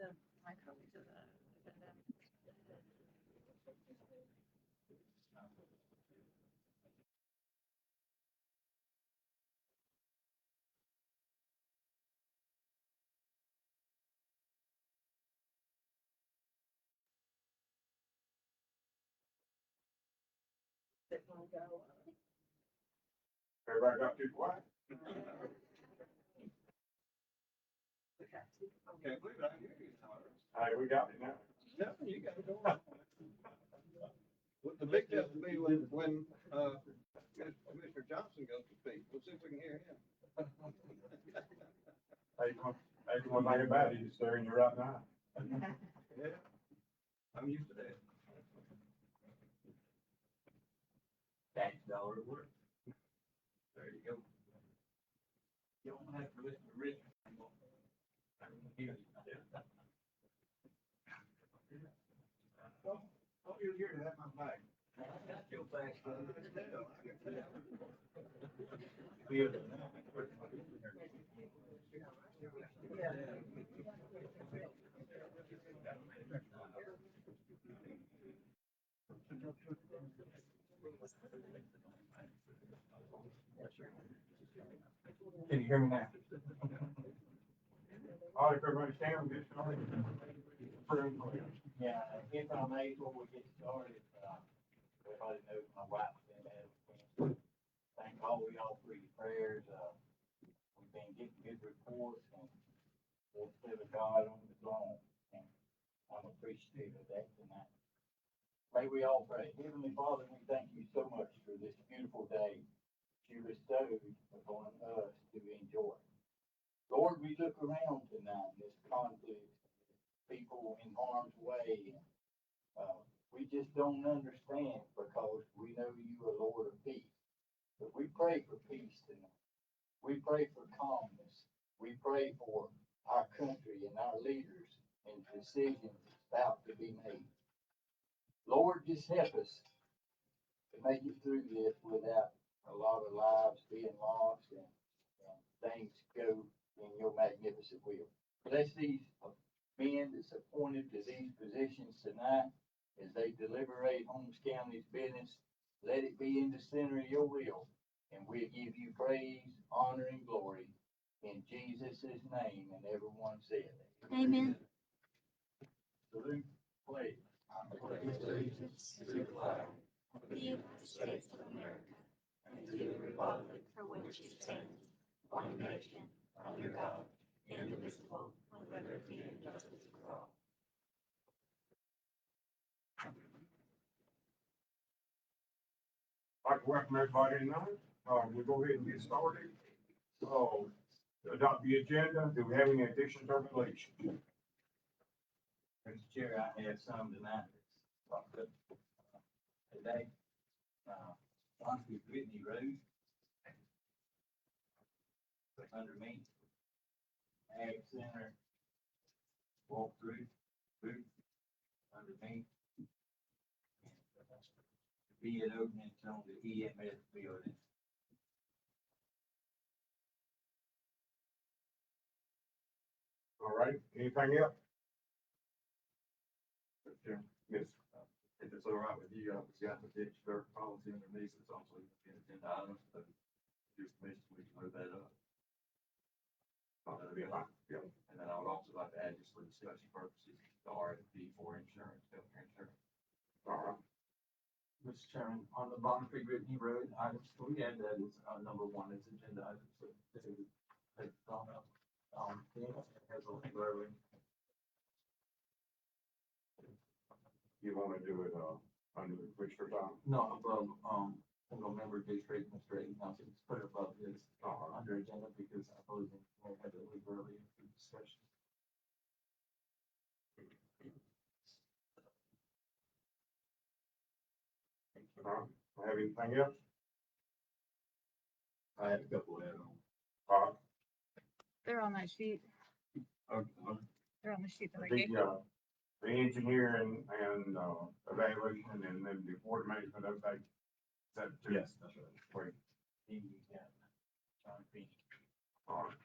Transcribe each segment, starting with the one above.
to my copy to the agenda. That one go. Everybody got too quiet? Can't believe it, I hear you. Hey, we got it now. Yeah, you got it going. Well, the big test will be when, Commissioner Johnson goes to speak, we'll see if we can hear him. Hey, one thing about it, he's staring you right now. Yeah, I'm used to that. Tax dollar at work. There you go. You don't have to listen to Rich. Oh, you're here to have my back. I got your back. Can you hear me now? All right, everybody stand, get started. Yeah, if I may, before we get started, everybody knows my wife's been having cancer. Thank all of y'all for your prayers. We've been getting good reports and we'll still have God on the throne. And I'm appreciative of that tonight. May we all pray. Heavenly Father, we thank you so much for this beautiful day you bestowed upon us to enjoy. Lord, we look around tonight, this conflict, people in harm's way. We just don't understand because we know you are Lord of peace. But we pray for peace tonight. We pray for calmness. We pray for our country and our leaders and decisions about to be made. Lord, just help us to make it through this without a lot of lives being lost and things go in your magnificent will. Bless these men that's appointed to these positions tonight as they deliberate Holmes County's business. Let it be in the center of your will, and we'll give you praise, honor, and glory in Jesus' name. And everyone said, Amen. salute, pledge. I pledge allegiance to the flag of the United States of America and to the republic for which it stands, one nation, under God, indivisible, with liberty and justice for all. I'd like to welcome everybody tonight. We'll go ahead and get started. So, to adopt the agenda, do we have any additions or deletions? Mr. Chair, I have some tonight that's popped up today. On to Whitney Road. Under me. Ag Center. Walk through, booth, under me. Bid opening on the EMS building. All right, anything else? Sure. Yes. If it's all right with you, I've got the ditch dirt policy underneath, it's also an agenda item, so just permission, we can move that up. Yeah. And then I would also like to add, just for discussion purposes, the RFP for insurance, healthcare insurance. All right. Mr. Chairman, on the Bond Creek Whitney Road items, can we add that as number one, as agenda item, so this is take on up. As a library. You want to do it, under the Commissioner Tom? No, above, single member district, Mr. Eight Council, just put it above this, under agenda, because I believe we had to leave early in the discussion. Have anything else? I had a couple of add-ons. They're on that sheet. Okay. They're on the sheet that I gave. The engineer and evaluation and then the board management update. Is that two? Yes, that's right. Great. Then you got John Feeney. All right.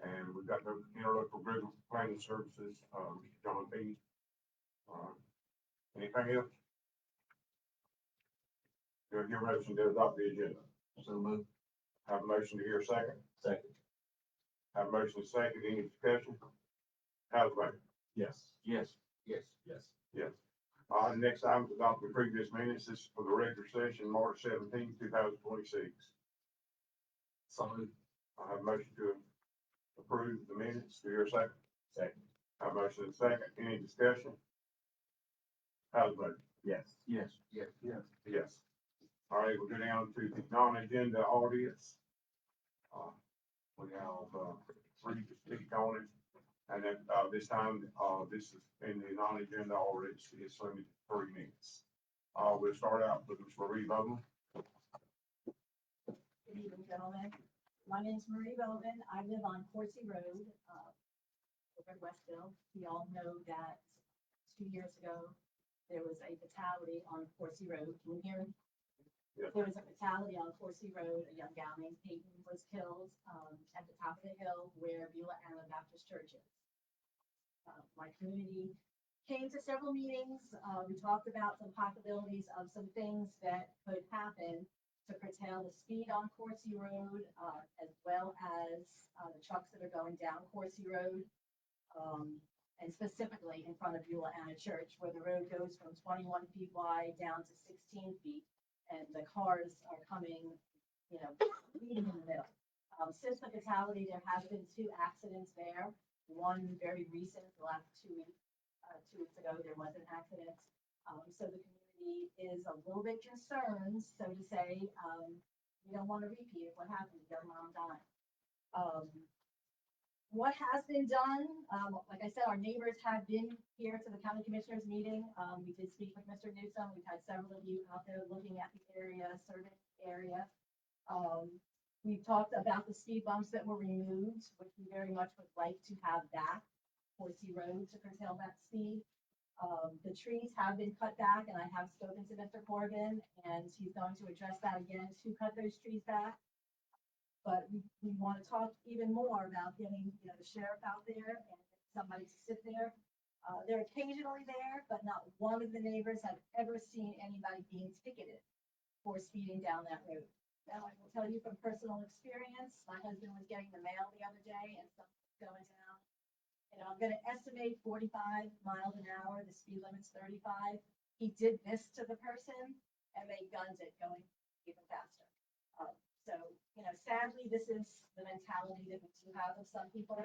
And and we've got the interlocal agreement for planning services, Mr. John P. Anything else? Do I hear a motion to adopt the agenda? So moved. Have a motion to hear a second? Second. Have a motion to second, any discussion? How's the vote? Yes. Yes. Yes. Yes. Yes. Next item is adopt the previous minutes, this is for the regular session, March 17, 2026. So moved. I have a motion to approve the minutes, do you hear a second? Second. Have a motion and second, any discussion? How's the vote? Yes. Yes. Yes. Yes. Yes. All right, we'll go down to the non-agenda audience. We have, three to speak on it. And then, this time, this is in the non-agenda already, so it's limited to 3 minutes. We'll start out with Ms. Marie Bowman. Good evening, gentlemen. My name is Marie Bowman. I live on Coursey Road, over in Westville. We all know that 2 years ago, there was a fatality on Coursey Road. Can you hear me? Yeah. There was a fatality on Coursey Road. A young gal named Peyton was killed, at the top of the hill where Beulah Anna Baptist Church is. My community came to several meetings. We talked about some possibilities of some things that could happen to curtail the speed on Coursey Road, as well as the trucks that are going down Coursey Road, and specifically in front of Beulah Anna Church, where the road goes from 21 feet wide down to 16 feet, and the cars are coming, meeting in the middle. Since the fatality, there has been 2 accidents there. One very recent, the last 2 weeks. 2 weeks ago, there was an accident. So the community is a little bit concerned, so to say. We don't want to repeat of what happened, young mom died. What has been done, like I said, our neighbors have been here to the county commissioners meeting. We did speak with Mr. Newsom. We've had several of you out there looking at the area, surveying the area. We've talked about the speed bumps that were removed, which we very much would like to have back. Horsey Road to curtail that speed. The trees have been cut back, and I have spoken to Mr. Corrigan, and he's going to address that again to cut those trees back. But we want to talk even more about getting, the sheriff out there and somebody to sit there. They're occasionally there, but not one of the neighbors have ever seen anybody being ticketed for speeding down that road. Now, I will tell you from personal experience, my husband was getting the mail the other day and something's going down. I'm gonna estimate 45 miles an hour, the speed limit's 35. He did this to the person and they gunned it going even faster. So, sadly, this is the mentality that we do have of some people.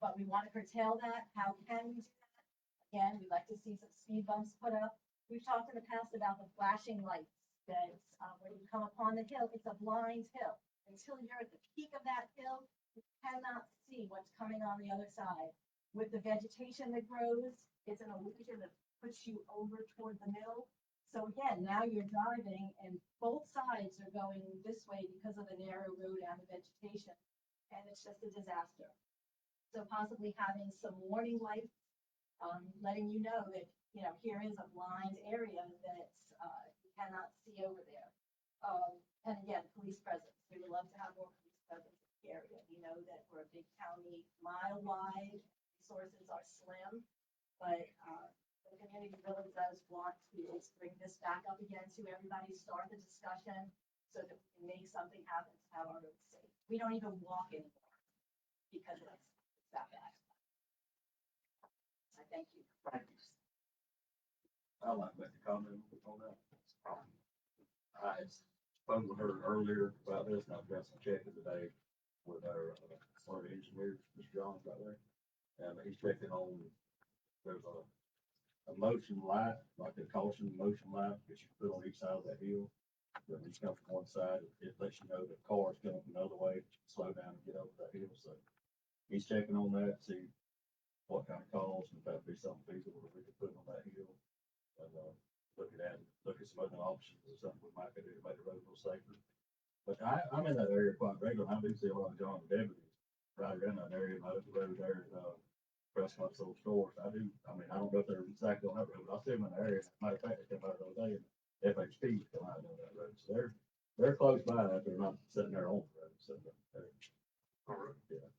But we want to curtail that. How can we do that? Again, we'd like to see some speed bumps put up. We've talked in the past about the flashing lights that, when you come upon the hill, it's a blind hill. Until you're at the peak of that hill, you cannot see what's coming on the other side. With the vegetation that grows, it's an illusion that puts you over toward the mill. So again, now you're driving and both sides are going this way because of the narrow road and the vegetation, and it's just a disaster. So possibly having some warning lights, letting you know that, here is a blind area that you cannot see over there. And again, police presence. We would love to have more police presence in the area. We know that we're a big county, mile wide, resources are slim, but the community really does want to be able to bring this back up again to everybody, start the discussion so that we can make something happen to have our roads safe. We don't even walk anymore because it's that bad. I thank you. Thank you. I'd like to make a comment on that. I had spoken with her earlier about this, and I've got some checking today with our, one of the engineers, Mr. John's right there. And he's checking on, there's a motion light, like a caution motion light that you put on each side of that hill. That when you come from one side, it lets you know that cars coming from the other way, slow down and get over that hill. So he's checking on that, see what kind of calls, and if that'd be something feasible that we could put on that hill. And, look at some other options or something we might do to make the road a little safer. But I'm in that area quite regularly. I do see a lot of John deputies right around that area, my other road there, Prescott's old stores. I don't know if they're exactly on that road, but I see them in the area. Matter of fact, they came out the other day and FHP come out on that road. So they're close by, they're not sitting there on the road. So, All right. yeah.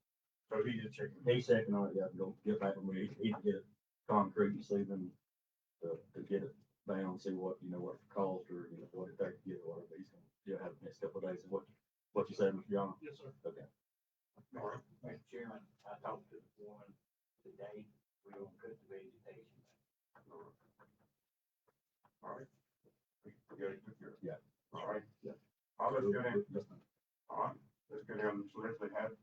So he just checking. He's checking on it, yeah, go get back with me, he can get it concrete, and see them, to get it down, see what, what it cost, or, what it takes to get it, whatever, he's gonna, have the next couple of days, what you say, Mr. John? Yes, sir. Okay. All right. Mr. Chairman, I talked to the woman today, we don't cut the vegetation. All right. We got it took care of. Yeah. All right. Yeah. All right, let's go down. Yes, ma'am. All right, let's go down to Leslie Hatt.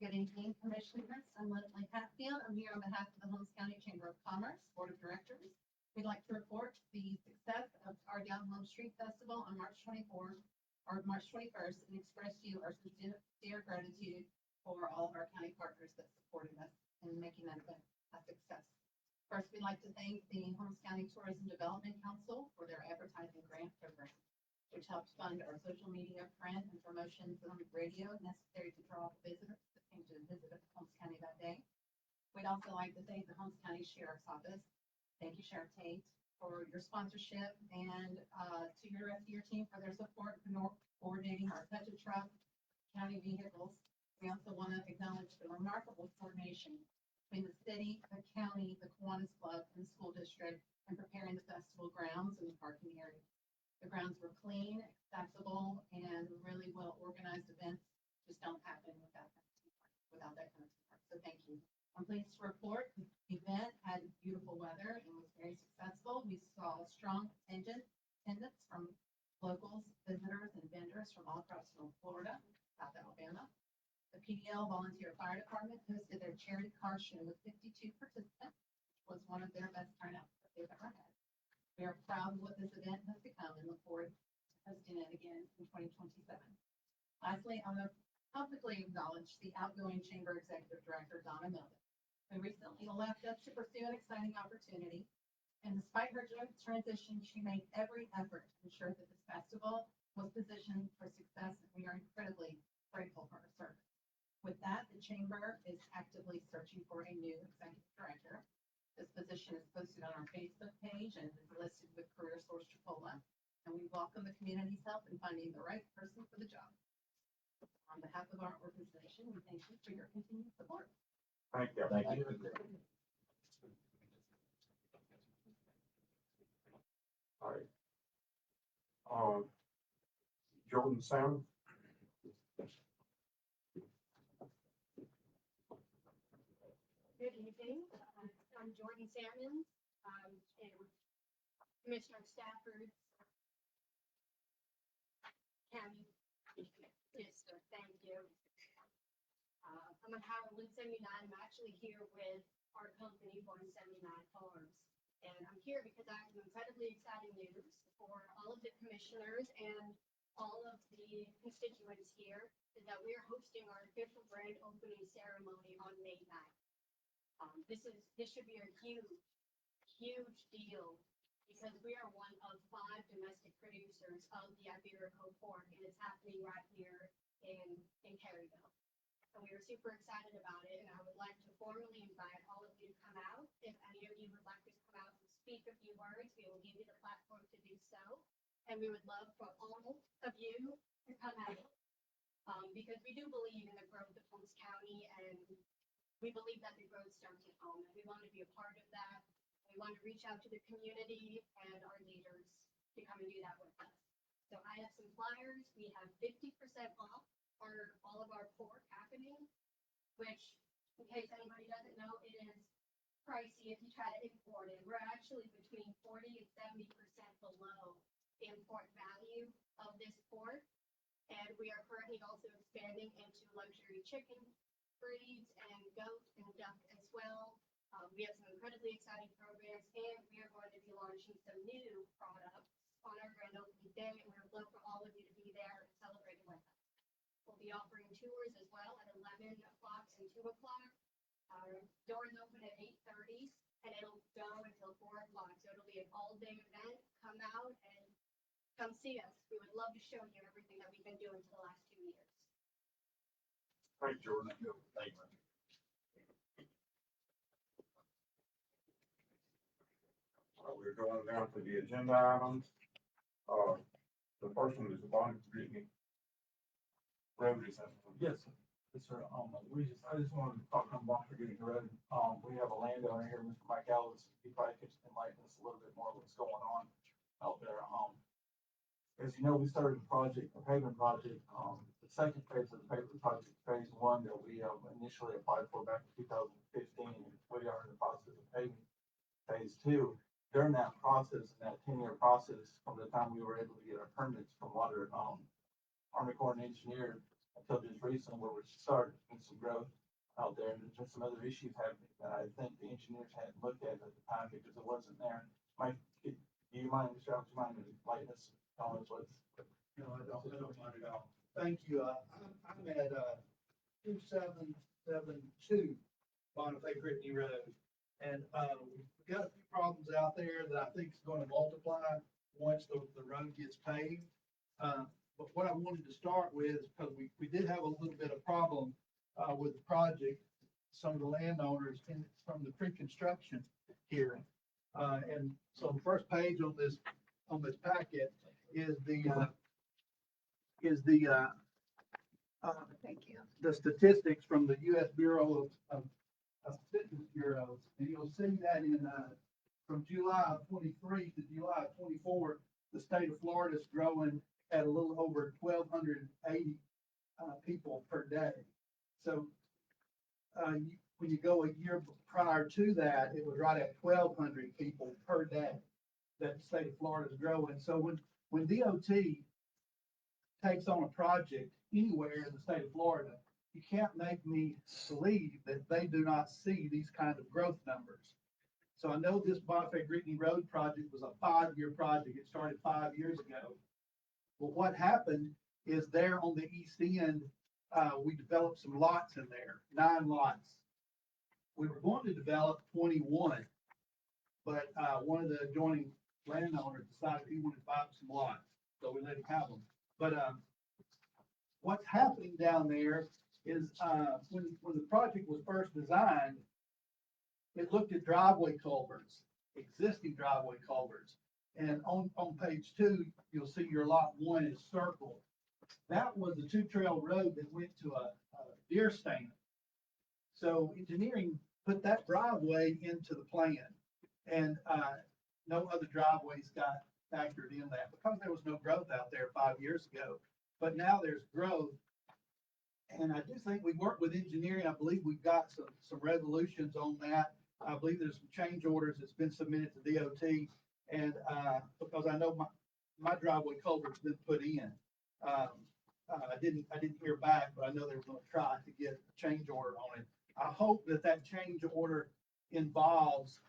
Good evening, Commissioners. I'm Leslie Hatfield. I'm here on behalf of the Holmes County Chamber of Commerce Board of Directors. We'd like to report the success of our Down Home Street Festival on March 24th or March 21st and express to you our sincere gratitude for all of our county partners that supported us in making that event a success. First, we'd like to thank the Holmes County Tourism Development Council for their advertising grant program, which helped fund our social media, print, and promotions on radio necessary to draw visitors that came to visit Holmes County that day. We'd also like to thank the Holmes County Sheriff's Office. Thank you, Sheriff Tate, for your sponsorship, and to your rest of your team for their support for coordinating our touch a truck county vehicles. We also want to acknowledge the remarkable coordination between the city, the county, the Kiwanis Club, and the school district in preparing the festival grounds and the parking area. The grounds were clean, accessible, and really well-organized events just don't happen without that kind of support. So thank you. I'm pleased to report the event had beautiful weather and was very successful. We saw strong attendance from locals, visitors, and vendors from all across North Florida, South Alabama. The PDL Volunteer Fire Department hosted their charity car show with 52 participants, which was one of their best turnouts that they've ever had. We are proud of what this event has become and look forward to hosting it again in 2027. Lastly, I want to publicly acknowledge the outgoing Chamber Executive Director, Donna Melvin, who recently left us to pursue an exciting opportunity. And despite her transition, she made every effort to ensure that this festival was positioned for success, and we are incredibly grateful for her service. With that, the Chamber is actively searching for a new executive director. This position is posted on our Facebook page and is listed with Career Source Chipola, and we welcome the community's help in finding the right person for the job. On behalf of our organization, we thank you for your continued support. Thank you. Thank you. All right. Jordan Salmon. Good evening. I'm Jordan Salmon. And Commissioner Stafford's County District. Thank you. I'm on Highway 179. I'm actually here with our company, 179 Farms. And I'm here because I have incredibly exciting news for all of the commissioners and all of the constituents here, is that we are hosting our official grand opening ceremony on May 9th. This should be a huge deal, because we are one of 5 domestic producers of the Iberico pork, and it's happening right here in Caryville. And we are super excited about it, and I would like to formally invite all of you to come out. If any of you would like to come out and speak a few words, we will give you the platform to do so. And we would love for all of you to come out, because we do believe in the growth of Holmes County, and we believe that the growth starts at home, and we want to be a part of that. We want to reach out to the community and our leaders to come and do that with us. So I have some flyers. We have 50% off all of our pork happening, which, in case anybody doesn't know, it is pricey if you try to import it. We're actually between 40 and 70% below the import value of this pork. And we are currently also expanding into luxury chicken breeds and goat and duck as well. We have some incredibly exciting programs, and we are going to be launching some new products on our grand opening day, and we would love for all of you to be there and celebrate with us. We'll be offering tours as well at 11 o'clock and 2 o'clock. Our doors open at 8:30, and it'll go until 4 o'clock. So it'll be an all-day event. Come out and come see us. We would love to show you everything that we've been doing for the last 2 years. Thanks, Jordan. Thank you. We're going down to the agenda items. The first one is the Bonnie Brittany Road, is that? Yes, sir. Yes, sir. I just wanted to talk on Boston Getting Road. We have a landowner here, Mr. Mike Ellis. He probably could enlighten us a little bit more of what's going on out there. As you know, we started a pavement project, the second phase of the pavement project, phase one that we initially applied for back in 2015. And we are in the process of paving phase two. During that process, in that 10-year process, from the time we were able to get our permits from water, Army Corps and Engineer, until just recently, where we started seeing some growth out there, and there's been some other issues happening that I think the engineers hadn't looked at the time because it wasn't there. Mike, do you mind, Mr. Allen, do you mind enlightening us on what's? No, I don't mind at all. Thank you. I'm at, 2772 Bonifay Brittany Road. And, we've got a few problems out there that I think is gonna multiply once the road gets paved. But what I wanted to start with, because we did have a little bit of problem, with the project, some of the landowners from the pre-construction hearing. And so the first page on this packet is Thank you. the statistics from the U.S. Bureau of Census Bureau. And you'll see that from July of 23 to July of 24, the state of Florida is growing at a little over 1,280 people per day. So when you go a year prior to that, it was right at 1,200 people per day that the state of Florida is growing. So when DOT takes on a project anywhere in the state of Florida, you can't make me believe that they do not see these kind of growth numbers. So I know this Bonifay Brittany Road project was a 5-year project. It started 5 years ago. Well, what happened is there on the east end, we developed some lots in there, 9 lots. We were going to develop 21, but one of the adjoining landowners decided he wanted to buy some lots, so we let him have them. But what's happening down there is when the project was first designed, it looked at driveway culverts, existing driveway culverts. And on page 2, you'll see your lot 1 is circled. That was a 2-trail road that went to a deer stand. So engineering put that driveway into the plan, and no other driveways got factored in that because there was no growth out there 5 years ago. But now there's growth. And I do think we worked with engineering. I believe we've got some resolutions on that. I believe there's some change orders that's been submitted to DOT. And because I know my driveway culvert's been put in. I didn't hear back, but I know they were gonna try to get a change order on it. I hope that change order involves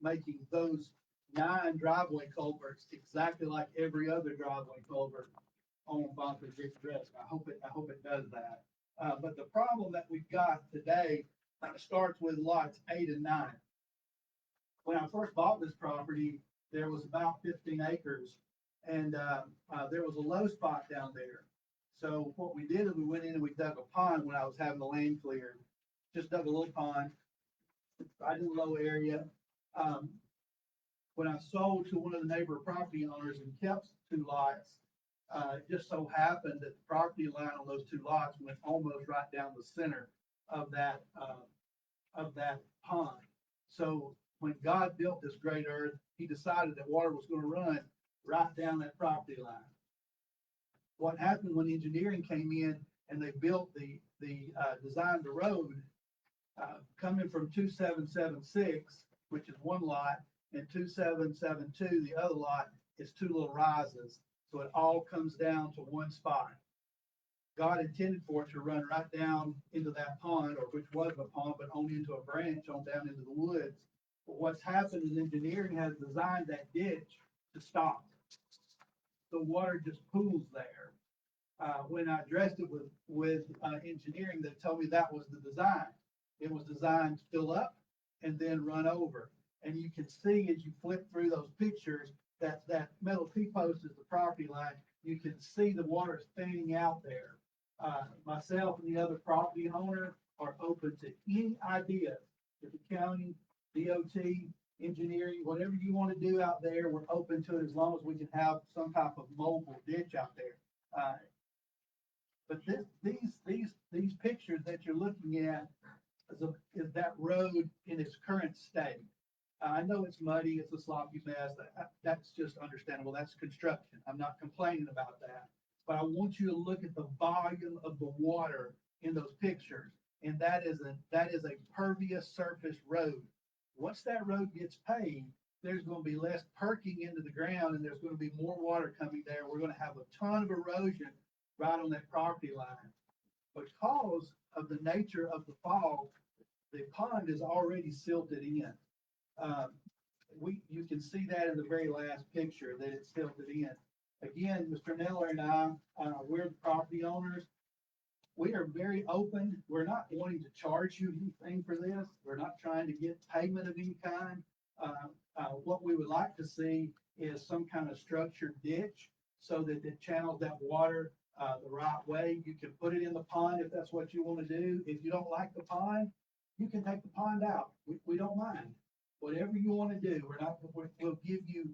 making those 9 driveway culverts exactly like every other driveway culvert on Bonifay Brittany Road. I hope it does that. But the problem that we've got today starts with lots 8 and 9. When I first bought this property, there was about 15 acres, and there was a low spot down there. So what we did is we went in and we dug a pond when I was having the land cleared. Just dug a little pond, right in the low area. When I sold to one of the neighbor property owners and kept 2 lots, it just so happened that the property line on those 2 lots went almost right down the center of that pond. So when God built this great earth, he decided that water was going to run right down that property line. What happened when engineering came in and they built designed the road, coming from 2776, which is 1 lot, and 2772, the other lot, is 2 little rises. So it all comes down to 1 spot. God intended for it to run right down into that pond, or which was a pond, but on into a branch on down into the woods. But what's happened is engineering has designed that ditch to stop. The water just pools there. When I addressed it with engineering, they told me that was the design. It was designed to fill up and then run over. And you can see as you flip through those pictures that metal T-post is the property line. You can see the water fanning out there. Myself and the other property owner are open to any idea that the county, DOT, engineering, whatever you want to do out there, we're open to it as long as we can have some type of mobile ditch out there. But these pictures that you're looking at is that road in its current state. I know it's muddy, it's a sloppy mess, that's just understandable, that's construction, I'm not complaining about that. But I want you to look at the volume of the water in those pictures, and that is a pervious surface road. Once that road gets paved, there's gonna be less perking into the ground, and there's gonna be more water coming there, we're gonna have a ton of erosion right on that property line. Because of the nature of the fall, the pond is already silted in. You can see that in the very last picture that it's silted in. Again, Mr. Neller and I, we're the property owners. We are very open. We're not wanting to charge you anything for this. We're not trying to get payment of any kind. What we would like to see is some kind of structured ditch so that it channels that water the right way. You can put it in the pond if that's what you want to do. If you don't like the pond, you can take the pond out. We don't mind. Whatever you want to do, we'll give you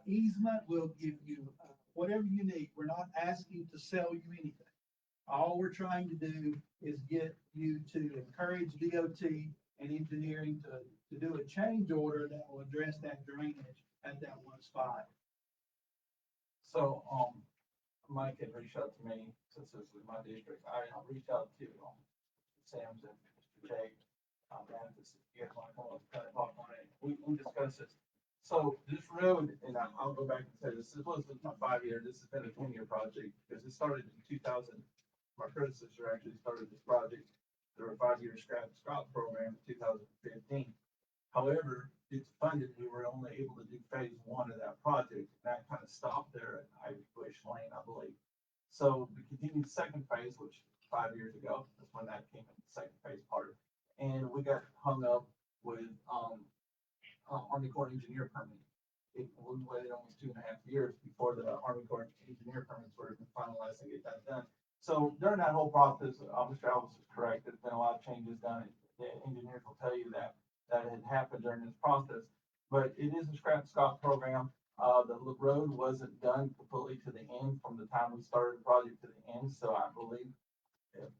easement, we'll give you whatever you need. We're not asking to sell you anything. All we're trying to do is get you to encourage DOT and engineering to do a change order that will address that drainage at that one spot. So, Mike had reached out to me, since this is my district, I reached out to, Sam's and Mr. Jay. And this, you guys want to come up, kind of talk on it, we discussed this. So this road, and I'll go back and say this wasn't a 5-year, this has been a 10-year project, because it started in 2000. My predecessor actually started this project through a 5-year scrap and Scott program in 2015. However, it's funded, we were only able to do phase 1 of that project, and that kind of stopped there at Ivy Bush Lane, I believe. So we continued the second phase, which 5 years ago, that's when that came in, the second phase part. And we got hung up with, Army Corps of Engineer permit. We waited almost 2.5 years before the Army Corps of Engineer permits were finalized to get that done. So during that whole process, Mr. Alvis is correct, there's been a lot of changes done. The engineers will tell you that had happened during this process, but it is a scrap and Scott program. The road wasn't done completely to the end from the time we started the project to the end. So I believe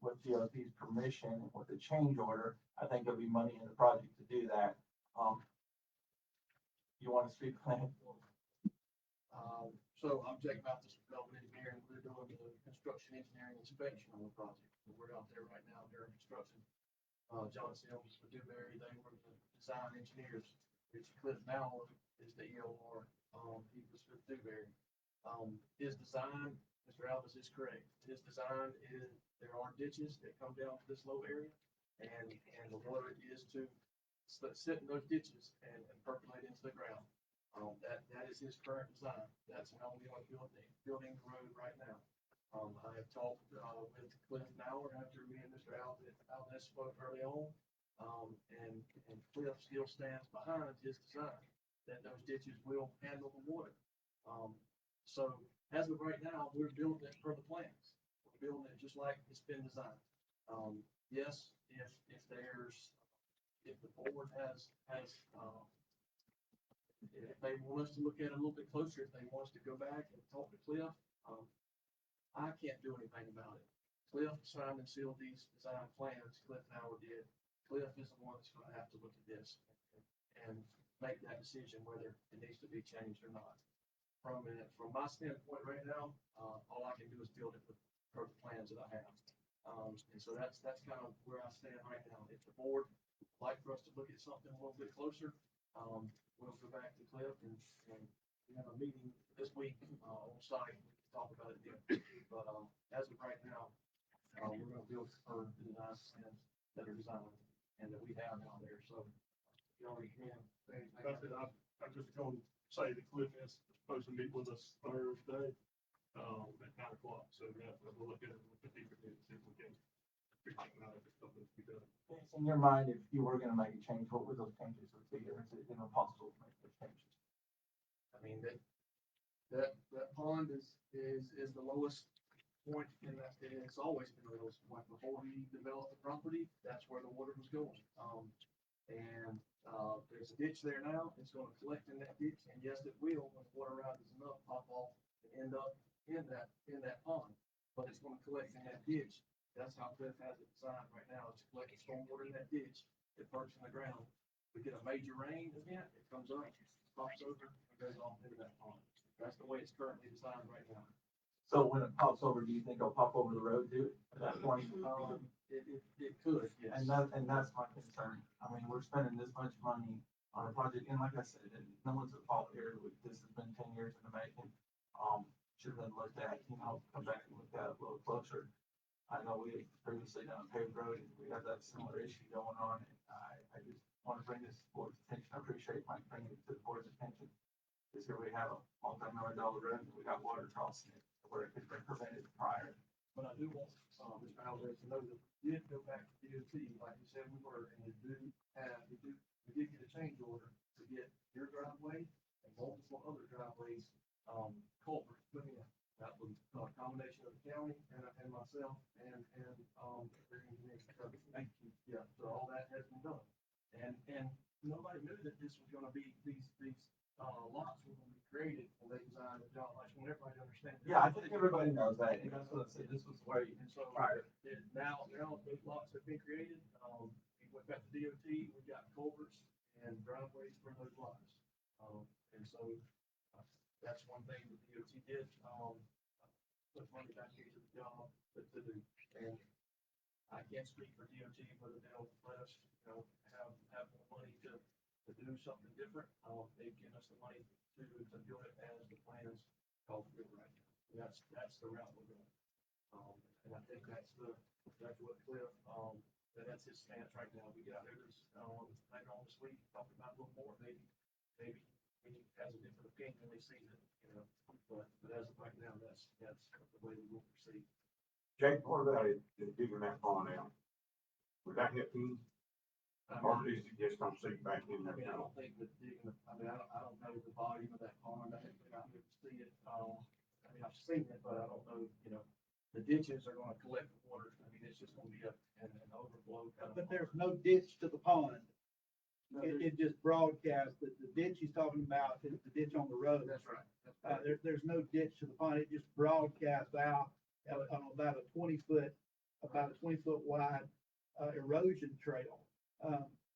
with DOT's permission, with the change order, I think there'll be money in the project to do that. You want to speak on that? So I'm Jake Mathis, development engineer, and we're doing the construction engineering inspection on the project. We're out there right now during construction. John Sims with Dewberry, they were the design engineers. Richie Cliff now is the EOR. He was with Dewberry. His design, Mr. Alvis is correct. His design is, there are ditches that come down to this low area, and the water is to sit in those ditches and percolate into the ground. That is his current design. That's how we are building the road right now. I have talked with Cliff now after me and Mr. Alvis spoke early on, and Cliff still stands behind his design that those ditches will handle the water. So as of right now, we're building it per the plans. We're building it just like it's been designed. Yes, if the board has if they want us to look at it a little bit closer, if they want us to go back and talk to Cliff, I can't do anything about it. Cliff signed and sealed these design plans. Cliff Howard did. Cliff is the one that's going to have to look at this and make that decision whether it needs to be changed or not. From my standpoint right now, all I can do is build it with the plans that I have. And so that's kind of where I stand right now. If the board would like for us to look at something a little bit closer, we'll go back to Cliff and we have a meeting this week on site. We can talk about it then. But as of right now, we're going to build for the design plans that are designed and that we have out there. So you already can. I'm just going to say that Cliff is supposed to meet with us Thursday at 9 o'clock. So we'll look at it with the deeper and see if we can figure it out if it's something to be done. In your mind, if you were going to make a change, what would those changes would be, or is it impossible to make those changes? I mean, that pond is the lowest point in that, and it's always been the lowest point. Before we developed the property, that's where the water was going. And, there's a ditch there now, it's gonna collect in that ditch, and yes, it will, when the water rises enough, pop off and end up in that pond. But it's gonna collect in that ditch, that's how Cliff has it designed right now, it's collecting stormwater in that ditch, it perks in the ground. We get a major rain event, it comes up, pops over, and goes off into that pond. That's the way it's currently designed right now. So when it pops over, do you think it'll pop over the road too, at that point? It could, yes. And that's my concern. I mean, we're spending this much money on a project, and like I said, no one's at fault here. This has been 10 years in the making. Should have been looked at, come back and look at it a little closer. I know we had previously done a paved road, and we have that similar issue going on, and I just want to bring this to the board's attention. I appreciate Mike bringing it to the board's attention. Because here we have a multi-million-dollar road, and we got water crossing it, where it could have been prevented prior. But I do want, Mr. Alvarez to know that we did go back to DOT, like you said we were, and we did get a change order to get your driveway and multiple other driveways, culverts put in. That was a combination of the county and myself and their engineers. Thank you. Yeah, so all that has been done. And nobody knew that this was gonna be, these lots were gonna be created when they designed the job. I just want everybody to understand. Yeah, I think everybody knows that, and that's what I said, this was where you, And so prior. now those lots have been created. We went back to DOT, we got culverts and driveways for those lots. And so that's one thing that DOT did, put money back into the job to do. And I can't speak for DOT, whether they'll let us, have more money to do something different. They've given us the money to do it as the plans call for it right now. And that's the route we're going. And I think that's what Cliff, that's his stance right now. We got others, later on this week, talking about a little more, maybe he has a different opinion when he sees it, but as of right now, that's the way we will proceed. Jake, what about it, digging that pond out? Would that help you? Or is it just gonna sink back in I there? mean, I don't think that digging, I don't know the volume of that pond, I haven't been out there to see it, I mean, I've seen it, but I don't know, the ditches are gonna collect the water, I mean, it's just gonna be an overflow kind of. But there's no ditch to the pond. No, It just broadcasts that the ditch he's talking about is the ditch on the road. That's right. That's right. There's no ditch to the pond. It just broadcasts out on about a 20-foot wide, erosion trail.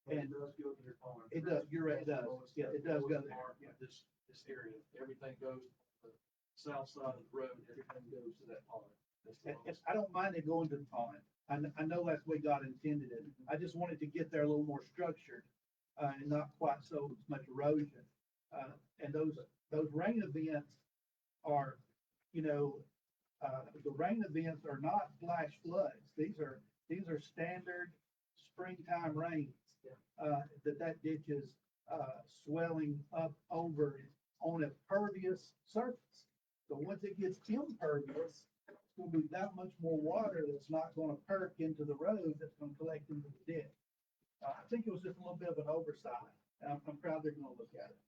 And And it does go to your pond. it does, you're right, it does. Yeah, it does go there. Yeah, this area, everything goes to the south side of the road, everything goes to that pond. That's the And lowest. I don't mind it going to the pond. I know that's the way God intended it. I just wanted to get there a little more structured, and not quite so much erosion. And those rain events are, the rain events are not flash floods. These are standard springtime rains. That ditch is, swelling up over on a pervious surface. So once it gets impervious, it's gonna be that much more water that's not gonna perk into the road, that's gonna collect into the ditch. I think it was just a little bit of an oversight, and I'm proud they're gonna look at it.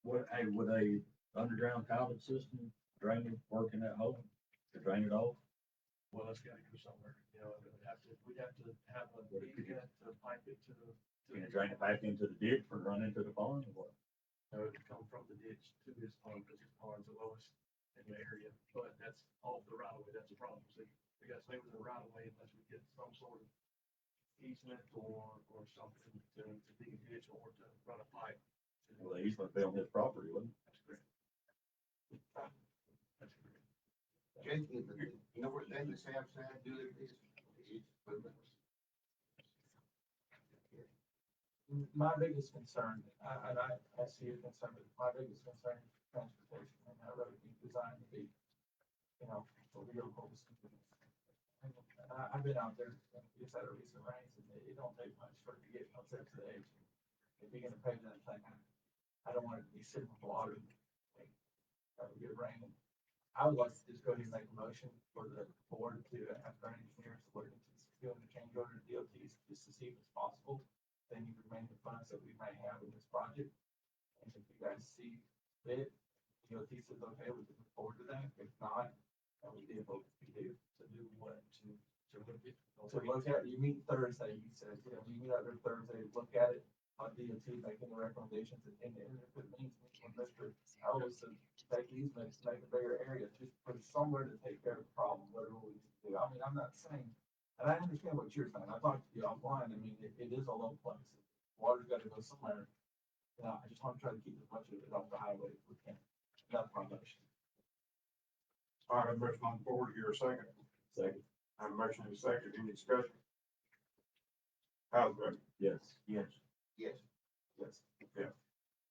Would a underground pallet system drain it, work in that hole to drain it off? Well, it's gotta go somewhere, we'd have to have a easement to pipe it to the. Can you drain it back into the ditch or run into the pond or what? No, it would come from the ditch to this pond, because this pond's the lowest in the area, but that's off the right of way, that's a problem. So we gotta stay within the right of way unless we get some sort of easement or something to dig a ditch or to run a pipe. Well, the easement be on his property, wouldn't it? That's correct. That's correct. Jake, you know where they just have sand do their business? My biggest concern, and I see your concern, but my biggest concern is transportation and how road is designed to be, for vehicles. And I've been out there, just had a recent rains, and it don't take much for it to get up there to the edge. If you're gonna pave that thing, I don't want it to be sitting with water, like, that would get raining. I would like to just go ahead and make a motion for the board to have our engineers look into doing the change order to DOTs, just to see if it's possible. Then you remain the funds that we might have in this project. And if you guys see fit, DOT says, okay, we can move forward to that. If not, then we did what we do to do what, to to look at, you meet Thursday, you said, you know, you meet out there Thursday, look at it on DOT, make any recommendations, and if it means when Mr. Ellis to take easements, make a bigger area, just put somewhere to take care of the problem, whatever we do. I mean, I'm not saying, and I understand what you're saying, I talked to you offline, I mean, it is a low place. Water's gotta go somewhere. You know, I just wanna try to keep as much of it off the highway as we can. That's my motion. All right, motion on the board, here a second. Second. I have a motion and a second, any discussion? How's the vote? Yes. Yes. Yes. Yes.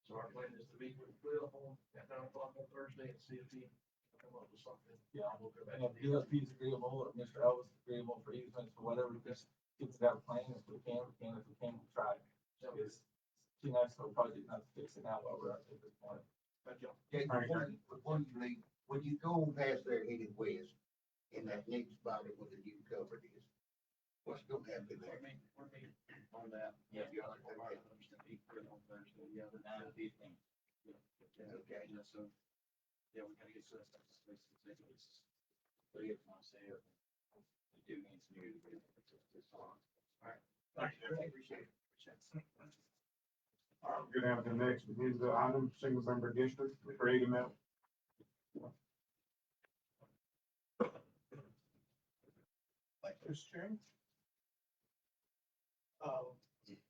So our plan is to meet with Will at 9 o'clock on Thursday and see if he can come up with something. Yeah. We'll go back And to if the. DSP is agreeable, or Mr. Ellis is agreeable for easements or whatever, just get it out plan, if we can, we can, if we can't, we'll try. It's too nice of a project not to fix it now while we're at this point. Thank you. Okay, before you leave, when you go past there headed west, in that next spot where the new cover is, what's gonna happen there? We're meeting on that. Yeah. Yeah, like, we're right, understand, he put it on Thursday, yeah, the 9:15. Okay. Yeah, so, yeah, we gotta get to that, but it's myself, the two engineers, all right. Thank you, appreciate it. All right, we're gonna have the next agenda item, single member district, Mr. Eddie Mel. Thank you, Mr. Chairman.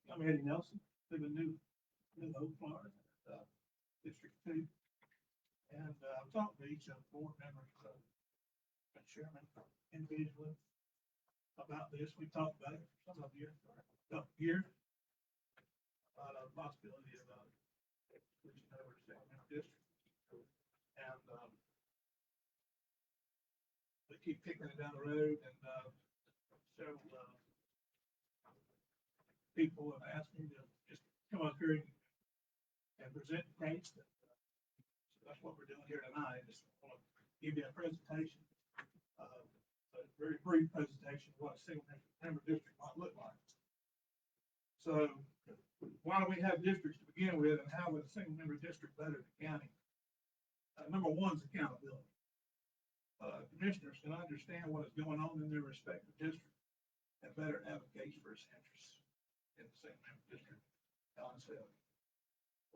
I'm Eddie Nelson, live in New Hope, Florida, District Two. And, I've talked to each of the board members, and chairman individually about this. We talked about it for some of you, for a couple of years. Possibility of, switching over to second member district. And, we keep kicking it down the road and, several, people have asked me to just come up here and present the case. So that's what we're doing here tonight. Just want to give you a presentation, a very brief presentation of what a single member district might look like. So why do we have districts to begin with, and how would a single member district better the county? Number one is accountability. Commissioners can understand what is going on in their respective district and better advocate for its interests in the single member district.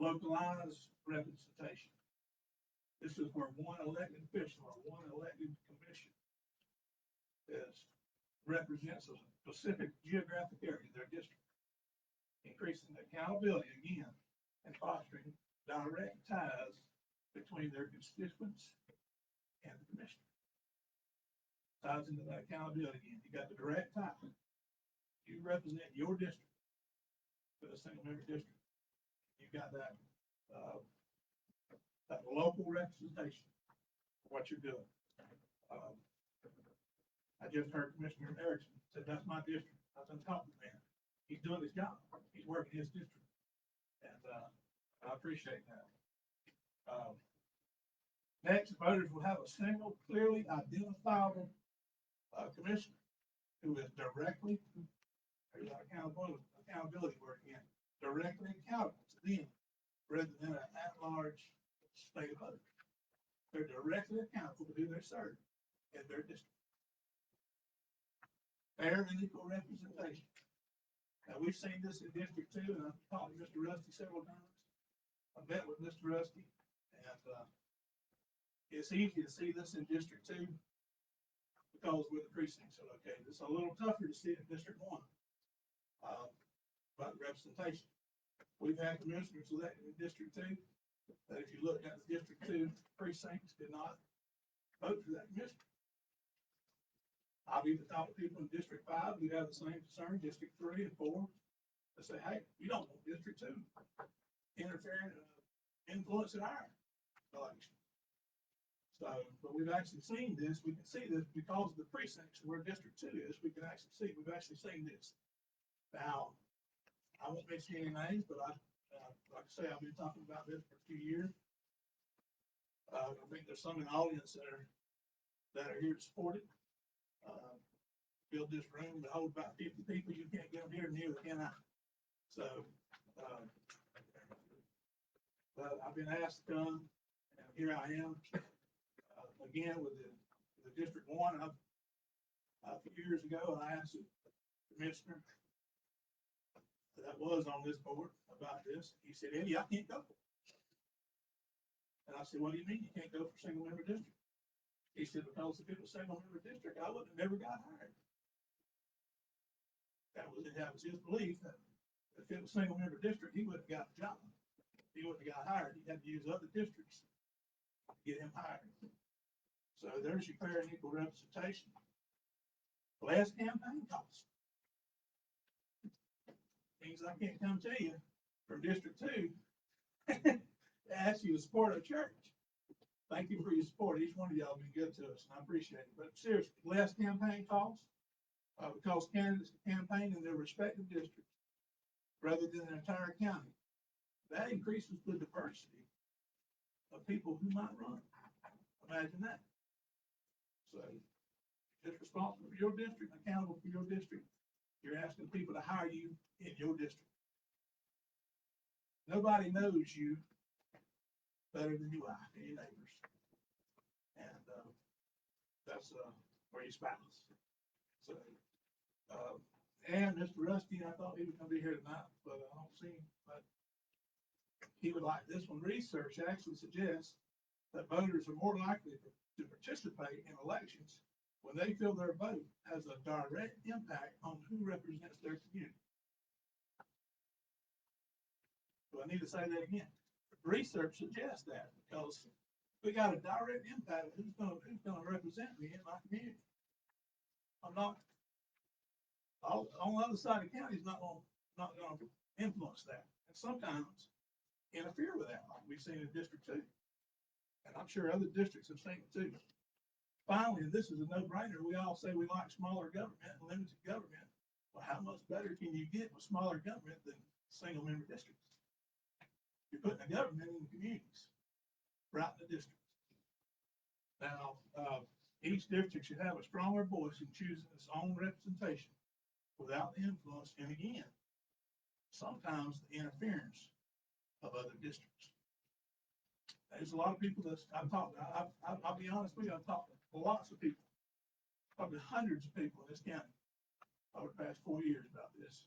Localized representation. This is where one elected official or one elected commission represents a specific geographic area of their district, increasing accountability again and fostering direct ties between their constituents and the commission. Ties into that accountability again. You got the direct tie. You represent your district with a single member district. You got that, that local representation of what you're doing. I just heard Commissioner Erickson said, that's my district. I was on top of the man. He's doing his job. He's working his district. And, I appreciate that. Next, voters will have a single, clearly identifiable, commissioner who is directly, there's that accountability word again, directly accountable to them, rather than an at-large state of voters. They're directly accountable to who they serve in their district. Fair and equal representation. Now, we've seen this in District Two, and I've talked to Mr. Rusty several times. I met with Mr. Rusty, and, it's easy to see this in District Two because where the precincts are located. It's a little tougher to see it in District One. About representation. We've had commissioners elected in District Two, that if you look at the District Two precincts, did not vote for that commissioner. I've even talked to people in District Five who have the same concern, District 3 and 4. They say, hey, we don't want District 2 interfering, influencing our election. So, but we've actually seen this. We can see this because of the precincts where District 2 is. We can actually see, we've actually seen this. Now, I won't mention any names, but like I say, I've been talking about this for a few years. I think there's some in the audience that are here to support it. Build this room to hold about 50 people. You can't get them here, neither can I. So, but I've been asked to come, and here I am. Again, with the District 1, I've A few years ago, I asked a commissioner that was on this board about this. He said, Eddie, I can't go. And I said, what do you mean you can't go for single member district? He said, because if it was single member district, I would have never got hired. That was his belief that if it was single member district, he wouldn't have got a job. He wouldn't have got hired. He had to use other districts to get him hired. So there's your fair and equal representation. Less campaign costs. Things I can't come to you from District 2 to ask you to support our church. Thank you for your support. Each one of y'all have been good to us, and I appreciate it. But seriously, less campaign costs, because candidates can campaign in their respective districts rather than the entire county. That increases the diversity of people who might run. Imagine that. So, just responsible for your district, accountable for your district. You're asking people to hire you in your district. Nobody knows you better than you are, and your neighbors. And that's for your spouse. So, and Mr. Rusty, I thought he was gonna be here tonight, but I don't see him. But he would like this one. Research actually suggests that voters are more likely to participate in elections when they feel their vote has a direct impact on who represents their community. Do I need to say that again? Research suggests that because we got a direct impact of who's gonna represent me in my community. I'm not, on the other side of the county is not gonna influence that. And sometimes interfere with that, like we've seen in District 2. And I'm sure other districts have seen it too. Finally, and this is a no-brainer, we all say we like smaller government and limited government. Well, how much better can you get with smaller government than single member districts? You're putting the government in the communities, right in the districts. Now, each district should have a stronger voice in choosing its own representation without the influence, and again, sometimes the interference of other districts. There's a lot of people that I've talked to. I'll be honest with you, I've talked to lots of people, probably hundreds of people in this county over the past 4 years about this.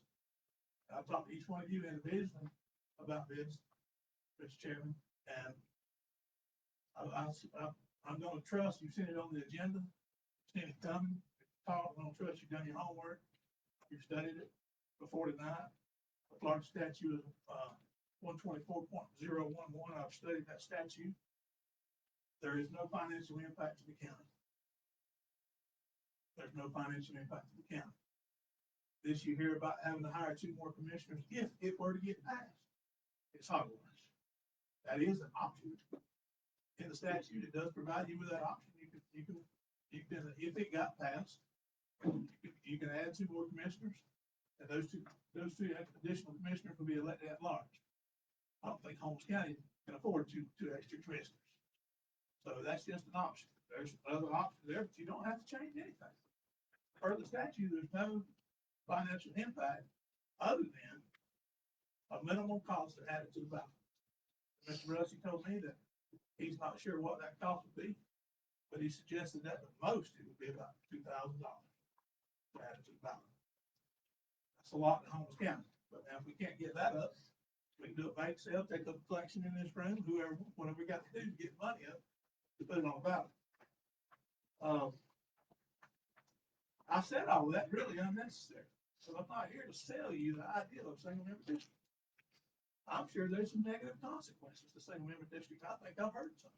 And I've talked to each one of you individually about this, Mr. Chairman, and I'm going to trust you've seen it on the agenda, seen it coming. I'm going to trust you've done your homework, you've studied it before tonight. The Florida statute of 124.011, I've studied that statute. There is no financial impact to the county. There's no financial impact to the county. This you hear about having to hire 2 more commissioners if it were to get passed. It's hogwash. That is an option. In the statute, it does provide you with that option. You can, if it got passed, you can add 2 more commissioners, and those two additional commissioners will be elected at large. I don't think Holmes County can afford two extra commissioners. So that's just an option. There's other options there, but you don't have to change anything. Per the statute, there's no financial impact other than a minimum cost to add it to the ballot. Mr. Rusty told me that he's not sure what that cost would be, but he suggested that the most it would be about $2,000 to add it to the ballot. That's a lot in Holmes County, but now if we can't get that up, we can do a bank sale, take up a collection in this room, whatever we got to do to get money up to put it on the ballot. I said all of that really unnecessary. So I'm not here to sell you the idea of single member district. I'm sure there's some negative consequences to single member district. I think I've heard some.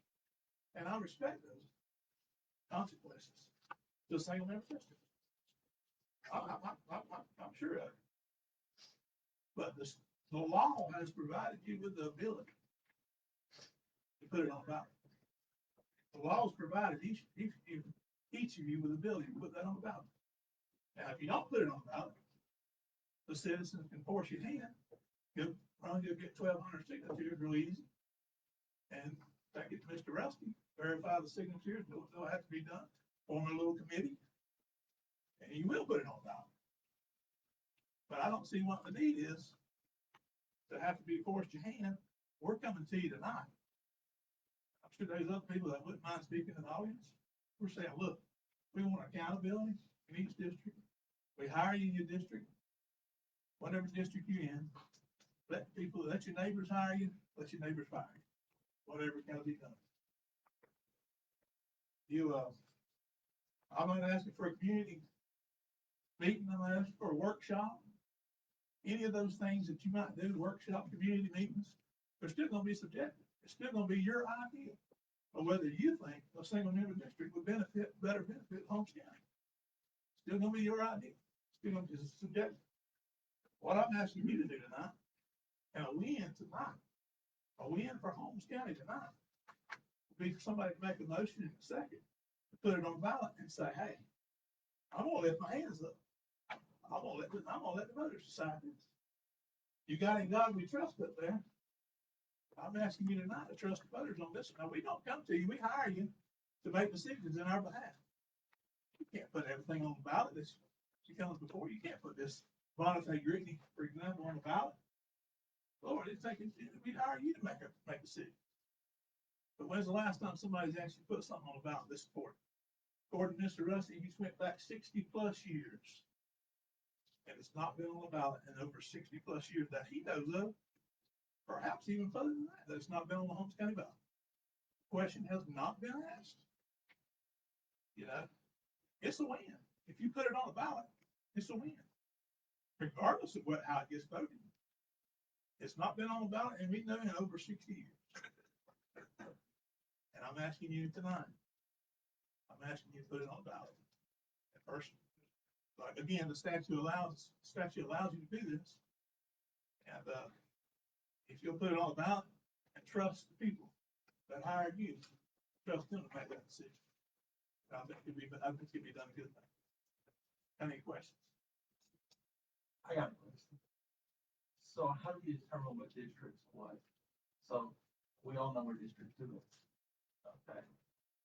And I respect those consequences to single member district. I'm sure of it. But the law has provided you with the ability to put it on the ballot. The law's provided each of you with the ability to put that on the ballot. Now, if you don't put it on the ballot, the citizens can force your hand. You'll get 1,200 signatures real easy. And take it to Mr. Rusty, verify the signatures, they'll have to be done, form a little committee, and you will put it on the ballot. But I don't see what the need is to have to be forced your hand. We're coming to you tonight. I'm sure there's other people that wouldn't mind speaking in the audience. We're saying, look, we want accountability. in each district. We hire you in your district, whatever district you're in. Let your neighbors hire you, let your neighbors fire you, whatever's gotta be done. I'm not asking for a community meeting, I'm not asking for a workshop. Any of those things that you might do, workshop, community meetings, they're still gonna be subjective. It's still gonna be your idea of whether you think a single member district would better benefit Holmes County. Still gonna be your idea. Still gonna be subjective. What I'm asking you to do tonight, and a win tonight, a win for Holmes County tonight, would be for somebody to make a motion in a second, to put it on ballot and say, hey, I'm gonna lift my hands up. I'm gonna let the voters decide this. You got in God we trust up there. I'm asking you tonight to trust the voters on this. Now, we don't come to you, we hire you to make decisions in our behalf. You can't put everything on the ballot that she comes before. You can't put this Bonifay Gritney, for example, on the ballot. Lord, we hire you to make decisions. But when's the last time somebody's actually put something on the ballot this important? According to Mr. Rusty, he's went back 60+ years. And it's not been on the ballot in over 60+ years that he knows of. Perhaps even further than that, it's not been on the Holmes County ballot. Question has not been asked. You know, it's a win. If you put it on the ballot, it's a win. Regardless of how it gets voted. It's not been on the ballot, and we know in over 60 years. And I'm asking you tonight, I'm asking you to put it on the ballot. And first, like again, the statute allows you to do this. And if you'll put it on the ballot and trust the people that hired you, trust them to make that decision. I think it'd be done a good thing. Any questions? I got a question. So how do you determine what district's what? So we all know where District 2 is. Okay.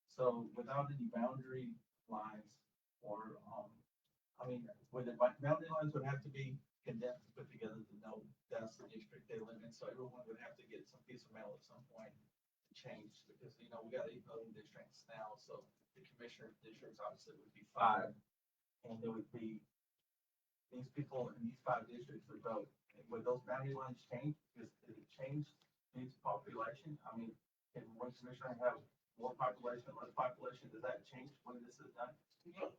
So without any boundary lines or, would the boundary lines would have to be condensed, put together to know that's the district they live in. So everyone would have to get some piece of mail at some point to change because, we got 8 voting districts now. So the commissioner districts obviously would be 5. And there would be these people in these 5 districts would vote. And would those boundary lines change? Because did it change these population? Can one commissioner have more population, less population? Does that change when this is done?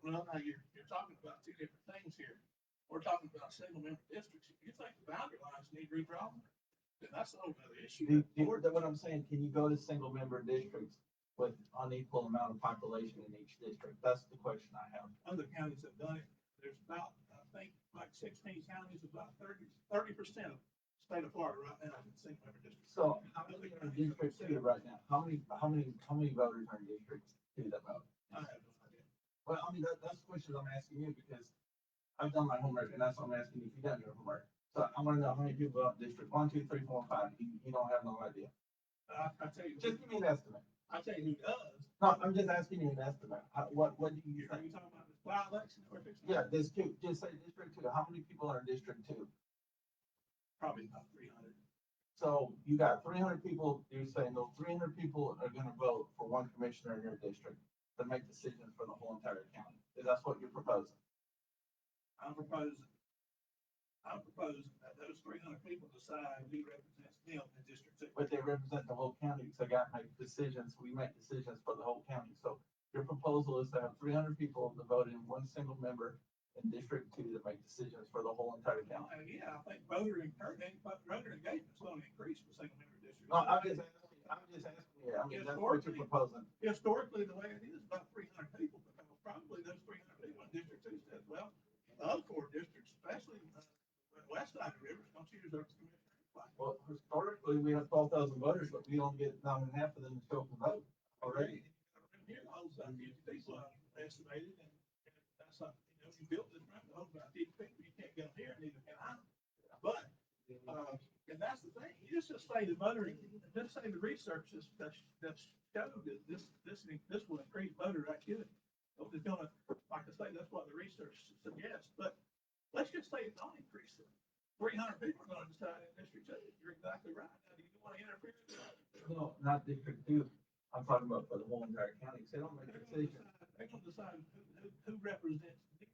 Well, now you're talking about 2 different things here. We're talking about single member districts. If you think the boundary lines need redrawn, then that's a whole other issue. What I'm saying, can you go to single member districts with unequal amount of population in each district? That's the question I have. Other counties have done it. There's about, I think, like 16 counties, about 30% of the state of Florida right now is in single member districts. So how many are in District 2 right now? How many voters are in District 2 that vote? I have no idea. Well, that's the question I'm asking you because I've done my homework and that's what I'm asking you if you've done your homework. So I want to know how many people vote in District 1, 2, 3, 4, 5. You don't have no idea. I tell you, Just give me an estimate. I tell you who does. No, I'm just asking you an estimate. What do you Are think? you talking about this by-election or fixing? Yeah, there's 2. Just say District 2. How many people are in District 2? Probably about 300. So you got 300 people. You're saying those 300 people are going to vote for one commissioner in your district to make decisions for the whole entire county. That's what you're proposing. I'm proposing that those 300 people decide who represents them in District 2. But they represent the whole county, so they got to make decisions. We make decisions for the whole county. So your proposal is to have 300 people to vote in one single member in District 2 to make decisions for the whole entire county. And again, I think voter engagement is going to increase for single member districts. No, I'm just asking you. That's what you're proposing. Historically, the way it is, about 300 people, because probably those 300 people in District 2 said, well, the other 4 districts, especially west side of the river, don't choose their commissioner. Well, historically, we have 12,000 voters, but we don't get not even half of them to show up and vote already. Here, all of 50 people estimated, and that's something, you built this round to hold about 50 people, you can't get them here, neither can I. But, and that's the thing, you just say the voter, just say the research that's showed that this will increase voter activity. So it's gonna, like I say, that's what the research suggests, but let's just say it don't increase it. 300 people are gonna decide in District 2. You're exactly right. Now, do you want to interfere with that? No, not District 2. I'm talking about for the whole entire county. So they don't make a decision. They're gonna decide who represents them.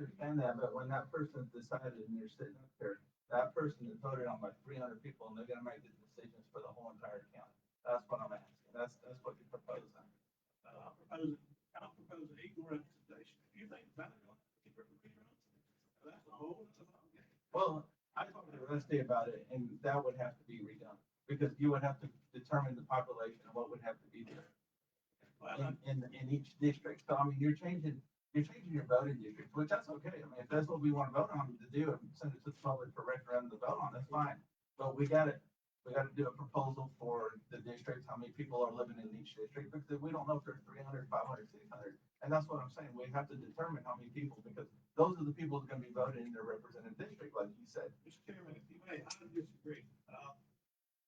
understand that, but when that person's decided and you're sitting up there, that person is voted on by 300 people and they're gonna make the decisions for the whole entire county. That's what I'm asking. That's what you're proposing. I'm proposing equal representation. If you think about it, that's a whole other ballgame. Well, I talked to Rusty about it and that would have to be redone because you would have to determine the population and what would have to be there in each district. So I mean, you're changing your voting districts, which that's okay. I mean, if that's what we want to vote on to do and send it to the public for referendum to vote on, that's fine. But we gotta do a proposal for the districts, how many people are living in each district, because we don't know if there's 300, 500, 600. And that's what I'm saying. We have to determine how many people, because those are the people who's gonna be voting in their representative district, like you said. Mr. Chairman, if you may, I disagree.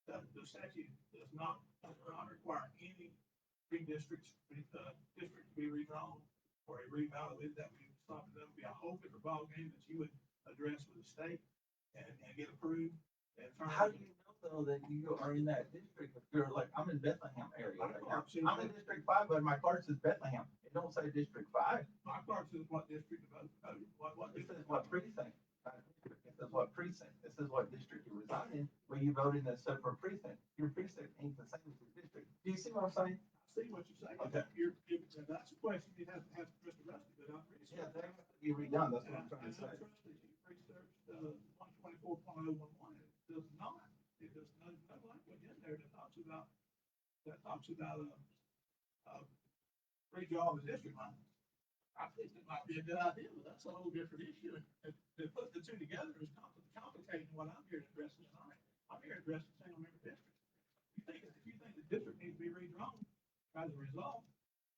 The statute does not require any redistricts, district to be redrawn or a reevaluated. That would be something that would be a whole different ballgame that you would address with the state and get approved. And How do you know though that you are in that district? If you're like, I'm in Bethlehem area right now. I'm in District 5, but my card says Bethlehem. It don't say District 5. My card says what district about, what It says district? what precinct. It says what precinct. It says what district you reside in, where you voted in a separate precinct. Your precinct ain't the same as your district. Do you see what I'm saying? I see what you're saying. Okay. That's a question you have to ask Mr. Rusty, but I'm researching. Yeah, they have to be redone. That's what I'm trying to say. One 24.011, it does not, there's no language in there that talks about, redraw the district line. I think it might be a good idea, but that's a whole different issue, and to put the two together is complicating what I'm here to address tonight. I'm here to address the single member district. If you think the district needs to be redrawn as a result,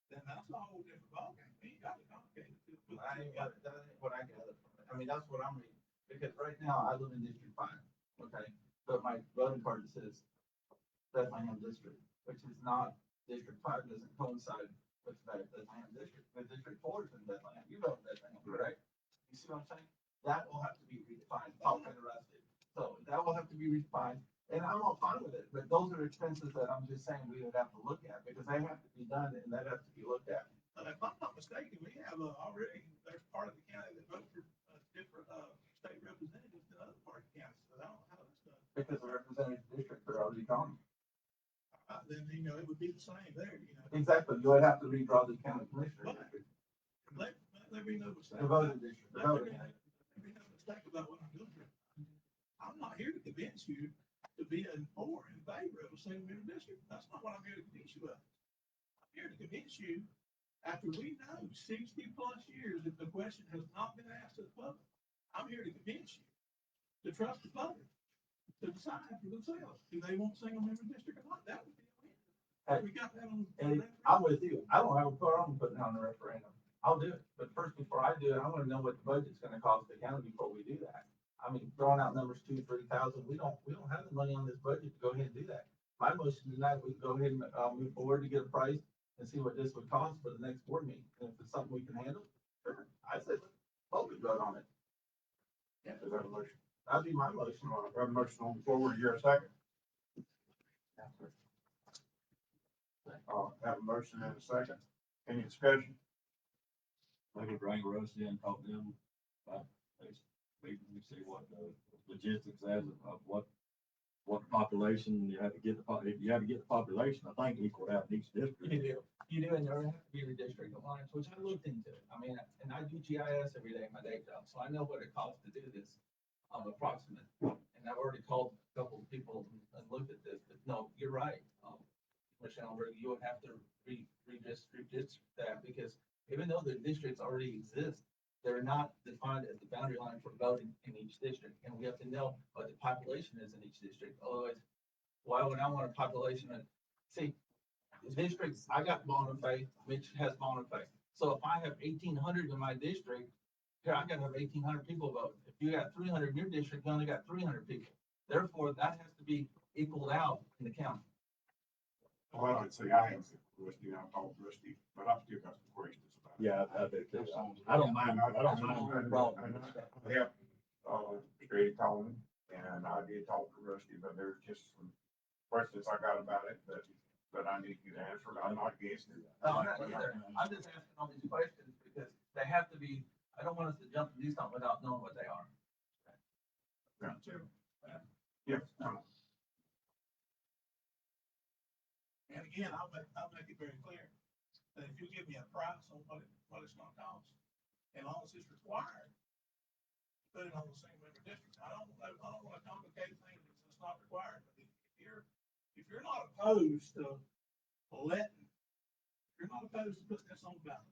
then that's a whole different ballgame. You got to complicate it. That ain't what I gather from it. I mean, that's what I'm reading. Because right now I live in District 5, okay? But my voting card says Bethlehem District, which is not District 5, doesn't coincide with that Bethlehem District. The District 4 is in Bethlehem. You vote in Bethlehem, correct? You see what I'm saying? That will have to be redefined. I'll get arrested. So that will have to be redefined. And I'm all fine with it, but those are expenses that I'm just saying we would have to look at because they have to be done and that has to be looked at. If I'm not mistaken, we have already, there's part of the county that votes for different state representatives than other part of the county, so I don't know how that's done. Because the representative districts are already gone. Then, it would be the same there, Exactly, you would have to redraw the county commissioner district. Let me know what's. The voting district, the voting. Let me know mistake about what I'm doing here. I'm not here to convince you to be in favor of a single member district. That's not what I'm here to convince you of. I'm here to convince you, after we know 60+ years that the question has not been asked to the public, I'm here to convince you to trust the public, to decide for themselves, do they want single member district or not? That would be a win. Hey, We got that on. And I'm with you. I don't have a problem putting it on the referendum. I'll do it. But first, before I do it, I want to know what the budget's gonna cost the county before we do that. I mean, throwing out numbers 2,000, 3,000, we don't have the money on this budget to go ahead and do that. My motion tonight, we go ahead and, move forward to get a price and see what this would cost for the next board meeting. And if it's something we can handle, sure. I said, hope we vote on it. Is that a motion? That'd be my motion. Got a motion on the floor. You're a second. Have a motion and a second. Any discussion? Maybe bring Rusty and talk to them about this. We see what the logistics as of what the population, you have to get the population, I think, equal out in each district. You do, and there have to be redistricting lines, which I looked into. I mean, and I do GIS every day in my day job, so I know what it costs to do this, approximate. And I've already called a couple of people and looked at this, but no, you're right. Michelle, you would have to redistrict that because even though the districts already exist, they're not defined as the boundary line for voting in each district. And we have to know what the population is in each district. Otherwise, why would I want a population of, see, the districts, I got Bonifay, Mitch has Bonifay. So if I have 1,800 in my district, here, I gotta have 1,800 people vote. If you got 300 in your district, you only got 300 people. Therefore, that has to be equaled out in the county. Well, I'd say I am Rusty, I'm called Rusty, but I've still got some questions about it. Yeah, I do too. I don't mind. I have, Grady called me, and I did talk to Rusty, but there's just some questions I got about it, but I need you to answer, I'm not against it. I'm not either. I'm just asking all these questions because they have to be, I don't want us to jump jump to do something without knowing what they are. Yes, And again, I'll make it very clear, that if you give me a price on what it's gonna cost, and long as it's required, put it on the single member district. I don't wanna complicate things if it's not required, but if you're not opposed to letting, if you're not opposed to putting this on the ballot.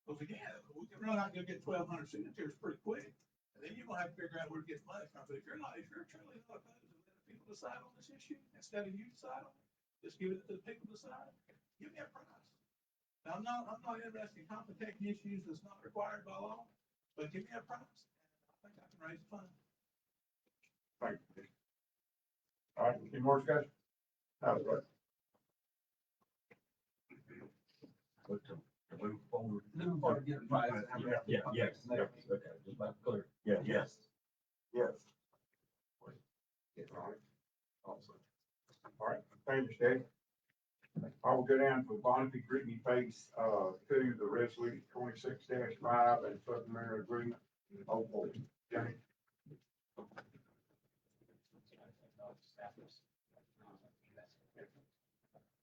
Because again, we can run out and go get 1,200 signatures pretty quick, and then you're gonna have to figure out where to get the money from. But if you're truly not opposed to letting people decide on this issue, instead of you decide on it, just give it to the people to decide, give me a price. Now, I'm not interested in complicating issues that's not required by law, but give me a price. I think I can raise the fund. thank you. All right, any more discussion? How's it? But to move forward. Move forward, get a price. Yes, okay, just make it clear. Yeah, yes. Yes. All right. Awesome. All right, thank you, Steve. I will go down to Bonify Brittany Phase, 2, the resolution 26-5 and supplementary agreement. Oh, Jenny.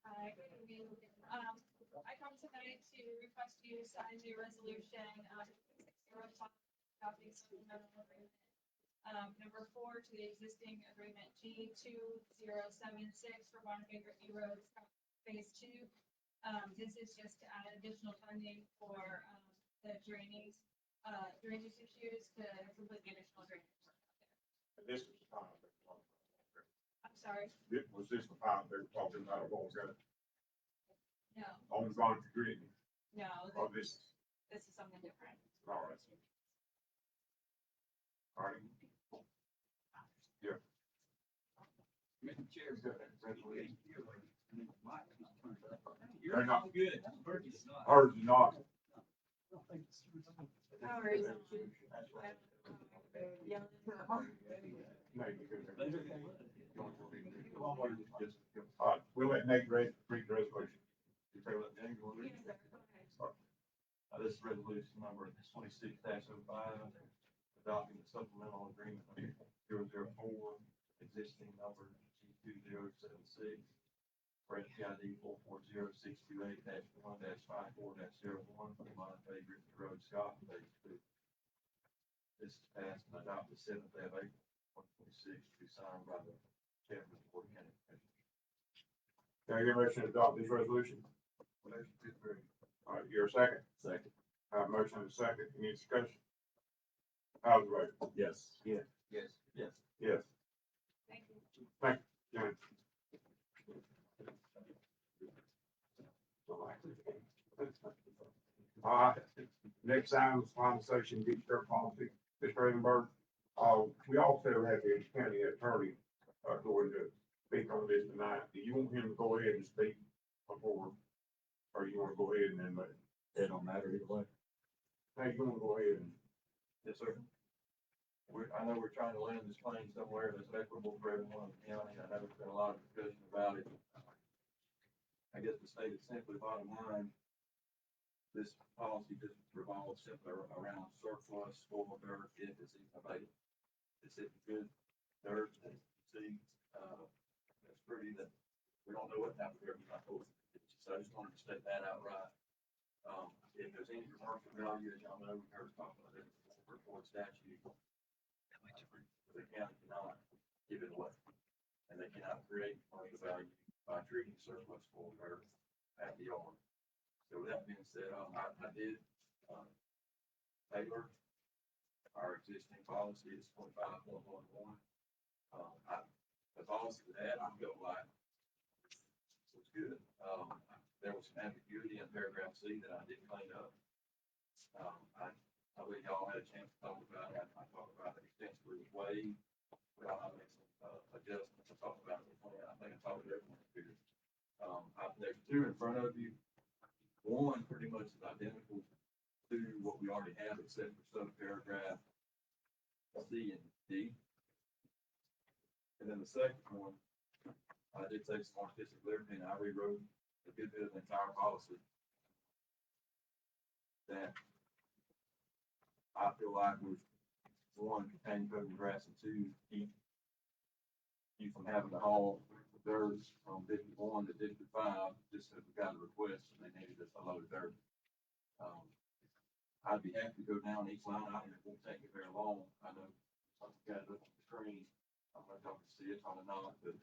Hi, good evening. I come tonight to request you sign the resolution, 605, adopting supplemental agreement. Number 4 to the existing agreement G2076 for Bonifay Brittany Road, Phase 2. This is just to add additional funding for, the drainage issues to complete the additional drainage work out there. This is the time they were talking about. I'm sorry, Was this the time they were talking about what was going no, on Bonify Brittany? no, Oh, this, this is something different. all right. All right. Yeah. Mr. Chair, They're not good. Ours is not. Ours. We'll let Nate read the resolution. This is resolution number 26-05, adopting the supplemental agreement 004, existing number G2076, for FPID 440-628-1-54-01 for the Bonifay Brittany Road, Scott, Phase 2. This is passed and adopted the 7th day of April, 2026, to be signed by the chairman of the Board of County Commissioners. Can I get a motion to adopt this resolution? All right, you're a second? Second. Motion and a second. Any discussion? How's the vote? Yes. Yes. Yes. Yes. Yes. Thank you. Thank you, Jenny. Next item is final section, beach dirt policy. Mr. Rosenberg, we also have the county attorney, going to speak on this tonight. Do you want him to go ahead and speak before, or you want to go ahead and then, It don't matter either way. hey, you want to go ahead and, Yes, sir. I know we're trying to land this plane somewhere that's equitable for everyone in the county. I know there's been a lot of discussion about it. I guess to state it simply, bottom line, this policy just revolves simply around surplus spoiled dirt if it's even available. It's if good dirt that you see, that's pretty that we don't know what type of dirt we're not supposed to. So I just wanted to state that outright. If there's any commercial value, as y'all know, we heard talk about it, report statute. The county cannot give it away, and they cannot create commercial value by treating surplus spoiled dirt at the yard. So with that being said, I did, tailor our existing policy is 25.11. The policy that I felt like was good. There was some ambiguity in paragraph C that I did clean up. I believe y'all had a chance to talk about it. I talked about it extensively with Wade. We all have made some adjustments to talk about it. I think I talked to everyone here. There's two in front of you. One pretty much is identical to what we already have, except for subparagraph C and D. And then the second one, I did take some artistic liberty and I rewrote a good bit of the entire policy. That I feel like we've, one, contained cover grass, and two, keep you from having to haul dirt from District 1 to District 5, just because we got a request and they needed a load of dirt. Um, I'd be happy to go down each line item, it won't take me very long, I know, I've got it up on the screen, I'm not going to see it, probably not, but,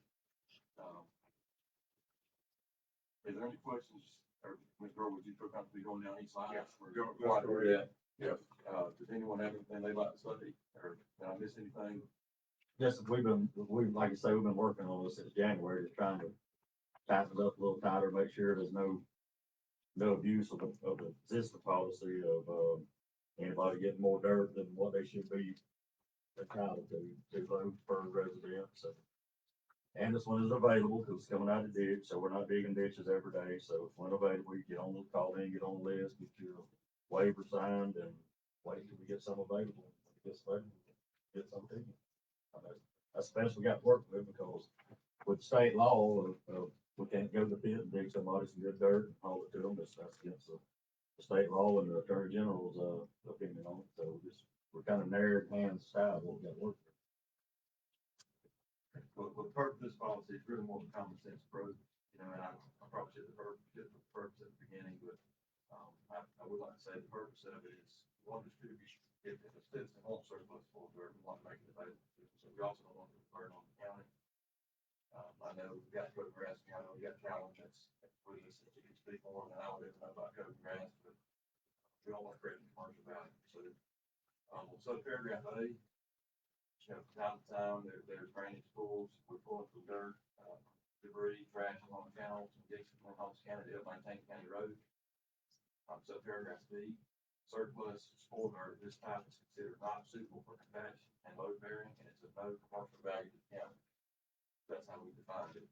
is there any questions, or, Ms. Earl, would you feel comfortable going down each line? Yes. Or- Go Right, ahead. yeah. Does anyone have anything they'd like to say, or did I miss anything? Yes, like you say, we've been working on this since January, just trying to tighten it up a little tighter, make sure there's no abuse of the existing policy of, anybody getting more dirt than what they should be entitled to load per resident, so. And this one is available, because it's coming out of ditch, so we're not digging ditches every day, so when available, you get on the call in, get on the list, get your waiver signed, and wait till we get some available. When it gets available, get some to you. That's the best we got to work with, because with state law, we can't go to the pit and dig somebody's good dirt and haul it to them, that's against the state law and the attorney general's, opinion on it, so we're kind of narrowed hands style what we got to work with. Well, the purpose of this policy is really more of a common sense approach, you know, and I probably should have get the purpose at the beginning, but, I would like to say the purpose of it is one, distribute, if a citizen wants surplus full dirt, we want to make it available to them, so we also don't want to burn on the county. I know we've got code grass, I know we got Calvin that's with us, that you can speak more than I would ever know about code grass, but we don't want to create a commercial value, so paragraph A, you know, from time to time, there's drainage pools, we're pulling some dirt, debris, trash along channels, and ditches in Holmes County to help maintain county roads. So paragraph B, surplus spoil dirt, this type is considered not suitable for compaction and load bearing, and it's of no commercial value to the county. That's how we defined it.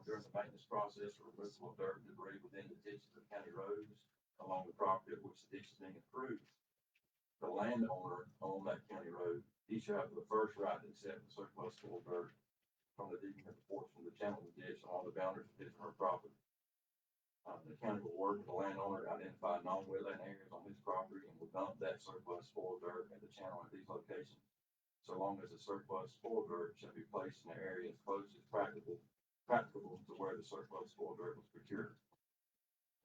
During the maintenance process, or removal of dirt and debris within the ditches of county roads along the property of which the ditch is being improved, the landowner on that county road, he shall have the first right to accept the surplus spoil dirt from the digging of the portion of the channel of the ditch along the boundaries of his or her property. The county will work with the landowner to identify non-wetland areas on his property and will dump that surplus spoil dirt in the channel at these locations, so long as the surplus spoil dirt shall be placed in the area as close as practicable to where the surplus spoil dirt was procured.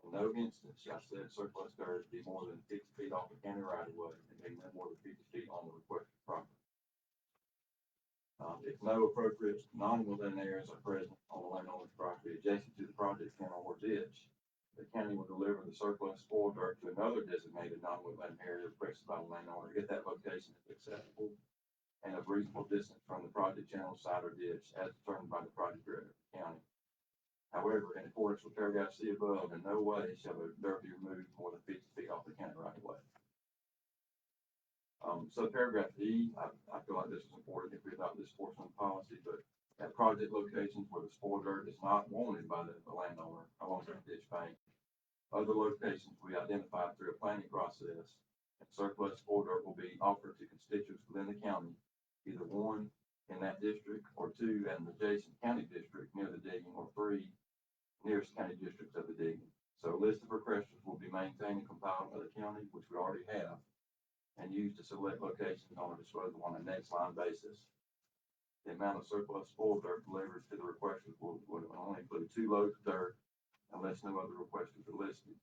In no instance shall said surplus dirt be more than 50 feet off the county right of way and be no more than 50 feet on the requested property. If no appropriate non-wetland areas are present on the landowner's property adjacent to the project channel or ditch, the county will deliver the surplus spoil dirt to another designated non-wetland area requested by the landowner if that location is acceptable and of reasonable distance from the project channel, site, or ditch as determined by the project director of the county. However, in accordance with paragraph C above, in no way shall the dirt be removed more than 50 feet off the county right of way. So paragraph E, I feel like this is important if we adopt this portion of the policy, but at project locations where the spoil dirt is not wanted by the landowner along the ditch bank, other locations we identified through a planning process, and surplus spoil dirt will be offered to constituents within the county, either one in that district, or two in an adjacent county district near the digging, or three nearest county districts of the digging. So a list of requesters will be maintained and compiled by the county, which we already have, and used to select locations on a disposal on a next line basis. The amount of surplus spoil dirt delivered to the requesters will only include 2 loads of dirt unless no other requesters are listed.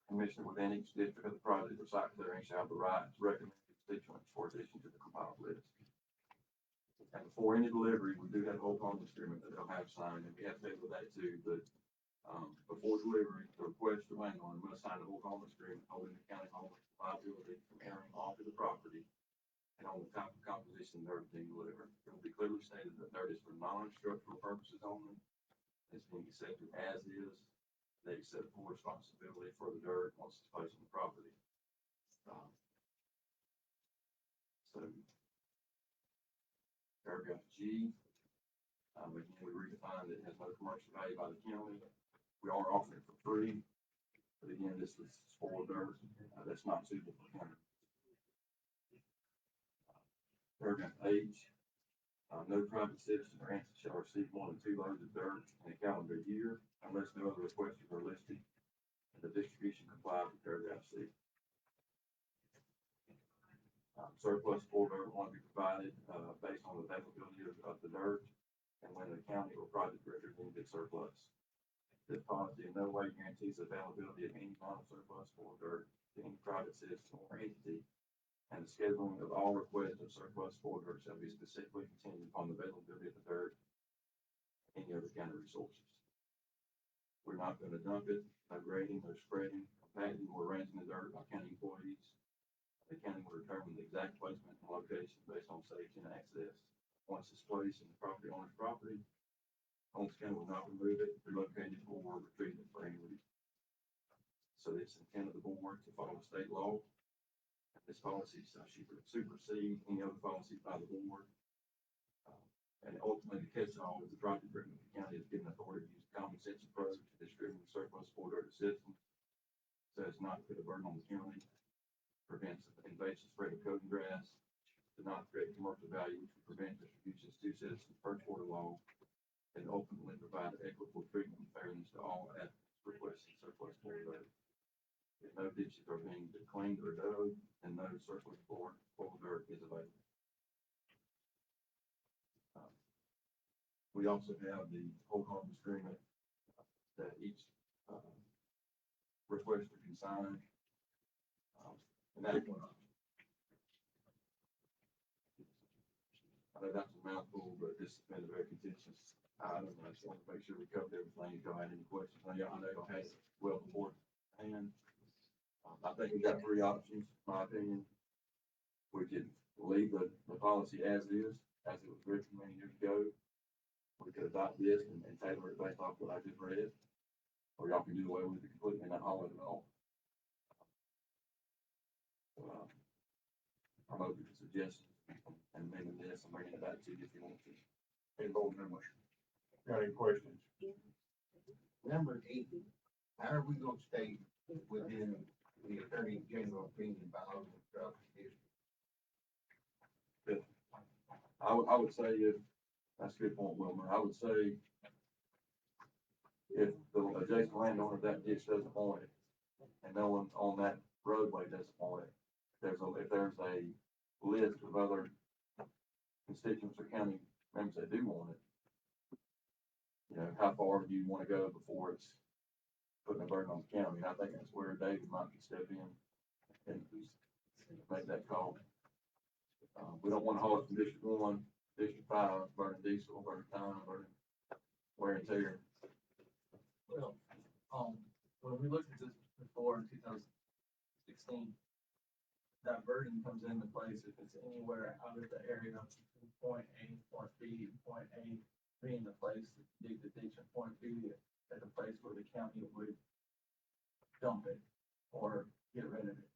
Commissioner within each district of the project or site clearing shall have the right to recommend constituents for addition to the compiled list. And before any delivery, we do have a hold harmless agreement that they'll have signed, and we have to with that too, but before delivery, the requester landowner must sign a hold harmless agreement holding the county harmless liability from entering onto the property and on the type of composition dirt being delivered. It will be clearly stated that dirt is for non-structural purposes only. It's being accepted as is. They accept full responsibility for the dirt once it's placed on the property. So paragraph G, again, we redefined it has no commercial value by the county. We are offering it for free, but again, this is spoiled dirt that's not suitable for the county. Paragraph H, no private citizen or entity shall receive more than 2 loads of dirt in a calendar year unless no other requesters are listed, and the distribution complies with paragraph C. surplus spoil dirt want to be provided, based on the availability of the dirt and when the county or project director needs its surplus. This policy in no way guarantees the availability of any non-surplus spoil dirt to any private citizen or entity, and the scheduling of all requests of surplus spoil dirt shall be specifically contingent upon the availability of the dirt and any other county resources. We're not gonna dump it, no grading, no spreading, compacting, or arranging the dirt by county employees. The county will determine the exact placement and location based on safety and access. Once it's placed in the property owner's property, Holmes County will not remove it, relocate it, or retrieve it for any reason. So it's the intent of the board to follow state law. This policy supersede any other policies by the board. And ultimately, the catch-all is the project agreement. The county is given authority to use a common sense approach to distribute surplus spoil dirt to citizens. So as not to put a burden on the county, prevents invasive spread of coating grass, to not create commercial value, which would prevent distributions to citizens per tort law, and ultimately provide equitable treatment and fairness to all applicants requesting surplus spoil dirt. If no ditches are being cleaned or dug, and no surplus spoil dirt is available. We also have the whole harmless agreement that each requester can sign. And that's one option. I know that's a mouthful, but this has been a very contentious item. I just want to make sure we covered everything. If y'all had any questions, I know y'all had it well before. And I think we got three options, in my opinion. We could leave the policy as is, as it was written many years ago. We could adopt this and tailor it based off what I just read. Or y'all can do away with it completely and not haul it at all. I'm open to suggestions and amending this and bringing it back to you if you want to. Any board members? Got any questions? Number 8, how are we gonna stay within the attorney general opinion by all the construction history? I would say that's a good point, Wilmer. I would say if the adjacent landowner of that ditch doesn't want it, and no one on that roadway doesn't want it, if there's a list of other constituents or county members that do want it, you know, how far do you want to go before it's putting a burden on the county? And I think that's where David might step in and make that call. We don't want to haul it from District 1, District 5, burning diesel, burning time, burning wear and tear. Well, when we looked at this before in 2016, that burden comes into place if it's anywhere out of the area from point A, point B, point A being the place to dig the ditch, and point B at the place where the county would dump it or get rid of it.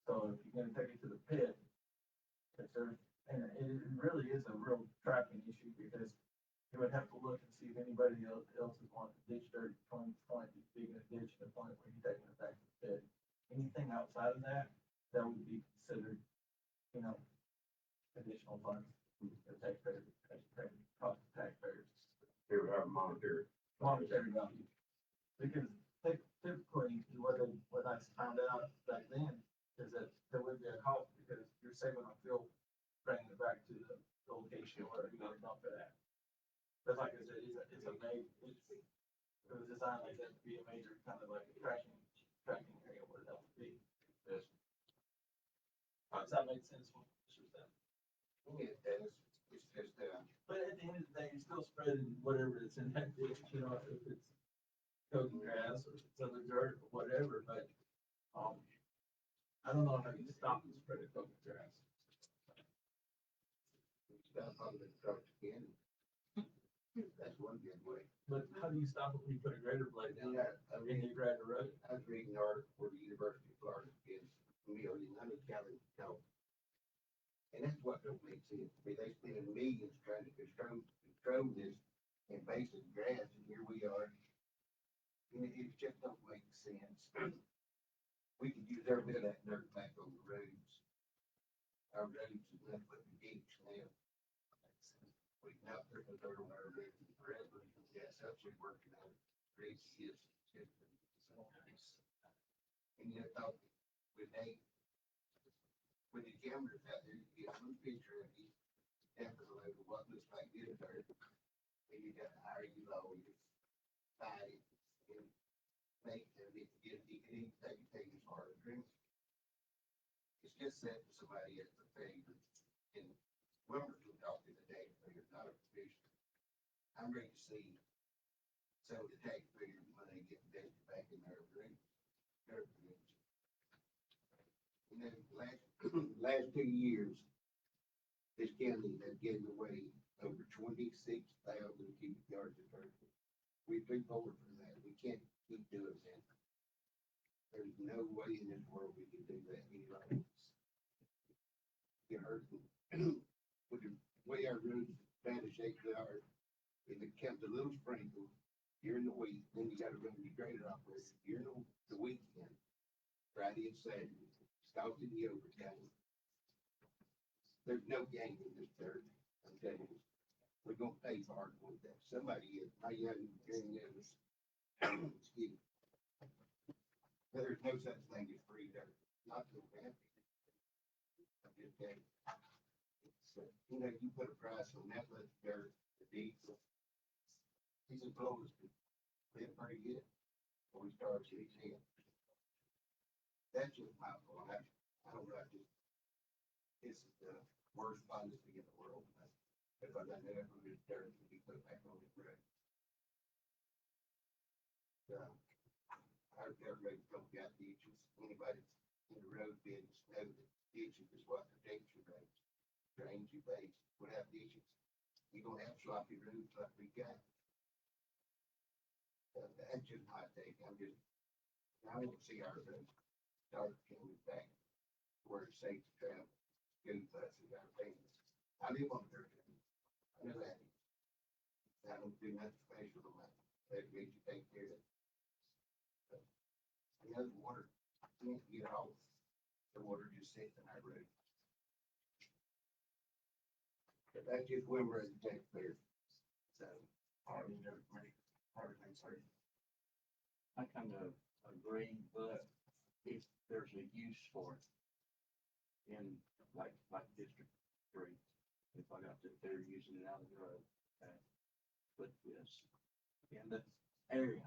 So if you're gonna take it to the pit, if there, and it really is a real tracking issue because you would have to look and see if anybody else is wanting to ditch dirt from point, digging a ditch to the point where you're taking it back to the pit. Anything outside of that, that would be considered, you know, additional funds, the taxpayers, cost of taxpayers. It would have a monetary. Monetary value. Because typically, what I found out back then is that there would be a cost because you're saving on fuel, bringing it back to the location where you're gonna dump it at. But like I said, it was designed like that to be a major kind of like a tracking area where that would be. Yes. Does that make sense? It does, it's just, But at the end of the day, you're still spreading whatever is in that ditch, you know, if it's coating grass or if it's other dirt or whatever, but, I don't know how you stop the spread of coating grass. stuff on the truck again. That's one good way. But how do you stop it when you put a grader blade down Yeah, in your grader road? I was reading an article where the University of Florida gives $1,100,000 help. And that's what don't make sense. I mean, they spend millions trying to control this invasive grass, and here we are. And it just don't make sense. We could use every bit of that dirt back on the roads. Our roads is nothing but the ditch now. We can out there with dirt on our roads forever, and that's actually working out great years. And you know, with the cameras out there, you picture of you, definitely what looks like good dirt. And you got to hire you lawyers, fight it, and make them get anything take as far as drinks. It's just set for somebody as a favor. And Wilmerton talked to the taxpayer, not a professional. I'm ready to see some of the taxpayers' money get invested back in their drinks. You know, last 2 years, this county has given away over 26,000 cubic yards of dirt. We've been forward from that. We can't keep doing that. There's no way in this world we can do that any longer. Get hurt. With the way our roads, bad as shape they are, if it comes a little sprinkle during the week, then you gotta run your grader operation during the weekend, Friday and Saturday, stopping the overtime. There's no game in this dirt, I'm telling you. We're gonna pay hard for that. Somebody is, my young, excuse me. There's no such thing as free dirt, not so bad. I'm just saying. So, you know, you put a price on that much dirt, the diesel. These employees live pretty good before we start to see it. That's just my fault. I don't know, this is the worst policy in the world. Because I never was dirt to be put back on the road. Our roads don't got ditches. Anybody in the road business knows that ditches is what protects your roads. Drains your base. Without ditches, you're gonna have sloppy roads like we got. That's just my take. I want to see our roads start coming back where it's safe to travel. Good buses, our things. I live on dirt. I know that. I don't do nothing special on that. That means you take care of it. The other water, you can't get off. The water just sits in our road. But that's just when we're in the taxpayer. So, I kind of agree, but if there's a use for it in like District 3, if I got that they're using it out of the road, okay, put this in the area,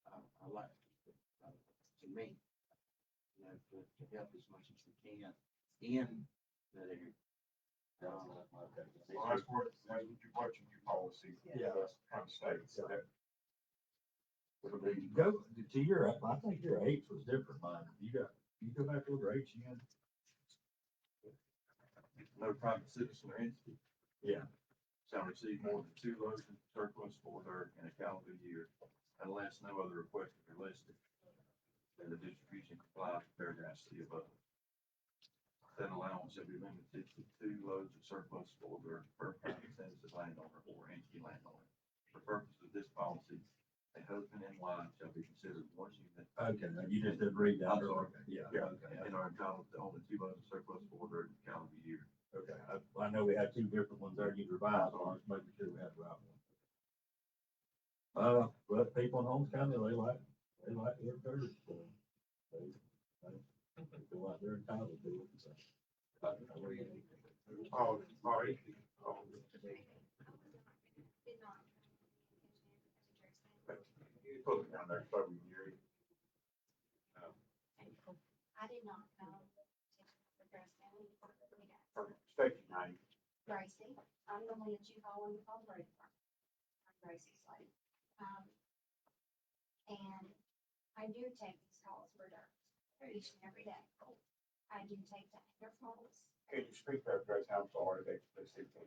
I like it, to me, you know, to help as much as we can in that area. Well, that's what you're watching your policy. Yeah. Kind of states that. Go to your, I think your H was different, mine. You go back to your H again? No private citizen or entity Yeah. shall receive more than 2 loads of surplus for dirt in a calendar year unless no other requests are listed. And the distribution complies with paragraph C above. Then allowance shall be limited to 2 loads of surplus for dirt per private citizen landowner or entity landowner. For purposes of this policy, a husband and wife shall be considered one unit. Okay, now you just did read that. I'm sorry. Yeah, Yeah, okay. and are entitled to only 2 loads of surplus for dirt in a calendar year. Okay, I know we had 2 different ones there, you revised, so I was making sure we had the right one. But people in Holmes County, they like their dirt, so they feel like they're entitled to it, so. You put it down there, so we hear it. I did not know. State your name. Gracie, I'm the one that you call when you call the road department. I'm Gracie Slade. And I do take these calls for dirt each and every day. I do take the anger calls. Can you speak up, Grace? I'm sorry, they see me.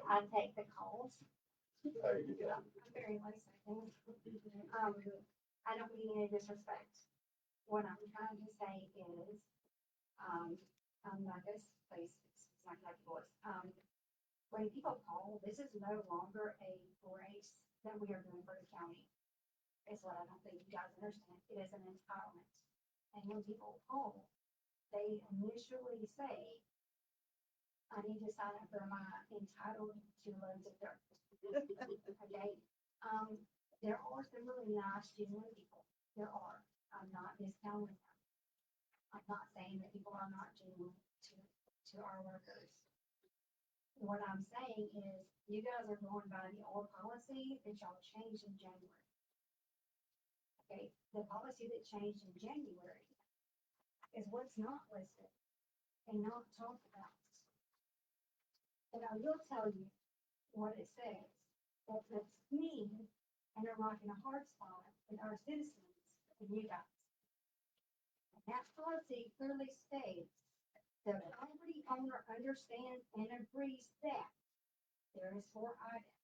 I take the calls. Hey, yeah. I'm very low second. I don't mean any disrespect. What I'm trying to say is, I'm not this place, it's not like voice. When people call, this is no longer a grace that we are doing for the county. Is what I don't think you guys understand. It is an entitlement. And when people call, they initially say, I need to sign up for my entitled to loads of dirt. Okay, there are some really nice, genuine people. There are. I'm not discounting them. I'm not saying that people are not genuine to to our workers. What I'm saying is, you guys are going by the old policy that y'all changed in January. Okay, the policy that changed in January is what's not listed and not talked about. And I will tell you what it says, that puts me in a rock and a hard spot with our citizens and you guys. And that policy clearly states the property owner understands and agrees that there is 4 items.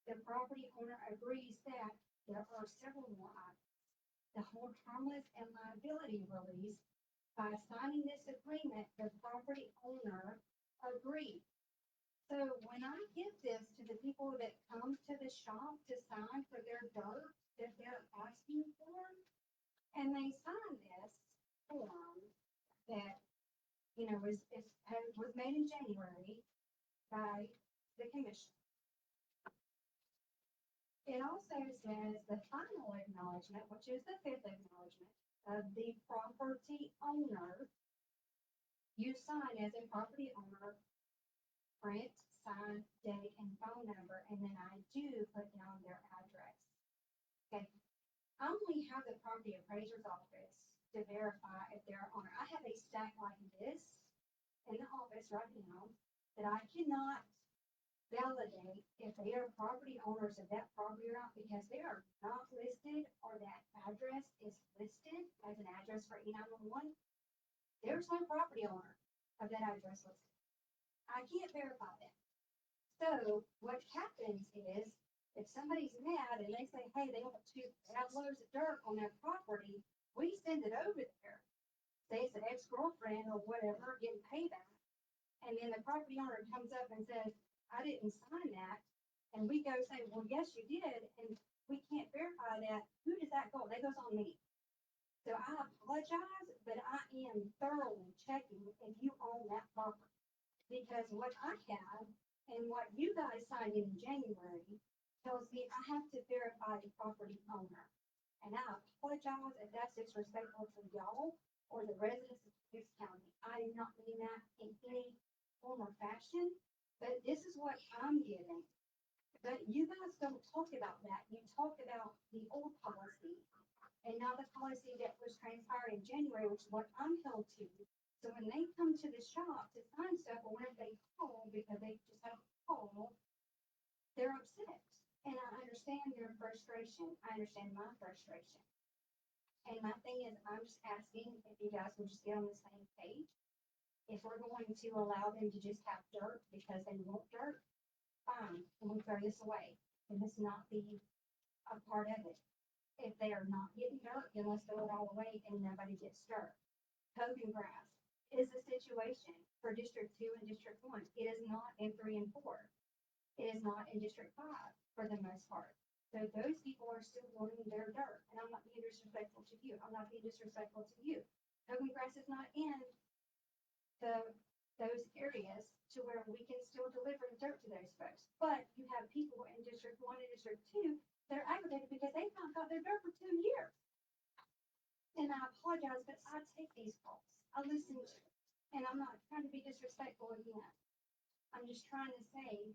The property owner agrees that there are several more items. The hold harmless and liability release, by signing this agreement, the property owner agreed. So when I give this to the people that come to the shop to sign for their dirt that they're asking for, and they sign this form that, was made in January by the commission. It also says the final acknowledgement, which is the 5th acknowledgement of the property owner. You sign as a property owner, print, sign, date, and phone number, and then I do put down their address. Okay, I only have the property appraiser's office to verify if they're owner. I have a stack like this in the office right now that I cannot validate if they are property owners of that property or not, because they are not listed or that address is listed as an address for E911. There's no property owner of that address listed. I can't verify that. So what happens is, if somebody's mad and they say, hey, they want to add loads of dirt on their property, we send it over there. Say it's an ex-girlfriend or whatever, getting payback. And then the property owner comes up and says, I didn't sign that. And we go say, well, yes, you did. And we can't verify that. Who does that go? That goes on me. So I apologize, but I am thoroughly checking if you own that property. Because what I have and what you guys signed in January tells me I have to verify the property owner. And I apologize if that's disrespectful to y'all or the residents of this county. I do not mean that in any form or fashion, but this is what I'm getting. But you guys don't talk about that. You talk about the old policy and now the policy that was transpired in January, which is what I'm held to. So when they come to the shop to sign stuff, or whenever they call, because they just have a call, they're upset. And I understand their frustration. I understand my frustration. And my thing is, I'm just asking if you guys will just get on the same page. If we're going to allow them to just have dirt because they want dirt, fine, and we throw this away. And this not be a part of it. If they are not getting dirt, then let's throw it all away and nobody gets dirt. Coving grass is the situation for District 2 and District 1. It is not in 3 and 4. It is not in District 5 for the most part. So those people are still wanting their dirt. And I'm not being disrespectful to you. I'm not being disrespectful to you. Coving grass is not in those areas to where we can still deliver dirt to those folks. But you have people in District 1 and District 2 that are aggravated because they've not got their dirt for 2 years. And I apologize, but I take these calls. I listen to it. And I'm not trying to be disrespectful again. I'm just trying to say,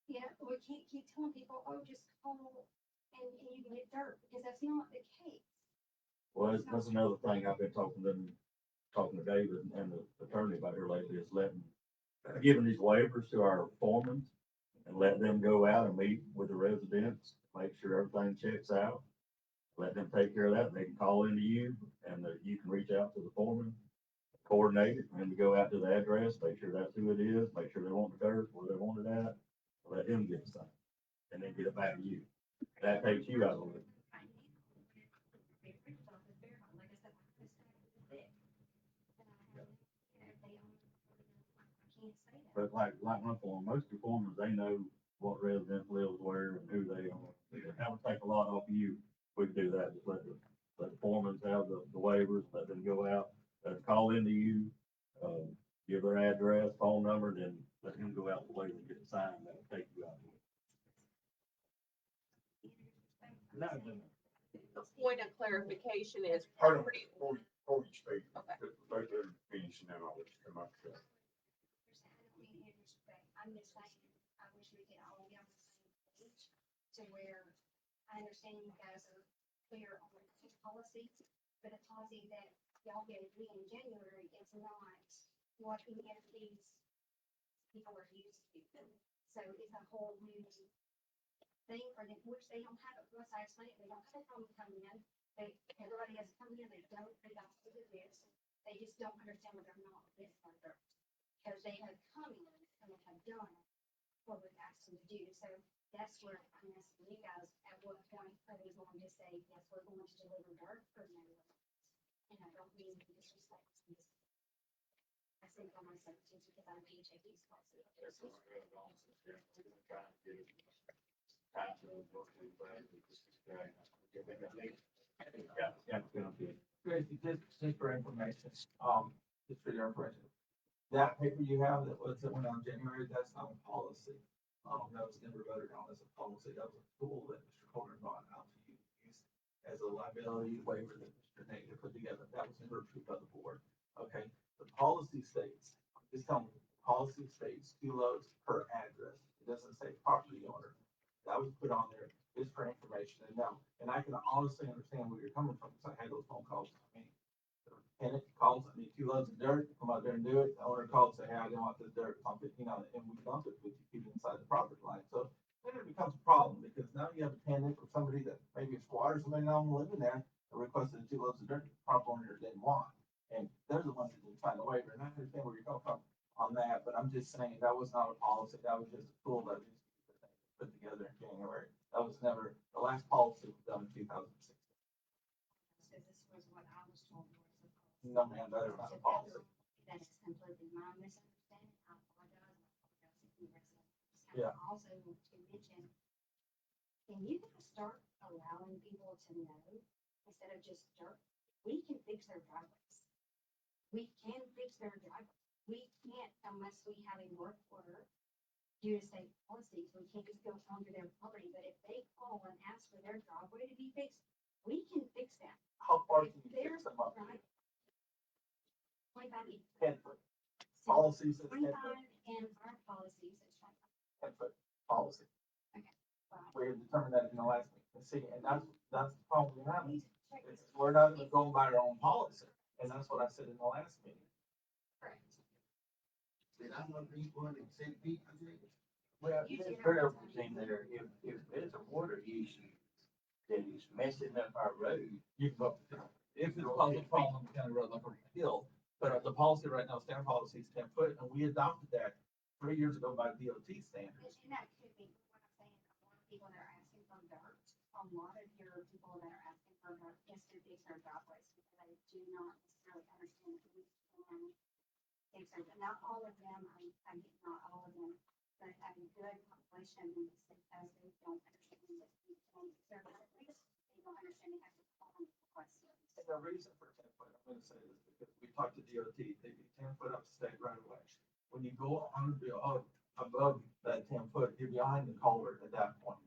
we can't keep telling people, oh, just call and you can get dirt, because that's not the case. Well, that's another thing I've been talking to David and the attorney about here lately, is giving these waivers to our foremen and let them go out and meet with the residents, make sure everything checks out. Let them take care of that. They can call into you and you can reach out to the foreman, coordinate it, and to go out to the address, make sure that's who it is, make sure they want the dirt where they want it at, let him get it signed, and then get it back to you. That takes you out of it. But like my foreman, most of the foremen, they know what resident lives where and who they are. That would take a lot off of you. We could do that, just let the foremen have the waivers, let them go out, call into you, give their address, phone number, then let him go out the way and get it signed. That would take you out of it. No. The point of clarification is Hold on, property. before you speak, Okay. let her finish and then I'll let you come up to it. I'm just saying, I wish we could all be on the same page to where I understand you guys are clear on the policy, but a policy that y'all gave me in January is not what any of these people are used to. So it's a whole new thing for them, which they don't have, once I explain it, they don't have a problem coming in. Everybody has come in, they don't do this, they just don't understand what they're not this under. Because they have come in and they have done what we've asked them to do. So that's where I'm asking you guys, at what point are they going to say, yes, we're going to deliver dirt or no? And I don't mean to disrespect this. I say for myself, just because I'm HAB's policy. Tracy, just for information, just for your information. That paper you have that went on January, that's not a policy. That was never voted on as a policy. That was a tool that Mr. Coleman brought out to you to use as a liability waiver that Mr. Nader put together. That was never approved by the board. Okay, the policy states, just tell me, policy states 2 loads per address. It doesn't say property owner. That was put on there just for information and no. And I can honestly understand where you're coming from because I had those phone calls. I mean, tenant calls, I need 2 loads of dirt, come out there and do it. The owner calls, say, hey, I don't want this dirt, pump it, and we dump it 50 feet inside the property line. So then it becomes a problem because now you have a tenant or somebody that maybe a squatter, somebody not living there, that requested 2 loads of dirt, the property owner didn't want. And they're the ones that didn't sign the waiver. And I understand where you're coming from on that, but I'm just saying that was not a policy. That was just a tool that was put together in January. That was never, the last policy was done in 2016. So this was what I was told was the policy. No, man, that is not a policy. That is completely my misunderstanding. I apologize. If you residents. Yeah. I also want to mention, can you guys start allowing people to know instead of just dirt? We can fix their driveways. We can fix their driveways. We can't unless we have a work order due to state policies. We can't just go onto their property. But if they call and ask for their driveway to be fixed, we can fix that. How far If can you they're fix them up? right, 25 feet. 10 foot. So Policy says 10 25 foot. and our policy says 25. 10 foot policy. Right. We had determined that in the last meeting. And see, and that's the problem we have. We need to check this. We're not even going by our own policy. And that's what I said in the last meeting. Correct. Did I not read one in 10 feet? I think? Well, there's very everything there, if there's a water issue that is messing up our road, You can vote. If it's causing a problem on the county road, like on the hill, but the policy right now, standard policy is 10 foot, and we adopted that 3 years ago by DOT standards. And that could be what I'm saying. A lot of people that are asking for dirt, a lot of your people that are asking for dirt, yes, to fix their driveways because they do not necessarily understand that we can fix their, not all of them, I mean, not all of them, but a good population of them, because they don't understand that we can fix their driveways. They don't understand they have to call and request service. And the reason for 10 foot, I'm gonna say this, because we talked to DOT, they do 10 foot up state right away. When you go on, above that 10 foot, you're behind the culvert at that point.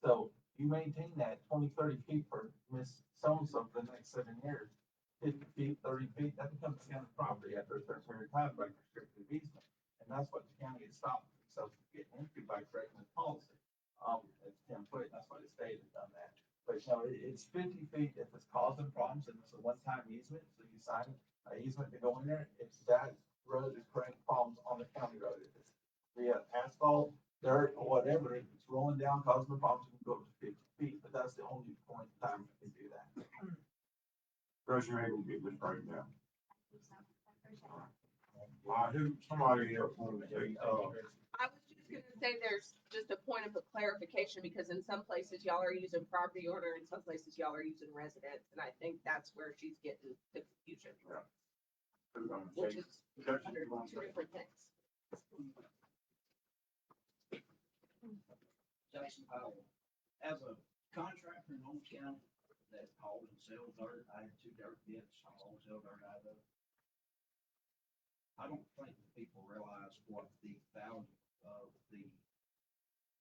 So you maintain that 20, 30 feet for Miss so-and-so for the next 7 years, 50 feet, 30 feet, that becomes county property after a certain period of time by restricted easement. And that's what the county has stopped themselves from getting into by creating this policy. It's 10 foot, that's why the state has done that. But, it's 50 feet if it's causing problems and it's a one-time easement, so you sign an easement to go in there, if that road is creating problems on the county road, if it's via asphalt, dirt, or whatever, if it's rolling down, causing the problems, you can go up to 50 feet, but that's the only point in time you can do that. Russ, you're able to get this right now. So I appreciate it. Somebody else wanted to say, I was just gonna say there's just a point of clarification because in some places y'all are using property owner, in some places y'all are using residents, and I think that's where she's getting the confusion. Which is under two different things. Jason Powell, as a contractor in Holmes County that hauls and sells dirt, I have 2 dirt pits, I haul and sell dirt out of. I don't think people realize what the value of the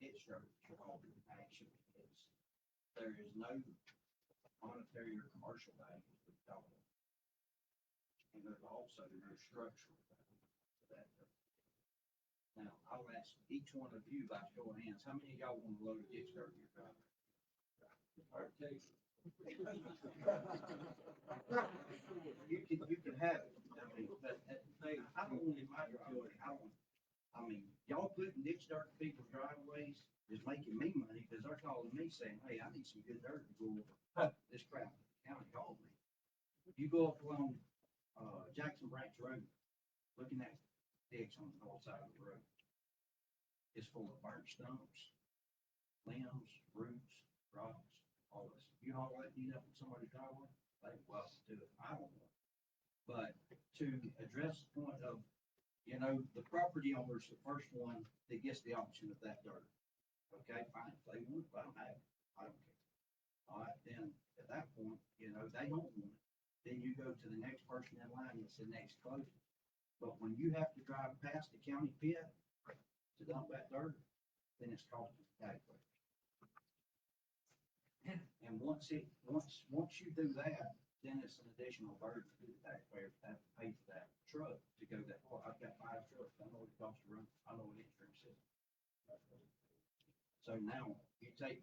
pit structure actually is. There is no monetary or commercial value to the dollar. and there's also no structural value to that dirt. Now, I'll ask each one of you by show of hands, how many of y'all want to load a ditch dirt in your driveway? Okay. You can have it, I mean, but, hey, I don't want in my driveway, I mean, y'all putting ditch dirt in people's driveways is making me money, because they're calling me saying, hey, I need some good dirt to go over this crap county called me. You go up along, Jackson Branch Road, looking at ditch on the north side of the road. It's full of burnt stumps, limbs, roots, rocks, all this. You haul that neat up in somebody's driveway, they welcome to it, I don't know. But to address the point of, you know, the property owner's the first one that gets the option of that dirt. Okay, fine, if they want it, let them have it, I don't care. All right, then, at that point, you know, they don't want it, then you go to the next person in line, it's the next closest. But when you have to drive past the county pit to dump that dirt, then it's costing the taxpayers. And once you do that, then it's an additional burden to the taxpayers to have to pay for that truck to go that far. I've got 5 trucks, I know what it costs to run, I know what insurance is. So now, you take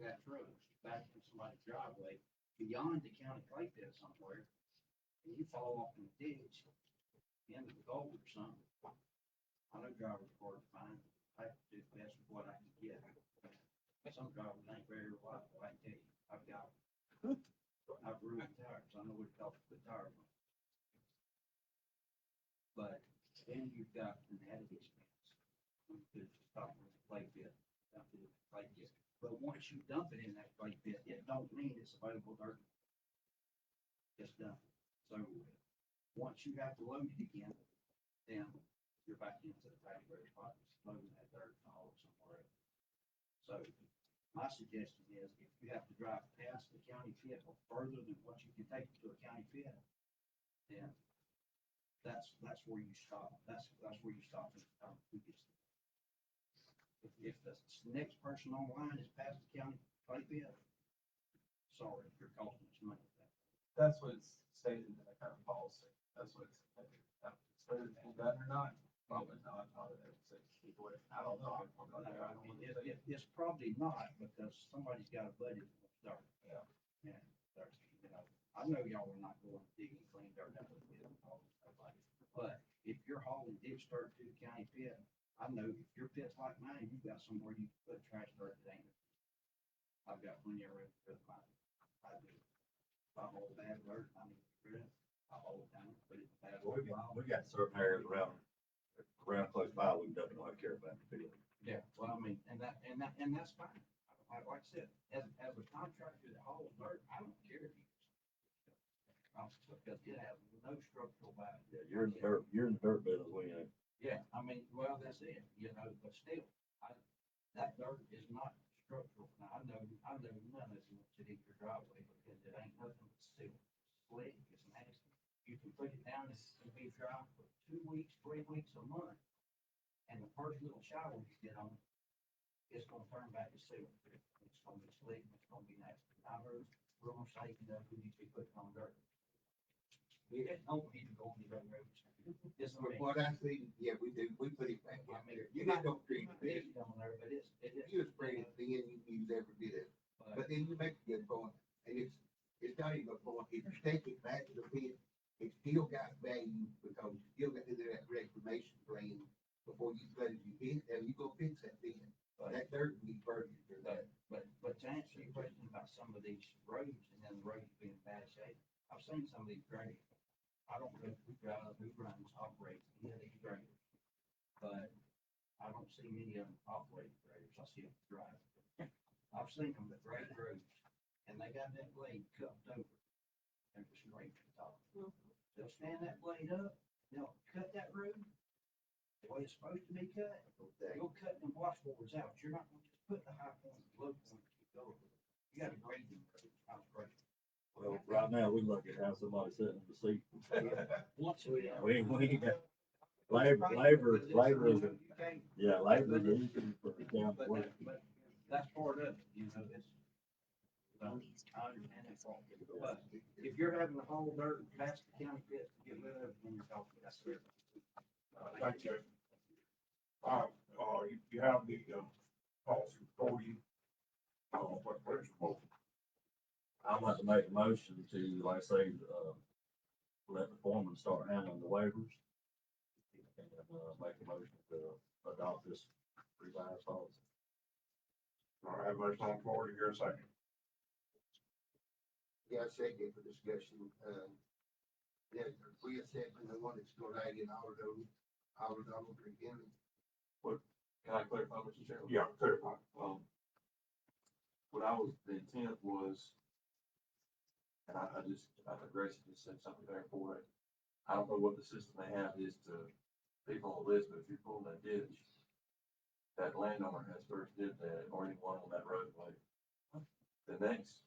that truck back to somebody's driveway beyond the county clay pit somewhere, and you fall off in the ditch, into the gold or something. I know drivers are hard to find, I have to do the best with what I can get. Some drivers ain't very reliable, I can tell you, I've ruined tires, I know what it costs to put tires on. But then you've got an added expense, you could stop with the clay pit, dump it in the clay pit. But once you dump it in that clay pit, it don't mean it's available dirt. It's done. So, once you have to load it again, then you're back into the taxpayer's pockets, loading that dirt and all somewhere else. So, my suggestion is, if you have to drive past the county pit or further than what you can take it to a county pit, then that's where you stop. That's where you stop and who gets it. If the next person on the line is past the county clay pit, sorry, you're costing us money. That's what it's stated in the current policy. That's what it's, whether it's been done or not, probably not, I don't know. I don't know. It's probably not, because somebody's got a budget to start. Yeah. And there's, you know, I know y'all are not going to dig and clean dirt out of the pit and all this stuff like that. But if you're hauling ditch dirt to the county pit, I know if your pit's like mine, you've got somewhere you can put trash dirt that ain't. I've got plenty of room to put mine. I do. If I haul bad dirt, I need to get rid of it. I haul it down, put it in bad. We got certain areas around close by, we definitely care about the field. Yeah, well, I mean, and that's fine. Like I said, as a contractor that hauls dirt, I don't care if you. Because it has no structural value. Yeah, you're in the dirt business, we ain't. Yeah, I mean, well, that's it, you know, but still, that dirt is not structural. Now, I know none of you want to dig your driveway because it ain't nothing but steel. Slick, it's nasty. You can put it down and be dry for 2 weeks, 3 weeks, a month. And the first little shower you get on, it's gonna turn back to silver. It's gonna be slick, it's gonna be nasty. I heard rumors saying that we need to be putting on dirt. We don't need to go on the dirt roads. It's But what I see, yeah, we do, we put it back out there. You just don't treat it. on there, but it is. You spray it thin, you use every bit of it. But then you make a good point, and it's not even a point, if you take it back to the pit, it's still got value, because you still got to do that reclamation plan before you let it, you hit, and you go fix that pit. That dirt needs burden for that. But to answer your question about some of these roads and then the roads being in bad shape, I've seen some of these grades. I don't know who runs, operates any of these graders, but I don't see many of them operating graders. I see them drive. I've seen them that grade roads, and they got that blade cupped over and straight to the top. They'll stand that blade up, they'll cut that road the way it's supposed to be cut. You'll cut them washboards out. You're not gonna just put the high point, and low point, and keep going. You gotta grade them roads. I was grading. Well, right now, we lucky to have somebody sitting in the seat. Once we, We ain't got, labor is, yeah, labor is an issue for the town. but that's part of it, you know, I understand that part, but if you're having to haul dirt past the county pit to get rid of it, then you're talking, that's fair. Thank you. You have the, policy recording. Where's the motion? I'd like to make a motion to, like I say, let the foreman start handling the waivers. And, make a motion to adopt this revised policy. All right, motion on the floor, to hear a second. Yeah, second for discussion, yeah, we accepting the one that's gonna add in all of those again. Can I clarify, Mr. Chairman? Yeah, clarify. What I was, the intent was, and I think Gracie just said something there for it. I don't know what the system they have is to people on the list, but if you pull that ditch, that landowner has first did that, or anyone on that roadway. The next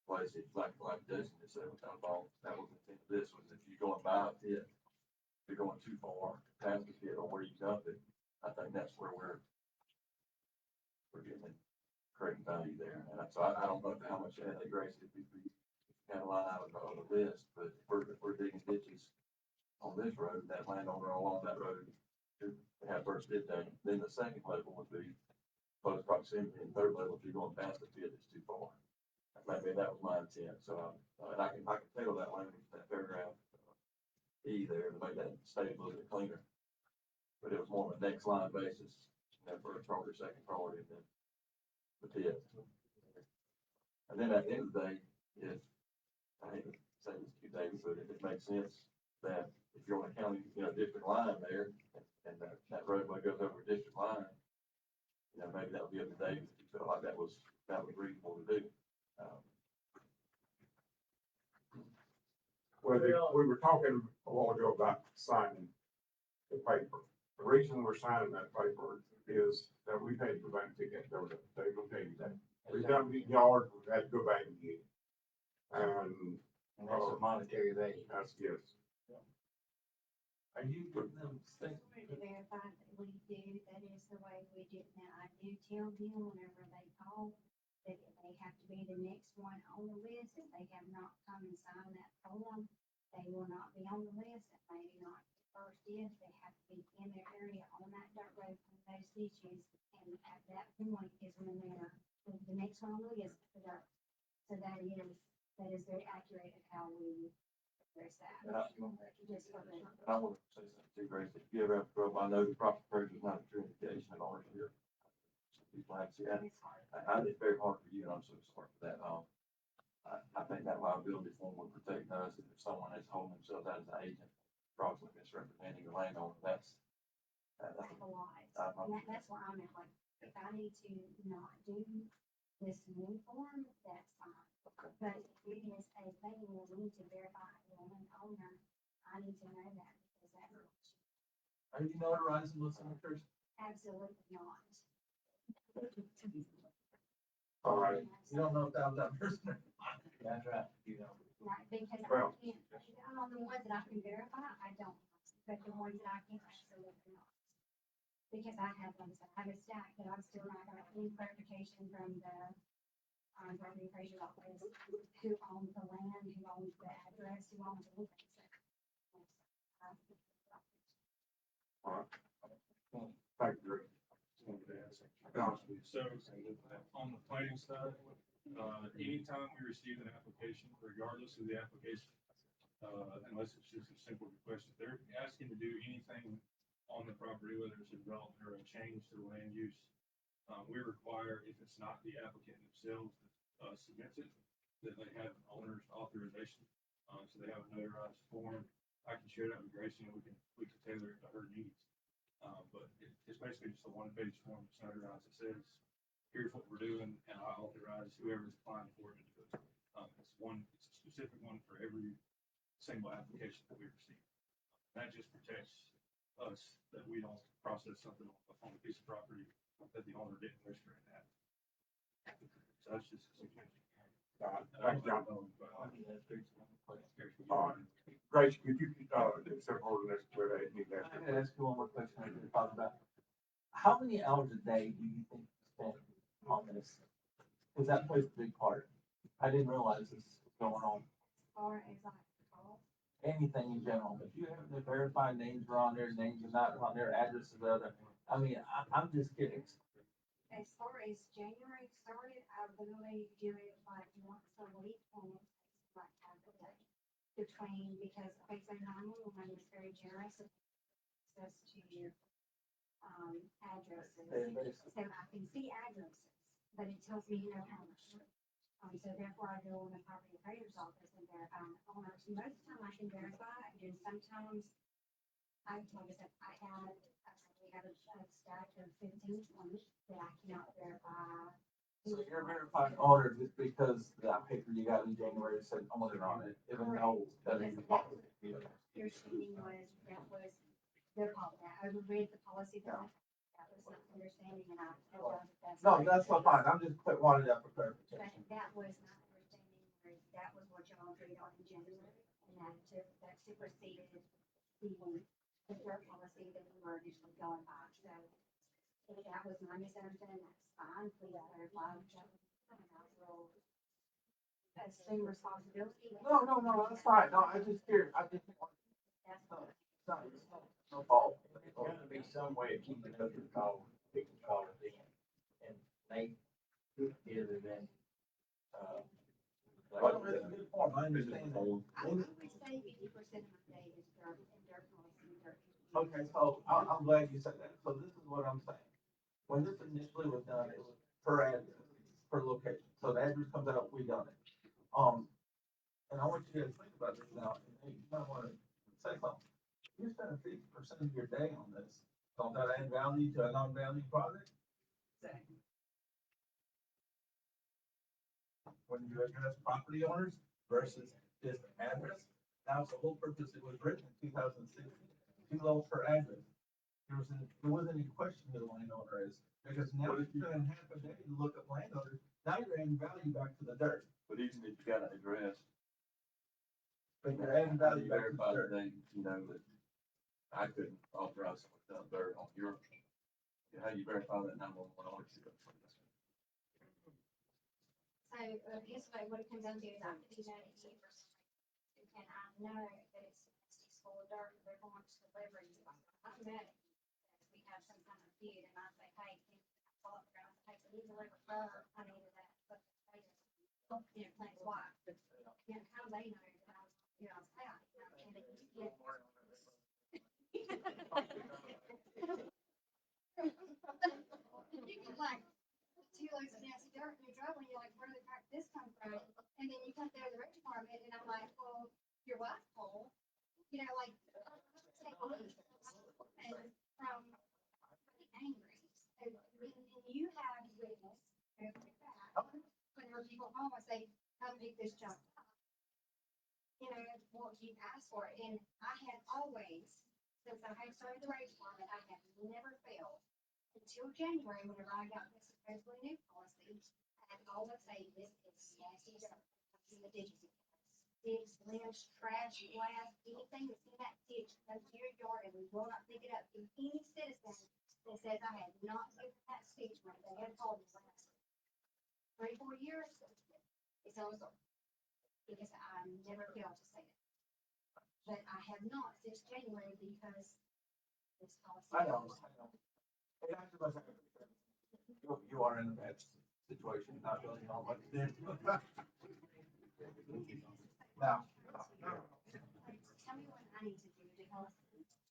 place, it's like Jason just said, that was the intent of this, was if you're going by a pit, if you're going too far past the pit or where you dump it, I think that's where we're getting creating value there. And so I don't know how much that Gracie, if we kind of line out on the list, but if we're digging ditches on this road, that landowner along that road who have first did that, then the second level would be close proximity, and third level, if you're going past the pit, it's too far. Maybe that was my intent, so, and I can tailor that language, that paragraph, E there, to make that state a little bit cleaner. But it was more of a next line basis, first priority, second priority, and then the pit. And then at the end of the day, if, I hate to say this to you, David, but if it makes sense that if you're on a county, district line there, and that roadway goes over a district line, maybe that would be up to David if you feel like that was reasonable to do. Well, we were talking a while ago about signing the paper. The reason we're signing that paper is that we paid to go back and take that dirt up. They will tell you that. We've done the yard, we've had to go back and get it. And that's a monetary value. that's, yes. Are you getting them things? To verify that we do, that is the way we do it now. I do tell them whenever they call that they have to be the next one on the list. If they have not come and signed that form, they will not be on the list. If they do not get first dibs, they have to be in their area on that dirt road from those ditches. And at that point is when they're the next one on the list for dirt. So that is very accurate of how we address that. And I Just for the. and I want to say something too, Grace, if you ever have to go up, I know the proper approach is not a true indication of ownership. People like, see, it's very hard for you, and I'm so sorry for that. I think that liability form would protect us if someone is holding themselves out as an agent, fraudulently misrepresenting the landowner, that's A lot. That's why I'm at, like, if I need to not do this new form, that's fine. But if it is a thing where we need to verify the owner, I need to know that because that's Are you notarizing those signatures? absolutely not. All right. You don't know if that was that person or not. That's right, Right, because Well- I can't, on the ones that I can verify, I don't, but the ones that I can't, absolutely not. Because I have, like I said, I have a stack, but I'm still not got any clarification from the, property appraiser's office, who owns the land, who owns the address, who owns anything, so. All right. Thank you, Rick. So, on the planning side, anytime we receive an application, regardless of the application, unless it's just a simple request, if they're asking to do anything on the property, whether it's a development or a change to the land use, we require, if it's not the applicant themselves that submits it, that they have an owner's authorization. So they have a notarized form. I can share that with Gracie, and we can tailor it to her needs. But it's basically just a one-page form that's notarized. It says, here's what we're doing, and I authorize whoever's applying for it to do it. It's a specific one for every single application that we receive. That just protects us, that we don't process something on a piece of property that the owner didn't wish for it to happen. So that's just a suggestion. Thanks, John. Grace, could you, accept ordinance where they need that? I'm gonna ask you one more question I didn't talk about. How many hours a day do you think you spend on this? Cause that plays a big part. I didn't realize this was going on. Or as I recall, Anything in general, if you have the verified names are on there, names are not on there, addresses are there. I mean, I'm just kidding. as far as January started, I literally do it like once a week and it's like half a day. Between, because basically 911 is very generous of access to addresses. So I can see addresses, but it tells me no ownership. So therefore I go in the property appraiser's office and verify the owners. Most of the time I can verify, and then sometimes like I said, we had a stack of 15, 20 that I cannot verify. So you're verifying owner just because that paper you got in January said owner on it, even though that ain't the policy. Your understanding was, that was their policy. I overread the policy, but that was not understanding, and I apologize if that's. No, that's so fine, I'm just wanting that for But clarification. that was not understanding, where that was what y'all agreed on in January, and that superseded the third policy that we were initially going by. So if that was my misunderstanding, that's fine, please clarify. And I will assume responsibility. No, that's fine, no, I just curious, I just want, That's no fault. There's gotta be some way of keeping up with calls, people calling in, and they get it in, Well, it's a good point, I understand that. I would say 50% of my day is dirt and dirt policy and dirt. Okay, so I'm glad you said that. So this is what I'm saying. When this initially was done, it was per address, per location. So the address comes out, we done it. And I want you guys to think about this now. And you might want to say something. You're spending 50% of your day on this. Don't that add value to a non-value project? When you address property owners versus just address, that was the whole purpose it was written in 2016. Too low per address. There wasn't any question who the landowner is, because now if you're in half a day to look at landowners, now you're adding value back to the dirt. But even if you got an address, But you're adding value back to the verify dirt. that, you know, that I couldn't authorize someone to dump dirt on your, how you verify that 911 ownership? So, basically, what it comes down to is I could do that at you for some reason, and I know that it's full of dirt, they're going to deliver you. I know that we have some kind of feud, and I say, hey, can you follow up, guys, hey, can you deliver her, I needed that, but, you know, thanks, why? You know, how do they know that I was, you know, I was out, you know, and then you get. You get like 2 loads of nasty dirt in your driveway, and you're like, where did the crap this come from? And then you come there to the rec department, and I'm like, well, your wife's pole, you know, like, and from angry. And you have witness, whenever people home, I say, come pick this junk up. You know, what you asked for, and I had always, since I had started the rec department, I have never failed. Until January, whenever I got this supposedly new policy, I always say, this is nasty dirt. In the ditches, ditch, limbs, trash, glass, anything that's in that ditch, comes to your yard, and we will not pick it up. If any citizen that says I have not taken that ditch, when they have told me last 3, 4 years, it's on the, because I never failed to say it. But I have not since January because this policy. I know. Hey, Dr. Bush, you are in a bad situation, not really know what to do. Now. Tell me what I need to do to help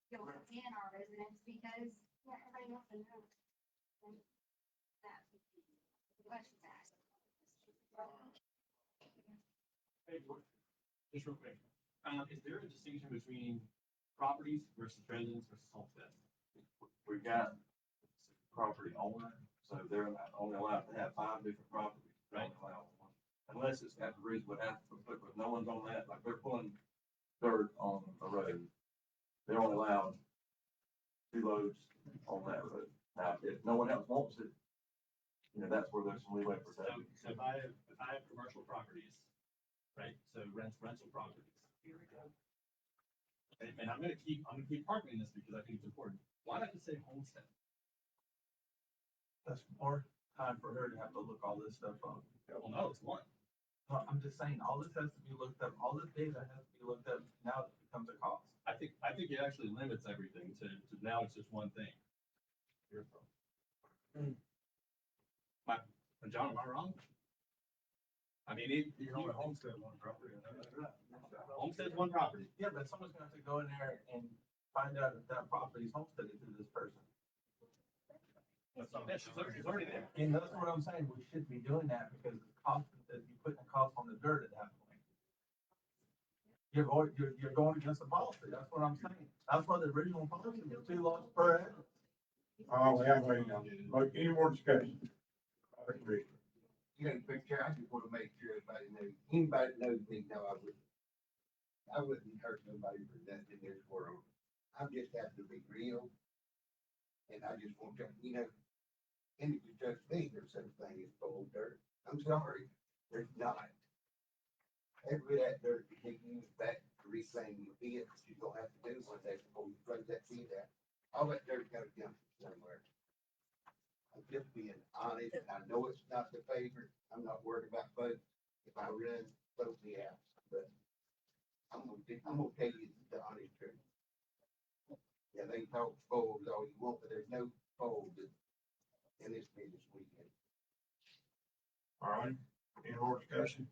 fill in our residents, because everybody wants to know. And that's the questions asked. Hey, George, just real quick, is there a distinction between properties versus residents versus homesteads? We've got property owner, so they're only allowed to have 5 different properties, right? Unless it's got the reason, but but no one's on that, like they're pulling dirt on a road. They're only allowed 2 loads on that road. Now, if no one else wants it, you know, that's where there's some leeway for that. So if I have commercial properties, right, so rental properties, here we go. And I'm gonna keep parking in this because I think it's important. Why not just say homestead? That's more. time for her to have to look all this stuff up. Well, no, it's one. No, I'm just saying, all this has to be looked up, all this data has to be looked up, now it becomes a cost. I think it actually limits everything to now it's just one thing. John, am I wrong? I mean, You can only homestead one property. Homestead's one property. Yeah, but someone's gonna have to go in there and find out if that property is homesteaded to this person. That's not, yeah, she's already there. And that's what I'm saying, we should be doing that because it's cost, that you're putting a cost on the dirt at that point. You're going against the policy, that's what I'm saying. That's why the original policy was 2 lots per acre. We have any more discussion? You know, Mr. Chair, I just wanna make sure everybody knows, anybody that knows me, know I wouldn't hurt nobody for nothing in this world. I'm just having to be real. And I just want to, you know, and if you judge me, there's such thing as full dirt. I'm sorry, there's not. Every bit of that dirt you can use back to reclaim your field, you're gonna have to do one day before you close that field out. All that dirt gotta come from somewhere. I'm just being honest, and I know it's not the favorite, I'm not worried about votes if I run, vote me out, but I'm gonna tell you the honest truth. Yeah, they talk polls all you want, but there's no polls in this business weekend. All right, any more discussion?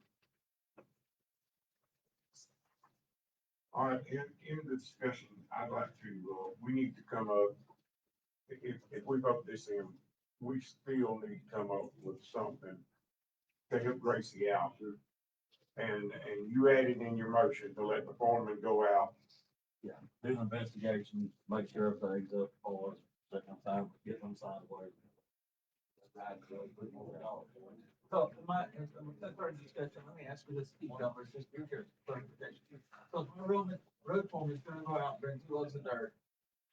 All right, in the discussion, I'd like to, we need to come up, if we vote this in, we still need to come up with something to help Gracie out. And you added in your motion to let the foreman go out. Yeah, do an investigation, make sure everything's up for us, second time, get them signed away. So my, since our discussion, let me ask you this, Steve Delmer, just for your clarification. So if my road foreman is gonna go out and bring 2 loads of dirt,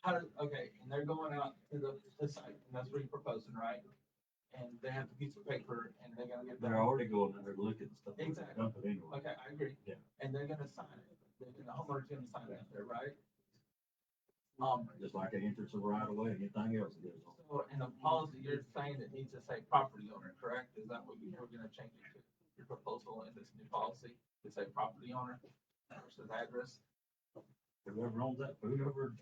okay, and they're going out to the site, and that's what you're proposing, right? And they have a piece of paper, and they're gonna get. They're already going in there looking and stuff. Exactly. Dump it anyway. Okay, I agree. Yeah. And they're gonna sign it, the homeowner's gonna sign it out there, right? Just like an entrance of right away, anything else that goes on. So in the policy, you're saying it needs to say property owner, correct? Is that what you're gonna change it to? Your proposal in this new policy, to say property owner versus address? Whoever owns that, whoever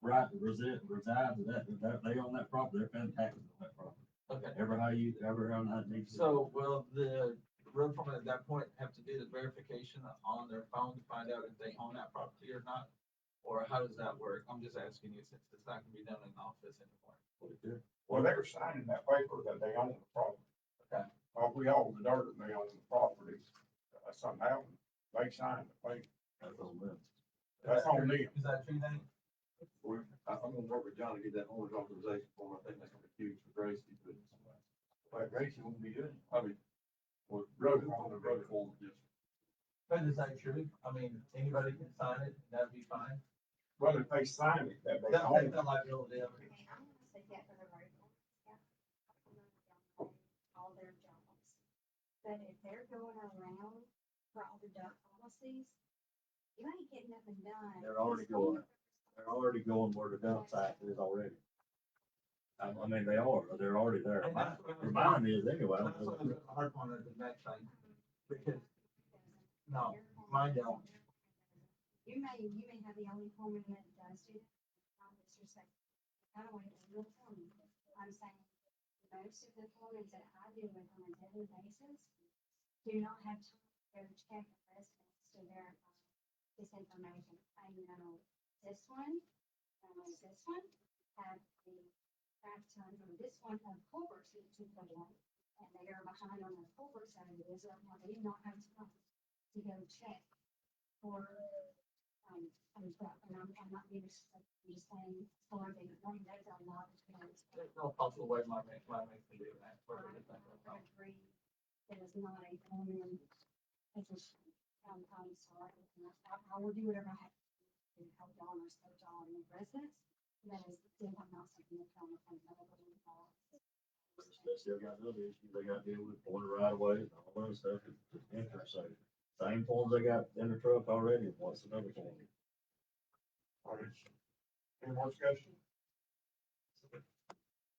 resides at that, they own that property, they're paying taxes on that property. Okay. Ever how that needs to. So will the road foreman at that point have to do the verification on their phone to find out if they own that property or not? Or how does that work? I'm just asking you since it's not gonna be done in the office anymore. Well, they were signing that paper that they own the property. Okay. We hold the dirt and they own the property. Somehow, they signed the paper. That's on them. That's on them. Is that true, Danny? I'm gonna work with John to get that owner's authorization form. I think that's gonna be huge for Gracie, but Gracie won't be doing it. I mean, well, road form, just. But is that true? I mean, anybody can sign it, and that'd be fine. Well, if they sign it, that they That'll own take it. the liability of it. Okay, I'm gonna say that for the road owners, yeah. All their jobs. But if they're going around for all the duck policies, you ain't getting nothing done. They're already going where the dump site is already. I mean, they're already there. And that's what I'm- Mine is anyway. That's what I was gonna harp on at the next thing, because, no, mine don't. You may have the only foreman that does do that. It's just like, I don't want to do it for me. I'm saying, most of the foremen that I deal with on a daily basis do not have time to go check the residents to verify this information. I know this one, have the craft ton, or this one of Culver, so to the one, and they are behind on the Culver side of it, is they do not have time to go check for, and I'm not being, I'm just saying, for the, that's a lot of things. There's no possible way my man can do that. I agree, it is not a foreman position. I'm sorry, I will do whatever I have to help y'all and respect y'all and the residents. That is definitely not something that I'm involved. They still got other issues they got to deal with, point right away, and all that stuff, it's just interesting. Same forms they got in the truck already, what's another form? All right. Any more discussion?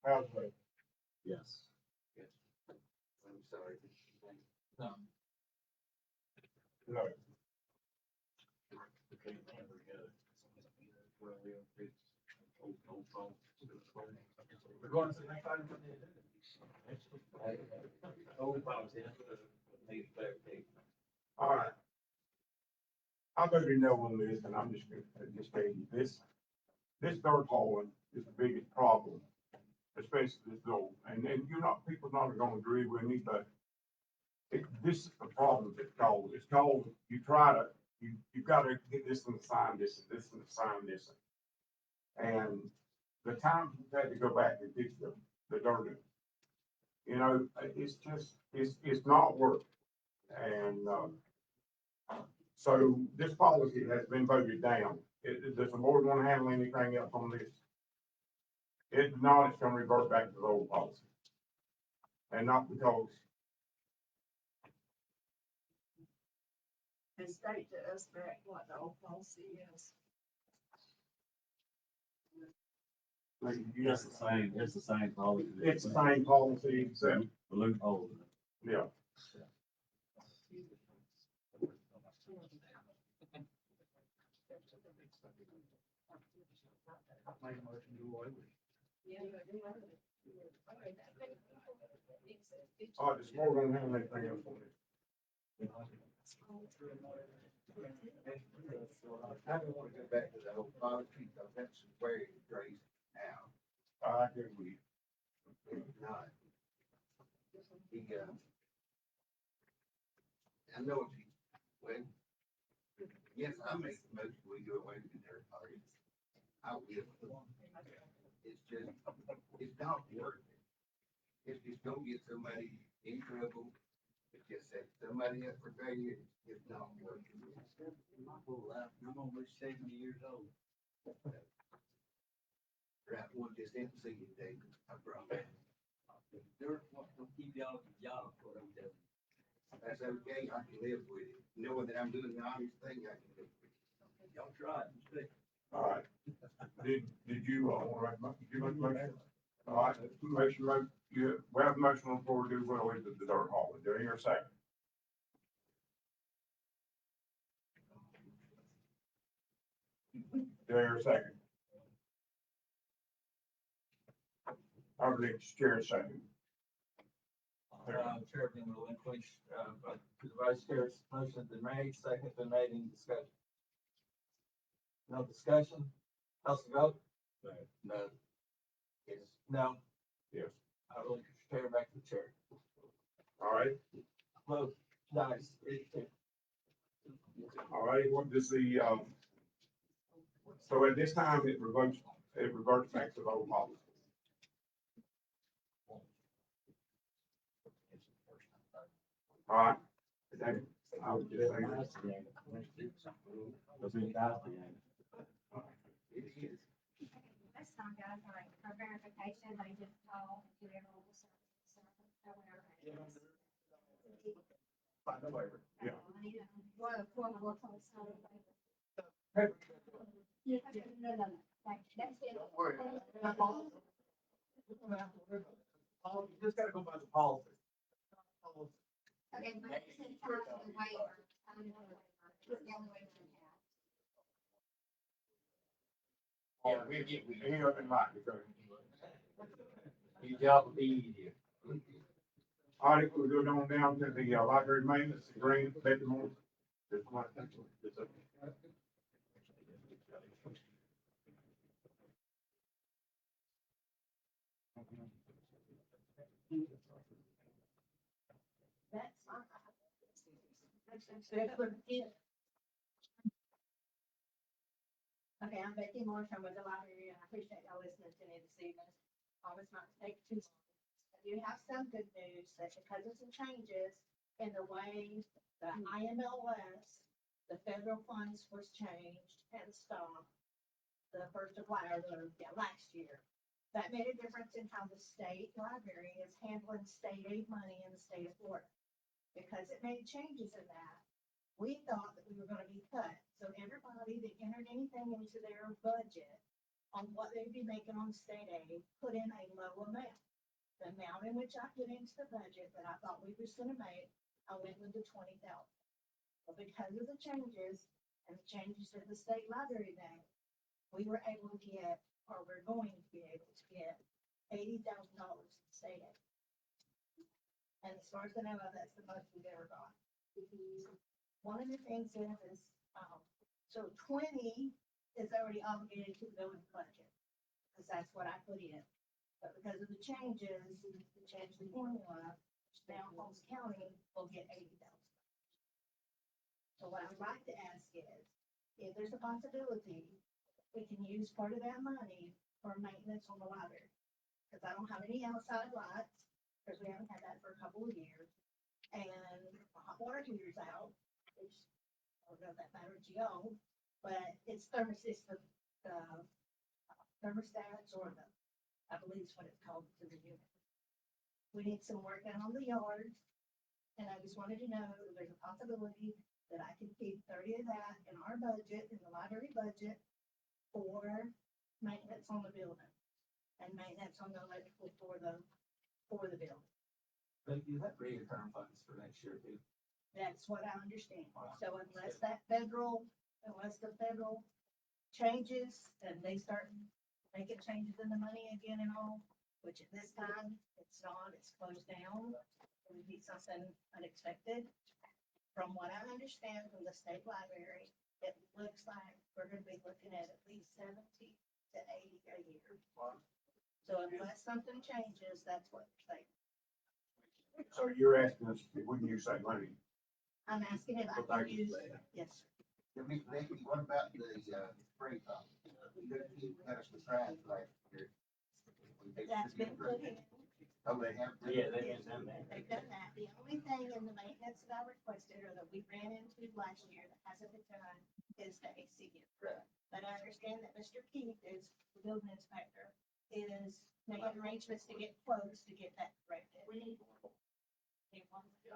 How's the Yes. I'm sorry. No. No. We're going to the next item on the agenda. Old policy, that's what needs clarification. All right. I voted no on this, and I'm just gonna, just tell you, this dirt hauling is the biggest problem, especially this goal. And you're not, people not gonna agree with me, but this is the problem that's called. It's called, you gotta get this and sign this, and this and sign this. And the times we've had to go back and fix the dirt, you know, it's just, it's not working. And, so this policy has been voted down. Does the board want to handle anything else on this? If not, it's gonna revert back to the old policy. And not because, And state to us back what the old policy is. like, It's the same policy. it's the same policy, except, The loophole. yeah. Make a motion to away with it. All right, this board gonna handle anything else on this. I don't wanna go back to the old policy, because that's where it grays now. I agree with you. It's not. I know it's, well, yes, I make the most, we do away with the dirt party. I will. It's just, it's not worth it. It's just gonna get somebody in trouble. It's just set somebody up for failure. It's not worth it. My whole life, I'm almost 70 years old. Right, one just didn't see you, David. I promise. Dirt, what will keep y'all at the job, what I'm doing. That's okay. I can live with it. Knowing that I'm doing the honest thing, I can live with it. Y'all try it. All right. Did you, want to did you make a motion? All right, motion, we have a motion on the floor to do away with the dirt hauling. Do I hear a second? Do I hear a second? I'll let chair second. Chair being relinquished, but the vice chair's motion has been made, second been made, any discussion? No discussion? How's the vote? No. Yes. No. Yes. I relinquish chair back to the chair. All right, Vote dies. all right, what does the, so at this time, it reverts back to the old policy. All right. I would just say that. It is. That's not guys, like, for verification, they just call, get it on the service, or whatever. Find a waiver. Yeah. We'll call it something. No, like, that's it. Don't worry. You just gotta go by the policy. Okay, but it's in terms of the waiver, the waiver, it's the only way we have. Yeah, we'll get with you. He up in line, because. Your job will be easier. All right, we'll go down to the library maintenance agreement, Betty Moore. This one, this one. That's fine. Okay, I'm Becky Morris, I'm with the library, and I appreciate y'all listening to me this evening. Always not to take too long. I do have some good news, that because of some changes in the way the IMLS, the federal funds was changed and stopped the first of last year. That made a difference in how the state library is handling state aid money in the state of Florida. Because it made changes in that, we thought that we were gonna be cut. So everybody that entered anything into their budget on what they'd be making on state aid, put in a low amount. the amount in which I put into the budget that I thought we was gonna make, I went with the 20,000. But because of the changes and the changes to the state library bank, we were able to get, or we're going to be able to get $80,000 in state aid. And as far as I know, that's the most we've ever got. One of the things is, so 20 is already obligated to the building budget, because that's what I put in. But because of the changes, the change in formula, now Holmes County will get $80,000. So what I'd like to ask is, if there's a possibility, we can use part of that money for maintenance on the library. Because I don't have any outside lights, because we haven't had that for a couple of years. And the hot water heater's out, which I don't know if that matters to y'all, but it's thermostat, thermostats or the, I believe is what it's called to the unit. We need some work done on the yard. And I just wanted to know if there's a possibility that I can keep 30 of that in our budget, in the library budget, for maintenance on the building and maintenance on the electrical for the building. But is that reoccurring funds for next year too? That's what I understand. So unless the federal changes and they start making changes in the money again and all, which at this time, it's not, it's closed down. It would be something unexpected. From what I understand from the state library, it looks like we're gonna be looking at least 70 to 80 a year. So unless something changes, that's what they're saying. So you're asking us if we can use that money? I'm asking if I Well, can thank you use, for that. yes, sir. Then Mr. Becky, what about the, spray pump? You got us the trash last year. That's been put in. Oh, they have? Yeah, they have done that. They've done that. The only thing in the maintenance that I requested or that we ran into last year that hasn't been done is the AC unit. Right. But I understand that Mr. Keith is, the building inspector, is making arrangements to get quotes to get that corrected. We need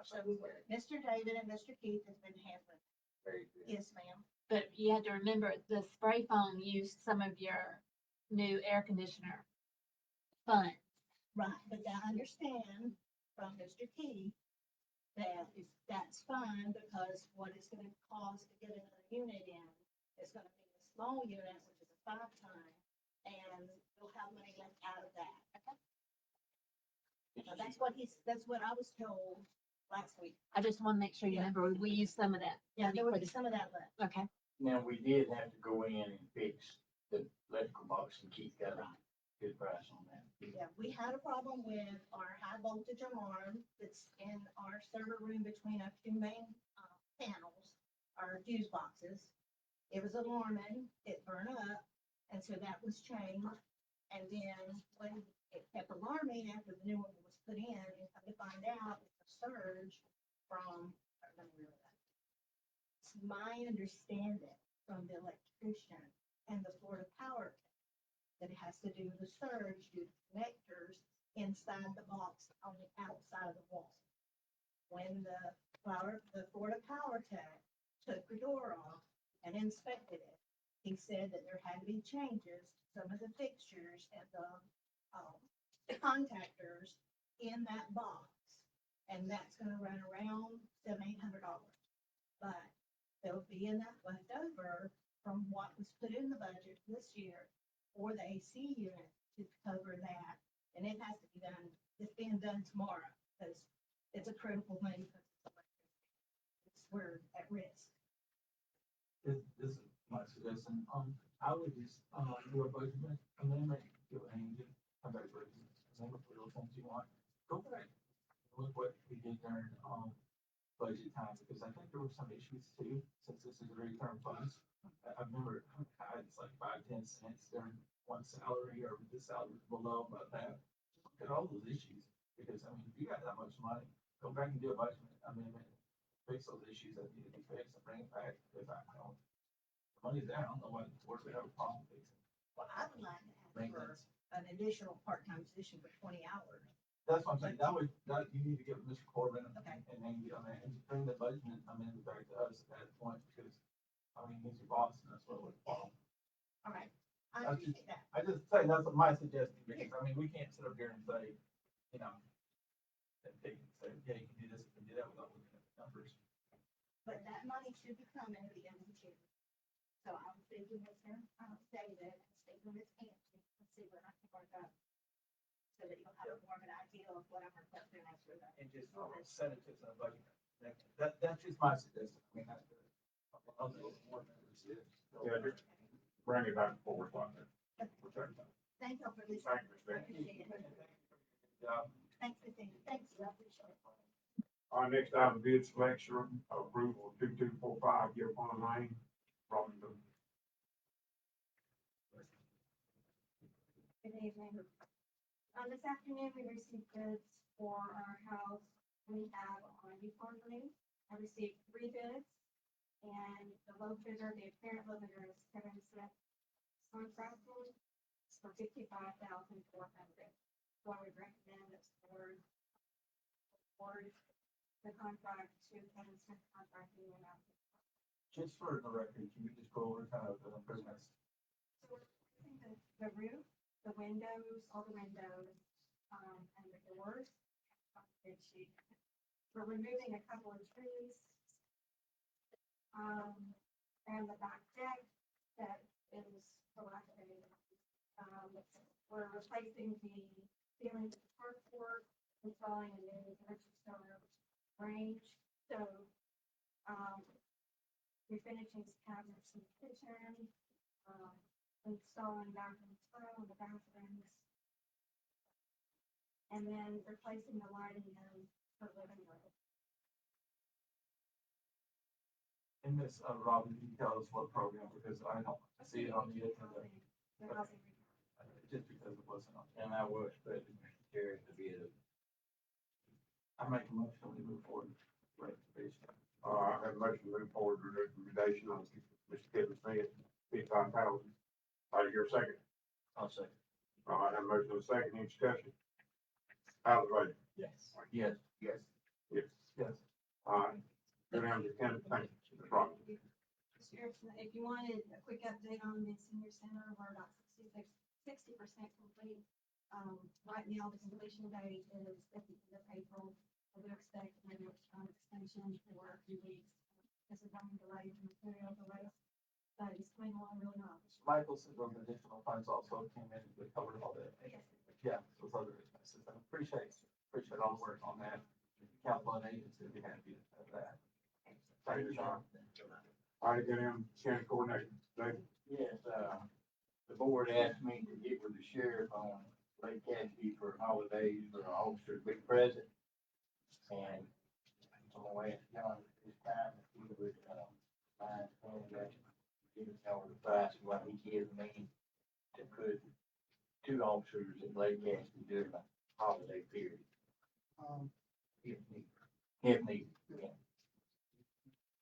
So Mr. David and Mr. Keith has been handling. Very good. Yes, ma'am. But you had to remember, the spray foam used some of your new air conditioner funds. Right, but I understand from Mr. Keith that that's fine because what it's gonna cost to get another unit in is gonna be a small unit, which is a 5-ton, and we'll have money left out of that. So that's what I was told last week. I just want to make sure you remember, we used some of that. Yeah, there money would for be some of that left. the- Okay, Now, we did have to go in and fix the electrical box and Keith got a good price on that. Yeah, we had a problem with our high voltage alarm that's in our server room between our two main panels, our fuse boxes. It was alarming, it burned up, and so that was changed. And then when it kept alarming after the new one was put in, and come to find out it's a surge from, I don't remember that. It's my understanding from the electrician and the Florida Power that it has to do with the surge due to connectors inside the box on the outside of the wall. When the Florida Power Tech took the door off and inspected it, he said that there had to be changes to some of the fixtures and the contactors in that box. And that's gonna run around $700-800. But there'll be enough left over from what was put in the budget this year for the AC unit to cover that, and it has to be done, it's being done tomorrow, because it's a critical thing, because we're at risk. This is my suggestion. I would just, do a budget amendment, do a change, come back for amendment for those things you want. Go back, look what we did during, budget time, because I think there were some issues too, since this is a recurring funds. I remember I had like 5-10 cents during one salary or this salary was below about that. Look at all those issues, because I mean, if you got that much money, go back and do a budget amendment, fix those issues that need to be fixed and bring it back. If I don't, the money's there, I don't know why the board would have a problem fixing. Well, I would like to ask for Maintenance. an additional part-time position for 20 hours. That's what I'm saying, you need to get with Mr. Corbin Okay. and then get on that, and just bring the budget amendment back to us at that point, because, I mean, he's your boss, and that's what we're. All right, I That's appreciate that. I just say that's my suggestion, because, I mean, we can't sit up here and say, you know, that they can say, yeah, you can do this, you can do that without looking at the numbers. But that money should be coming at the end of the year. So I'm speaking with him, David, and speaking with Anthony, and see what I can work out. So that you'll have more of an idea of what I'm requesting after that. And just set it to the budget. That's just my suggestion. I mean, that's good. Other board members, yeah. Yeah, just bring it back forward like that. Thank you for this. Thank you, I Mr. appreciate it. Yeah. Thanks, Christine. Thanks, I appreciate it. Our next item, bid selection, approval 2245 Yopon Lane, Robinson. Good evening. This afternoon, we received bids for our house we have on Yukon Lane. I received 3 bids, and the low bidder, the apparent low bidder is Kevin Smith Contracting for $55,400. So I would recommend that the board award the contract to Kevin Smith Contracting amount. Just for the record, can you just go over kind of the improvements? So we're replacing the roof, the windows, all the windows, and the doors. We're removing a couple of trees. And the back deck that is dilapidated. We're replacing the ceiling of the carport, installing a new energy storage range. So, refinishing some cabinets in the kitchen, installing bathroom tile in the bathrooms. And then replacing the lighting in the living room. And Miss Robin, can you tell us what program, because I don't see it on the agenda, The housing. just because it wasn't on. And I was expecting Mr. Terry to be a I make a motion to move forward. Right, basically. I have a motion to move forward with recommendation on Mr. Kevin Smith, 55,000. Are you here second? I'll say. I have a motion and a second, any discussion? How's the vote? Yes. Yes. Yes. Yes. Yes. Go down to Ken, thank you, Ms. Robinson. If you wanted a quick update on the senior center, we're about 60% complete. Right now, the completion date is at the end of April. I would expect maybe a strong extension for a few weeks. This is running delays and material delays, but it's coming along really well. Michael said those additional funds also came in, we covered all that. Yes. Yeah, those other expenses, I appreciate all the work on that. Council and agency, be happy to have that. Thank you, John. All right, go down, county coordinator, David. Yes, the board asked me to get with the sheriff on Lake Cassidy for holidays for an officer to be present. And I'm gonna ask John this time if he would, mind telling that, give us all the price of what he gives me to put 2 officers in Lake Cassidy during the holiday period, if needed. If needed, yeah.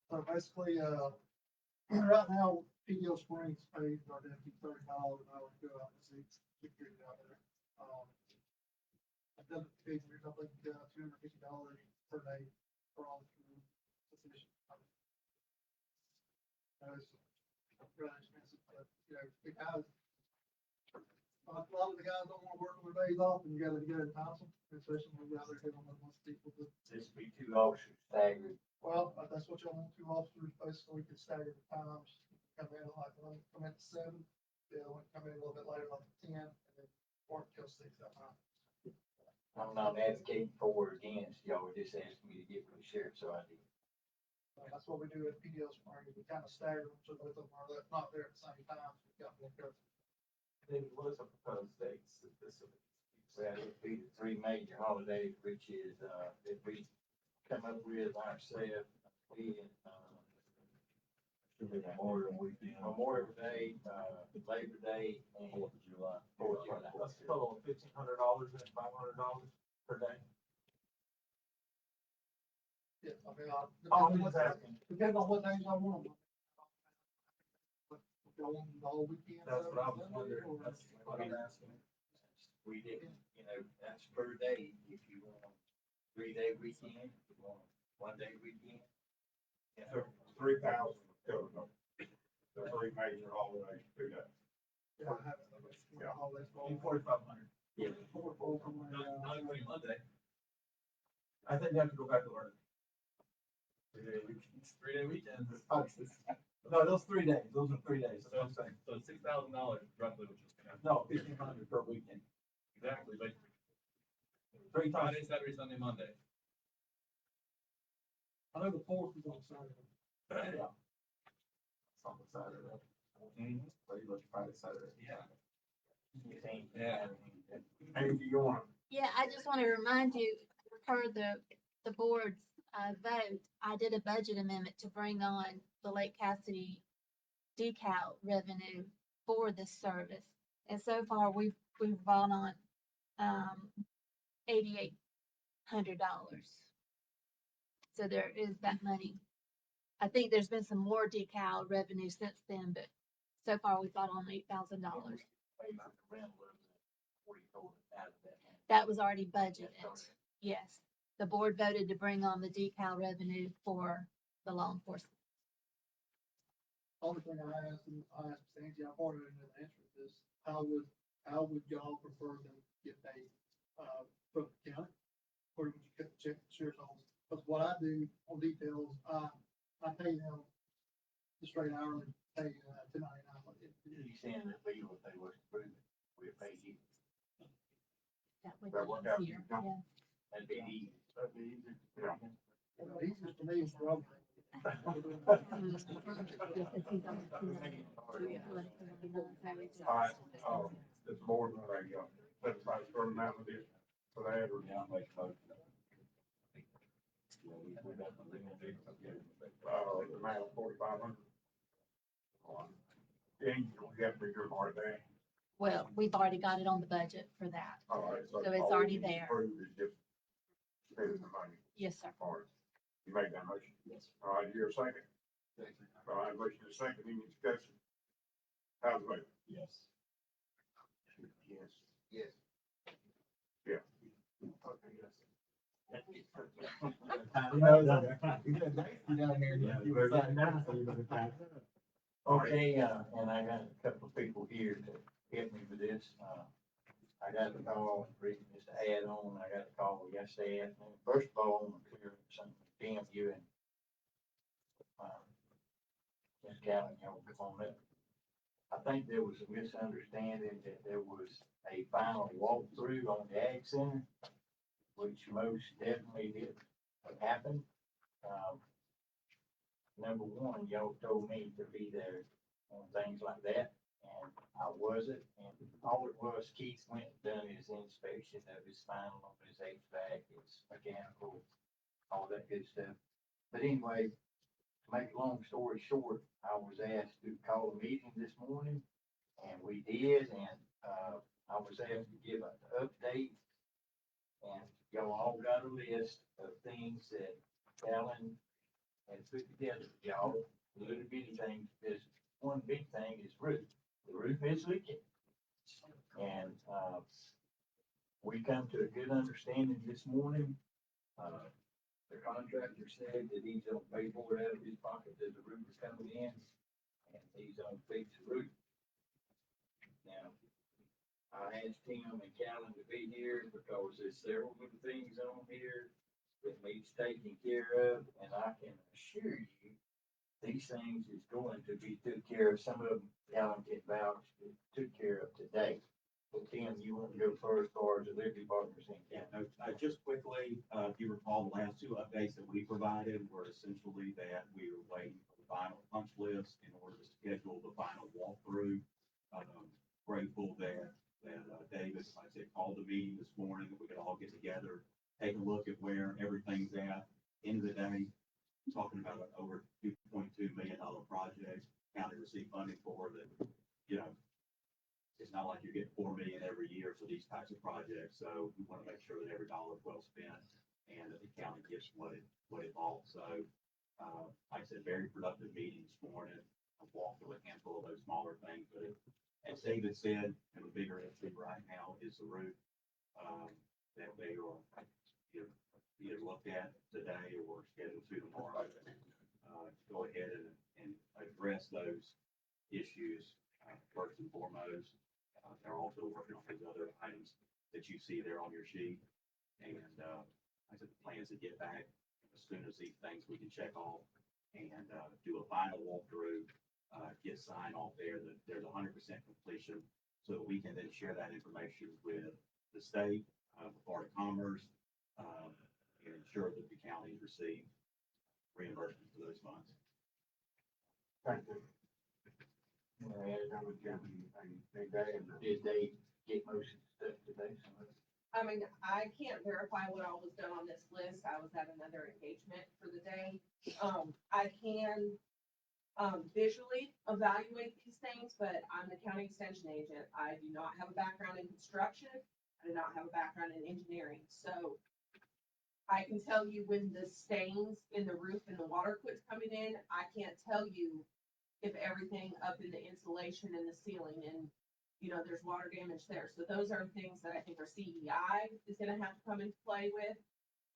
So basically, right now, PDO Springs pays our deputy $30 an hour to go out and see security out there. I've done the figures, I think, $250 per day for all the positions. It's really expensive, but, because a lot of the guys don't want to work on their days off, and you gotta entice them, especially when you're out there dealing with most people that. This would be 2 officers staggered. Well, that's what y'all want, 2 officers, basically, we could stagger the times, come in at like, come in at 7, come in a little bit later, like 10, and then work till 6 that night. I'm not advocating for or against, y'all were just asking me to get with the sheriff, so I did. That's what we do at PDO Springs, we kind of stagger them, so both of them are not there at the same time, so we got one covered. David, what is the proposed dates? Well, it'd be the 3 major holidays, which is, that we come up with ourselves, being, Memorial weekend. Memorial Day, Labor Day, and 4th of July. 4th of July. That's a total of $1,500 and $500 per day. Yeah, I mean, Oh, I'm just asking. depends on what days I want them. If y'all want them the whole weekend. That's what I was wondering. or- That's what I'm asking. We didn't, that's per day, if you want 3-day weekend, if you want 1-day weekend. Yeah, So 3,000 covered them. The 3 major holidays, 2 days. Yeah, I have it. Yeah. Holidays. I mean, 4,500. Yeah. Not including Monday. I think you have to go back to work. 3-day weekend. No, those 3 days, those are 3 days, that's what I'm saying. So $6,000 roughly, which is gonna. No, 1,500 per weekend. Exactly, but 3 times. Friday, Saturday, Sunday, Monday. I know the fourth is on Saturday. Yeah. It's on the Saturday. So you look Friday, Saturday. Yeah. Yeah. Angie, you want, Yeah, I just want to remind you, per the board's vote, I did a budget amendment to bring on the Lake Cassidy decal revenue for this service. And so far, we've brought on, $8,800. So there is that money. I think there's been some more decal revenue since then, but so far we brought on $8,000. That was already budgeted. Yes, the board voted to bring on the decal revenue for the law enforcement. Only thing I asked, and I asked Sandy, I've already know the answer to this, how would y'all prefer them get paid, from the county? Or would you cut the check to sheriff's office? Because what I do on details, I pay them the straight hourly, pay, $10.99. You saying that we would pay what's approved, we pay you, That would That worked be out, easier, yeah. yeah. that'd be easy. yeah, The easiest for me is for them. all right, this board, set aside a certain amount of this for that, or, Yeah, I'll make a motion. the amount of 4,500. Angie, we have to be your part of that. Well, we've already got it on the budget for that. All right, So it's all already we need to there. approve is just spending the money Yes, sir. for it. You make that motion? Yes. All right, you're a second. All right, motion is second, any discussion? How's the vote? Yes. Yes. Yes. You know, you got Dave down here. You were saying that. Okay, and I got a couple of people here to help me with this. I got a call, reading this add on, I got a call yesterday afternoon. First of all, I'm gonna clear something, damn you and Ms. Callen, y'all come on up. I think there was a misunderstanding that there was a final walkthrough on the Ag Center, which most definitely did happen. Number one, y'all told me to be there on things like that, and I wasn't. And all it was, Keith went and done his inspection of his final on his HVAC, his mechanical, all that good stuff. But anyway, to make a long story short, I was asked to call a meeting this morning, and we did, and, I was asked to give an update. And y'all all got a list of things that Alan had put together, y'all, little bitty things. There's one big thing is roof. The roof is leaking. And, we come to a good understanding this morning. The contractor said that he's gonna pay for it out of his pocket as the roof is coming in, and he's gonna fix the roof. Now, I asked him and Callan to be here because there's several little things on here that needs taken care of, and I can assure you, these things is going to be took care of. Some of them, Callan can vouch, took care of today. But Tim, you want to go first, or the Liberty Partners in Yeah, Canada? no, just quickly, if you recall, the last two updates that we provided were essentially that we were waiting for the final punch list in order to schedule the final walkthrough. Grateful that David, like I said, called the meeting this morning, that we could all get together, take a look at where everything's at. End of the day, talking about an over $2.2 million project, county received funding for that, you know, it's not like you get 4 million every year for these types of projects, so we want to make sure that every dollar is well spent and that the county gets what it bought. So, like I said, very productive meeting this morning. I walked through a handful of those smaller things, but as David said, and the bigger issue right now is the roof, that they are either looked at today or scheduled to tomorrow. Go ahead and address those issues, first and foremost. They're also working on these other items that you see there on your sheet. And, I said, the plan is to get back as soon as these things we can check off and, do a final walkthrough, get sign off there that there's 100% completion, so that we can then share that information with the state, the Florida Commerce, and ensure that the counties receive reimbursement for those funds. Thank you. Did they get most of the stuff today? I mean, I can't verify what all was done on this list. I was at another engagement for the day. I can, visually evaluate these things, but I'm the county extension agent. I do not have a background in construction. I do not have a background in engineering, so I can tell you when the stains in the roof and the water quits coming in. I can't tell you if everything up in the insulation and the ceiling and, you know, there's water damage there. So those are things that I think our CEI is gonna have to come into play with.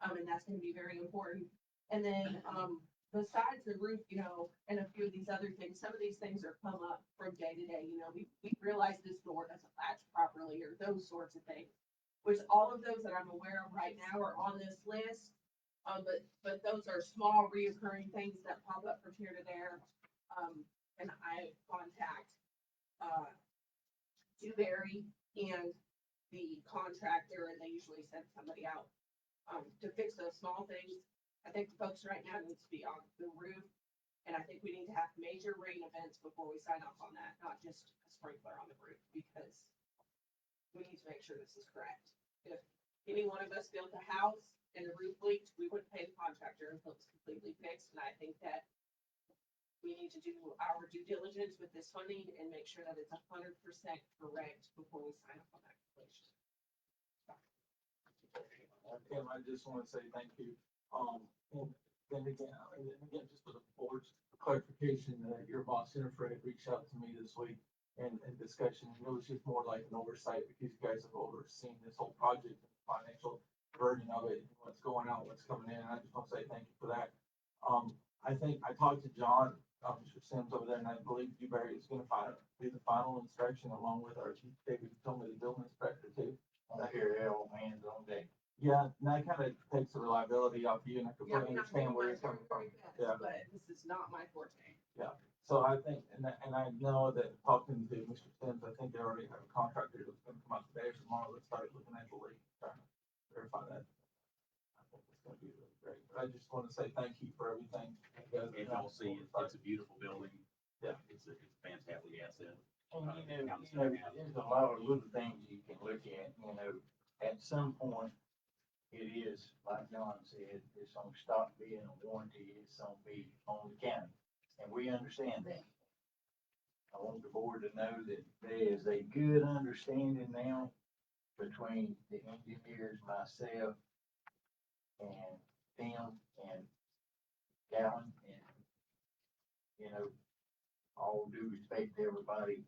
And that's gonna be very important. And then, besides the roof, you know, and a few of these other things, some of these things are come up from day to day. You know, we realize this door doesn't latch properly or those sorts of things. Which all of those that I'm aware of right now are on this list. But those are small reoccurring things that pop up from here to there. And I contact, Dewberry and the contractor, and they usually send somebody out, to fix those small things. I think the focus right now needs to be on the roof. And I think we need to have major rain events before we sign off on that, not just a sprinkler on the roof, because we need to make sure this is correct. If any one of us built a house and the roof leaked, we wouldn't pay the contractor until it's completely fixed. And I think that we need to do our due diligence with this funding and make sure that it's 100% correct before we sign up on that completion. Tim, I just want to say thank you. And then again, just for the board's clarification, your boss, Jennifer, had reached out to me this week and discussion. It was just more like an oversight because you guys have overseen this whole project, and financial burden of it, what's going out, what's coming in. I just want to say thank you for that. I think I talked to John, Mr. Sims over there, and I believe Dewberry is going to do the final inspection along with our chief, David, told me the building inspector too. I hear all hands on deck. Yeah, and that kind of takes the reliability off you, and I Yeah, completely I'm not understand doing where my you're coming from. very best, Yeah. but this is not my forte. So I think, and I know that talking to Mr. Sims, I think they already have a contractor that's gonna come out today or tomorrow that started looking at the leak, trying to verify that. I think it's gonna be really great, but I just want to say thank you for everything. You guys are As y'all see, it's a beautiful building. Yeah. It's a fantastic asset. And there's a lot of little things you can look at, at some point, it is, like John said, it's gonna stop being a warranty, it's gonna be on the county, and we understand that. I want the board to know that there is a good understanding now between the engineers, myself, and Tim, and Callan, and, all due respect to everybody,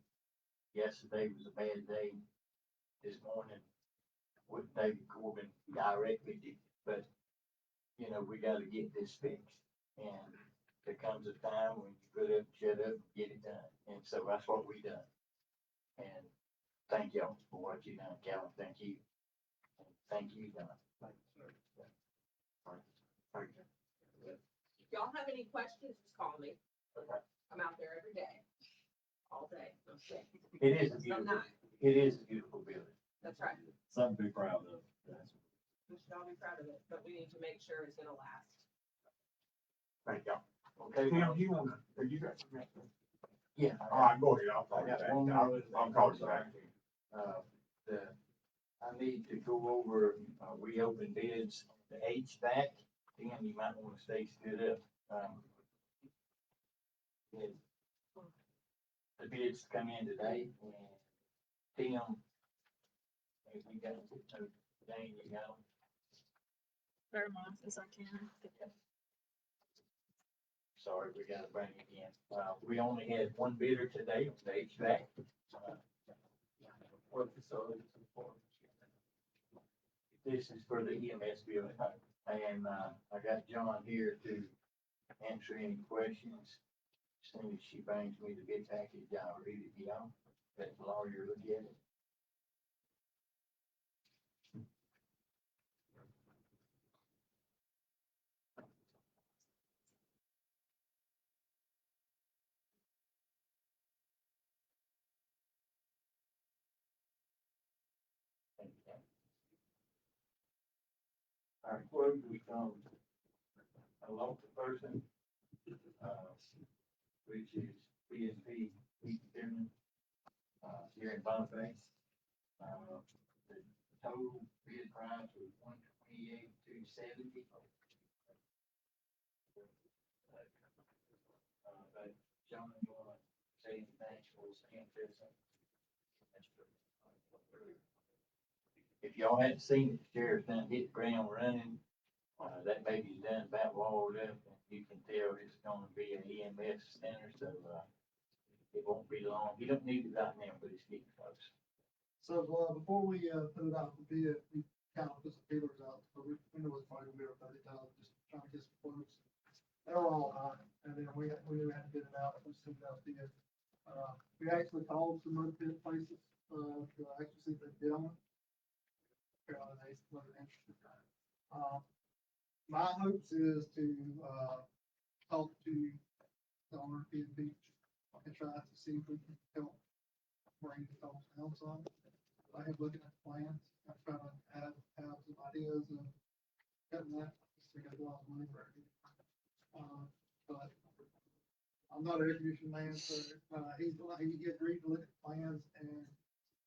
yesterday was a bad day. This morning, with David Corbin directly, but, we gotta get this fixed. And there comes a time when you put up, shut up, and get it done. And so that's what we done. And thank y'all for what you done, Calvin, thank you. And thank you, Don. Thank you. If y'all have any questions, just call me. I'm out there every day, all day. It is a Some beautiful, night. it is a beautiful building. That's right. Something to be proud of. We should all be proud of it, but we need to make sure it's gonna last. Thank y'all. Okay, Tim, you wanna, are you guys? yeah. All right, go ahead, I'll call you I got back. one more I'll other thing. call you back. I need to go over, we opened bids, the HVAC, Tim, you might wanna stay stood up. The bids come in today, and Tim, if we got, Dane, you got them? Very much as I can. Sorry, we gotta bring it in. We only had one bidder today on the HVAC. What facility is it for? This is for the EMS building, and, I got John here to answer any questions. As soon as she brings me the bid package, I'll read it, let the lawyer look at it. our quote, we come a local person, which is PSP, Pete Tiernan, here in Boniface. The total bid price was $128,270. But John, you wanna say anything for Sam Pearson? If y'all hadn't seen it, the sheriff's done hit the ground running. That baby's done about walled up, and you can tell it's gonna be an EMS center, so, it won't be long. You don't need it right now, but it's getting close. So, before we, put it out for bid, we kind of put some feelers out, but we know it's probably gonna be over 30,000, just trying to get some quotes. They were all high, and then we knew we had to get it out, we sent it out to bid. We actually called some other bid places, to actually see if they bid on it. Apparently they wasn't interested. My hopes is to, talk to the owner of Beach and try to see if we can help bring the cost down some. I have looking at the plans, I'm trying to have some ideas of cutting that, we got a lot of money for it. But I'm not an air conditioning man, so, he agreed to look at the plans and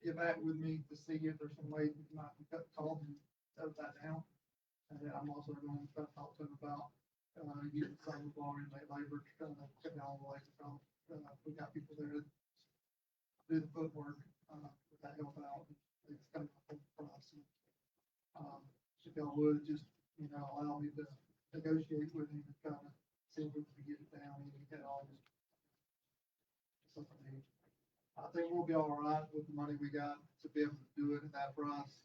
get back with me to see if there's some ways we might cut the cost and set that down. And then I'm also going to try to talk to him about, using some of our inmate labor to kind of cut down on the labor cost. We got people there to do the footwork, with that help out. It's kind of a process. If y'all would just, allow me to negotiate with him and kind of see if we can get it down and get all this. Something. I think we'll be all right with the money we got to be able to do it at that price.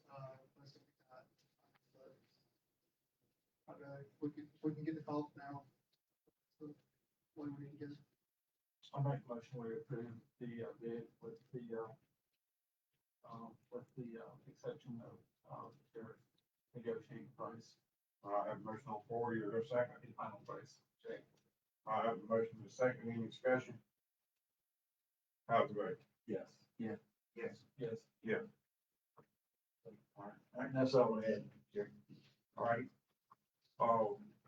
If we can get the cost down, so what we need to get. I'll make a motion we approve the, bid with the exception of, their negotiating price, I have a motion on the floor, is there a second? the final price. I have a motion to second, any discussion? How's the vote? Yes. Yes. Yes. All right, that's all I had, Jerry. All right.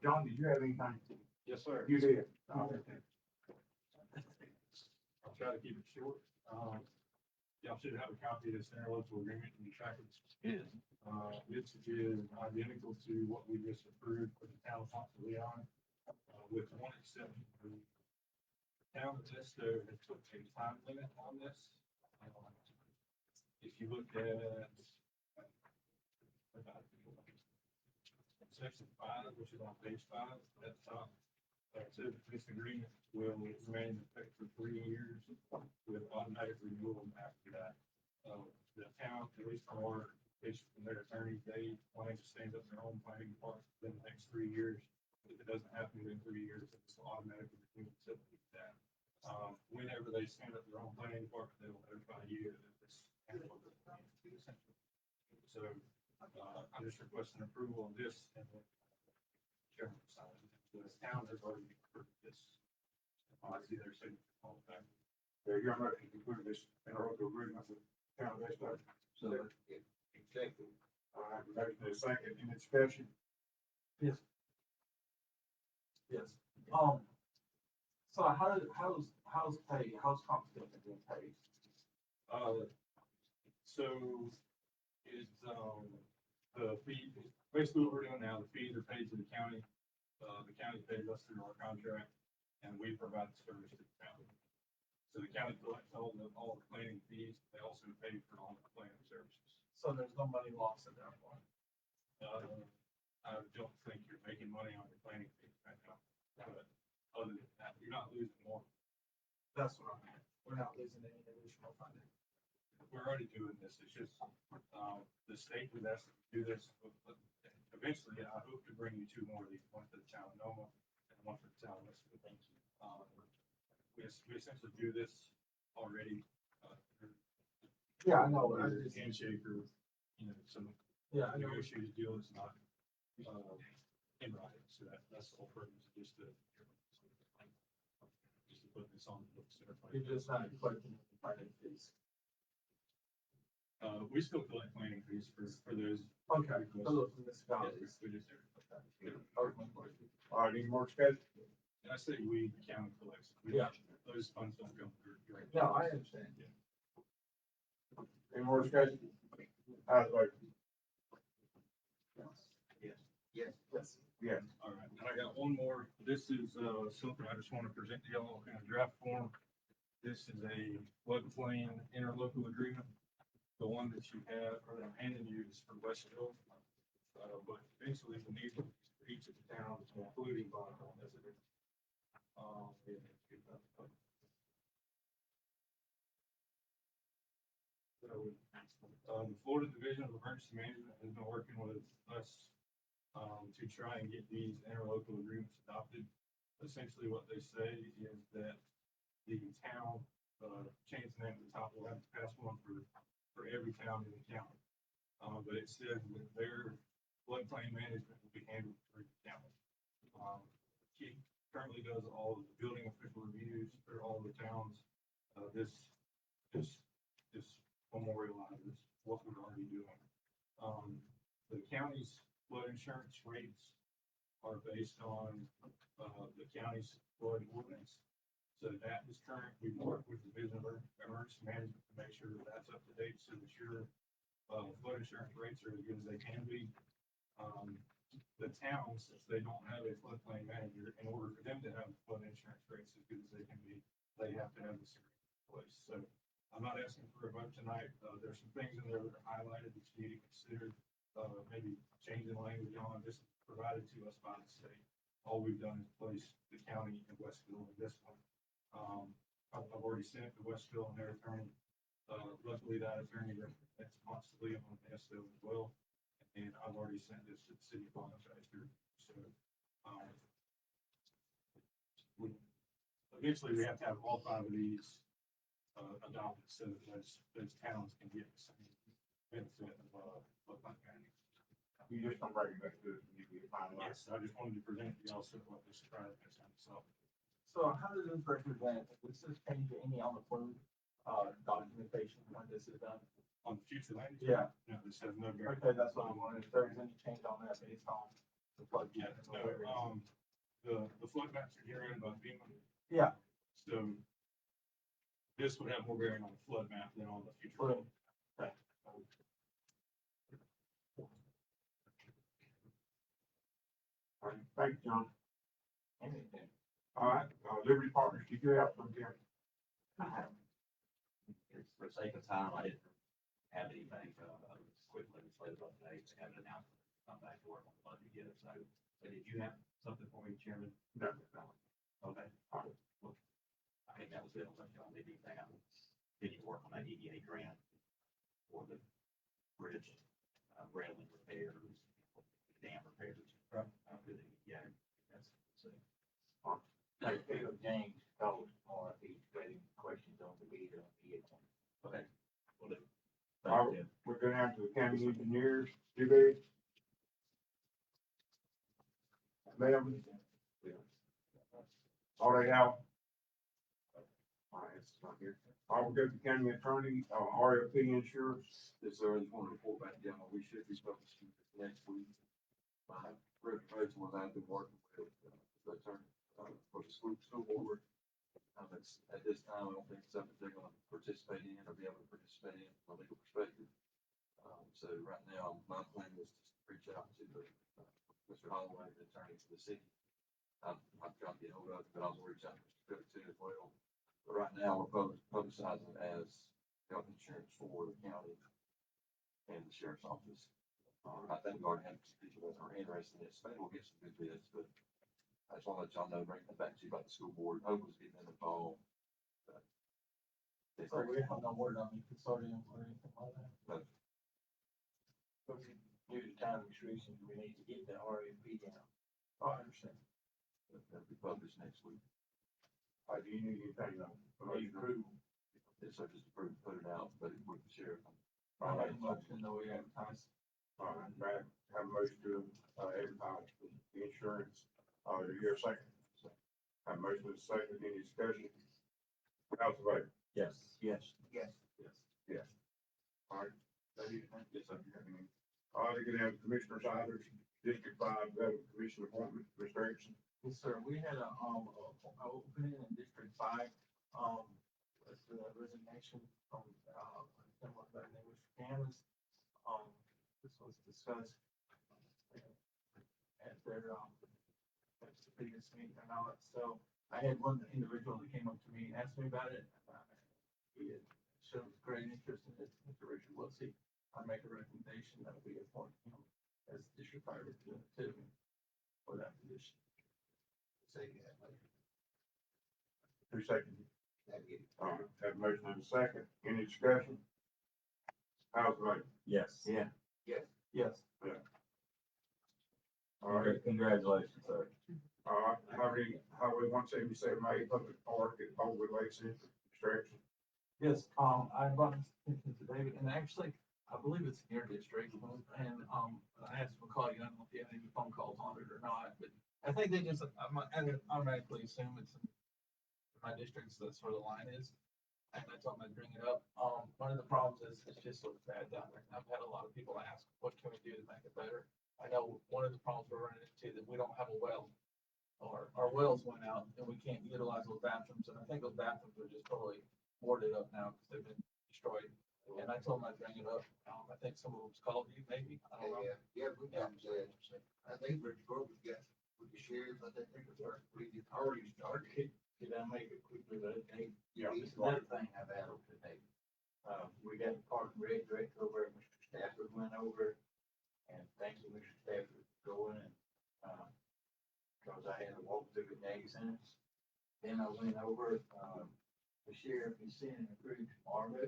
John, did you have anything? Yes, sir. You did. I'll try to keep it short. Y'all should have a copy of this interlocal agreement in your package. Yes. This is identical to what we just approved for the town of Ponce de Leon, with one exception. The town of Edisto had took a time limit on this. If you look at section 5, which is on page 5, at the top, it says this agreement will remain in effect for 3 years with automatic renewal after that. The town, at least from our, from their attorney, they plan to stand up their own planning department within the next 3 years. If it doesn't happen within 3 years, it's automatically renewed simply that. Whenever they stand up their own planning department, they will notify you that this. So, I'm just requesting approval on this and then chairman sign it. The town has already approved this. I see their signature on the back. There, your motion to conclude this interlocal agreement with town of Edisto. So, exactly. I have a motion to second, any discussion? Yes. So how's compensation being paid? So it's, the fee, basically what we're doing now, the fees are paid to the county. The county pays us through our contract and we provide the service to the county. So the county collects all the planning fees. They also pay for all the planning services. So there's no money lost at that point. I don't think you're making money on your planning fees right now, but other than that, you're not losing more. That's what I meant. We're not losing any additional funding. We're already doing this. It's just, the state was asked to do this. Eventually, I hope to bring you 2 more of these, one for the town of Noma and one for the town of West. We essentially do this already. Yeah, I know. Handshake or, some Yeah, I know. negotiated deal is not, in writing. So that's the whole purpose, just to put this on the books. You're just not collecting the finance fees. We still collect planning fees for those. Okay, so those municipalities. We just, That was my question. All right, any more discussion? and I say we, the county collects. We- Yeah. Those funds don't come through. direct. No, I understand. Any more discussion? How's the vote? Yes. Yes. Yes. All right, and I got one more. This is, something I just want to present to y'all in a draft form. This is a floodplain interlocal agreement. The one that you have, or that I'm handing you is for Westville. But eventually we need one for each of the towns, including Bonneville as it is. Yeah, get that. So, the Florida Division of Emergency Management has been working with us to try and get these interlocal agreements adopted. Essentially, what they say is that the town, change the name at the top, will have to pass one for every town in the county. But it says that their floodplain management will be handled through the county. He currently does all of the building official reviews for all the towns. This memorializes what we're already doing. The county's flood insurance rates are based on, the county's flood ordinance. So that is current. We've worked with the Division of Emergency Management to make sure that that's up to date, so that your, flood insurance rates are as good as they can be. The towns, since they don't have a floodplain manager, in order for them to have flood insurance rates as good as they can be, they have to have this agreement in place. So I'm not asking for a vote tonight. There's some things in there that are highlighted that you need to consider, maybe changing language on, just provided to us by the state. All we've done is place the county and Westville in this one. I've already sent it to Westville and their attorney. Luckily, that attorney represents constantly on SO as well. And I've already sent this to the city of Bonneville. So, eventually we have to have all 5 of these, adopted so that those towns can get the same benefit of, floodplain management. You just don't bring it back to us when you get finalized. Yes, I just wanted to present to y'all sort of what this trial is. So, So how does this represent, does this change any on the flood, documentation when this is done? on the future land use, Yeah. no, this has no bearing. Okay, that's what I wanted, if there's any change on that based on the flood. Yeah, no, the flood maps are generated by FEMA. Yeah. So this would have more bearing on the flood map than on the future. Flood. Okay. All right, thank you, John. All right, Liberty Partners, you do have some here. For the sake of time, I didn't have anything, quick legislative updates, have an announcement, come back to work on the budget yet, so did you have something for me, Chairman? No. Okay. All right. Well, I think that was it, unless y'all need anything else. Did you work on that EDA grant for the bridge, railing repairs, dam repairs? Right. Yeah, that's, so. Like, James called tomorrow, he's got any questions on the deed on the Okay. Will do. All right, we're going down to the county engineers, Dewey. Melvin. All they have. All right, it's not here. All right, we'll go to the county attorney, RFP insurance. Yes, sir, I just want to report back down, we should be publishing this next week. My reputation was I've been working with, the attorney, for the school board. At this time, I don't think it's something they're gonna participate in or be able to participate in from a legal perspective. So right now, my plan was just to reach out to the, Mr. Holloway, the attorney for the city. I've tried to get hold of him, but I'll reach out to Mr. Cook too as well. But right now, we're publicizing it as health insurance for the county and the sheriff's office. I think we already have some people that are interested in it, so maybe we'll get some good bids, but I just want to let y'all know, bring that back to you about the school board. Hope was getting involved. So we have no word on the consortium or anything like that. But Due to time restrictions, we need to get the RFP down. Oh, I understand. that'll be published next week. Do you need anything, Approval. Yes, sir, just approve, put it out, but it would share. I make a motion that we advertise. all right, Brad, have a motion to, advertise for the insurance. Do you hear a second? Have a motion to second, any discussion? How's the vote? Yes. Yes. Yes. All right, Yes, sir. All right, you can have Commissioner Siders, District Five, Commission appointment, Mr. Erickson. Yes, sir. We had a opening in District Five, with the resignation from, someone by the name of Candace. This was discussed at their, at the previous meeting and all that. So I had one individual that came up to me and asked me about it. He had showed great interest in it, Mr. Richard Wiltsey. I make a recommendation that we appoint him as District Five representative for that position. Say that, like, 2 seconds. that get it. All right, have a motion and a second. Any discussion? How's the vote? Yes. Yeah. Yes. Yes. All right, Congratulations, sir. Highway 177 A, Public Park at Old Lake Center, Mr. Erickson. Yes, I brought this attention to David, and actually, I believe it's in your district, and, I asked him to call you, I don't know if you had any phone calls on it or not, but I think they just, I automatically assume it's in my district, so that's where the line is. And I told him I'd bring it up. One of the problems is it's just sort of bad down there. And I've had a lot of people ask, what can we do to make it better? I know one of the problems we're running into that we don't have a well. Or our wells went out and we can't utilize those bathrooms. And I think those bathrooms are just totally boarded up now because they've been destroyed. And I told him I'd bring it up. I think some of them's called you, maybe. I don't know. Yeah, we got, I think Rich Grover's got, with the sheriff, I think we already started. Did I make it quickly, but hey, Yeah. it's another thing I've added today. We got the park and rec director over, Mr. Stafford went over, and thank you, Mr. Stafford, for going and, cause I had to walk through the day since. Then I went over, the sheriff is sending a crew tomorrow,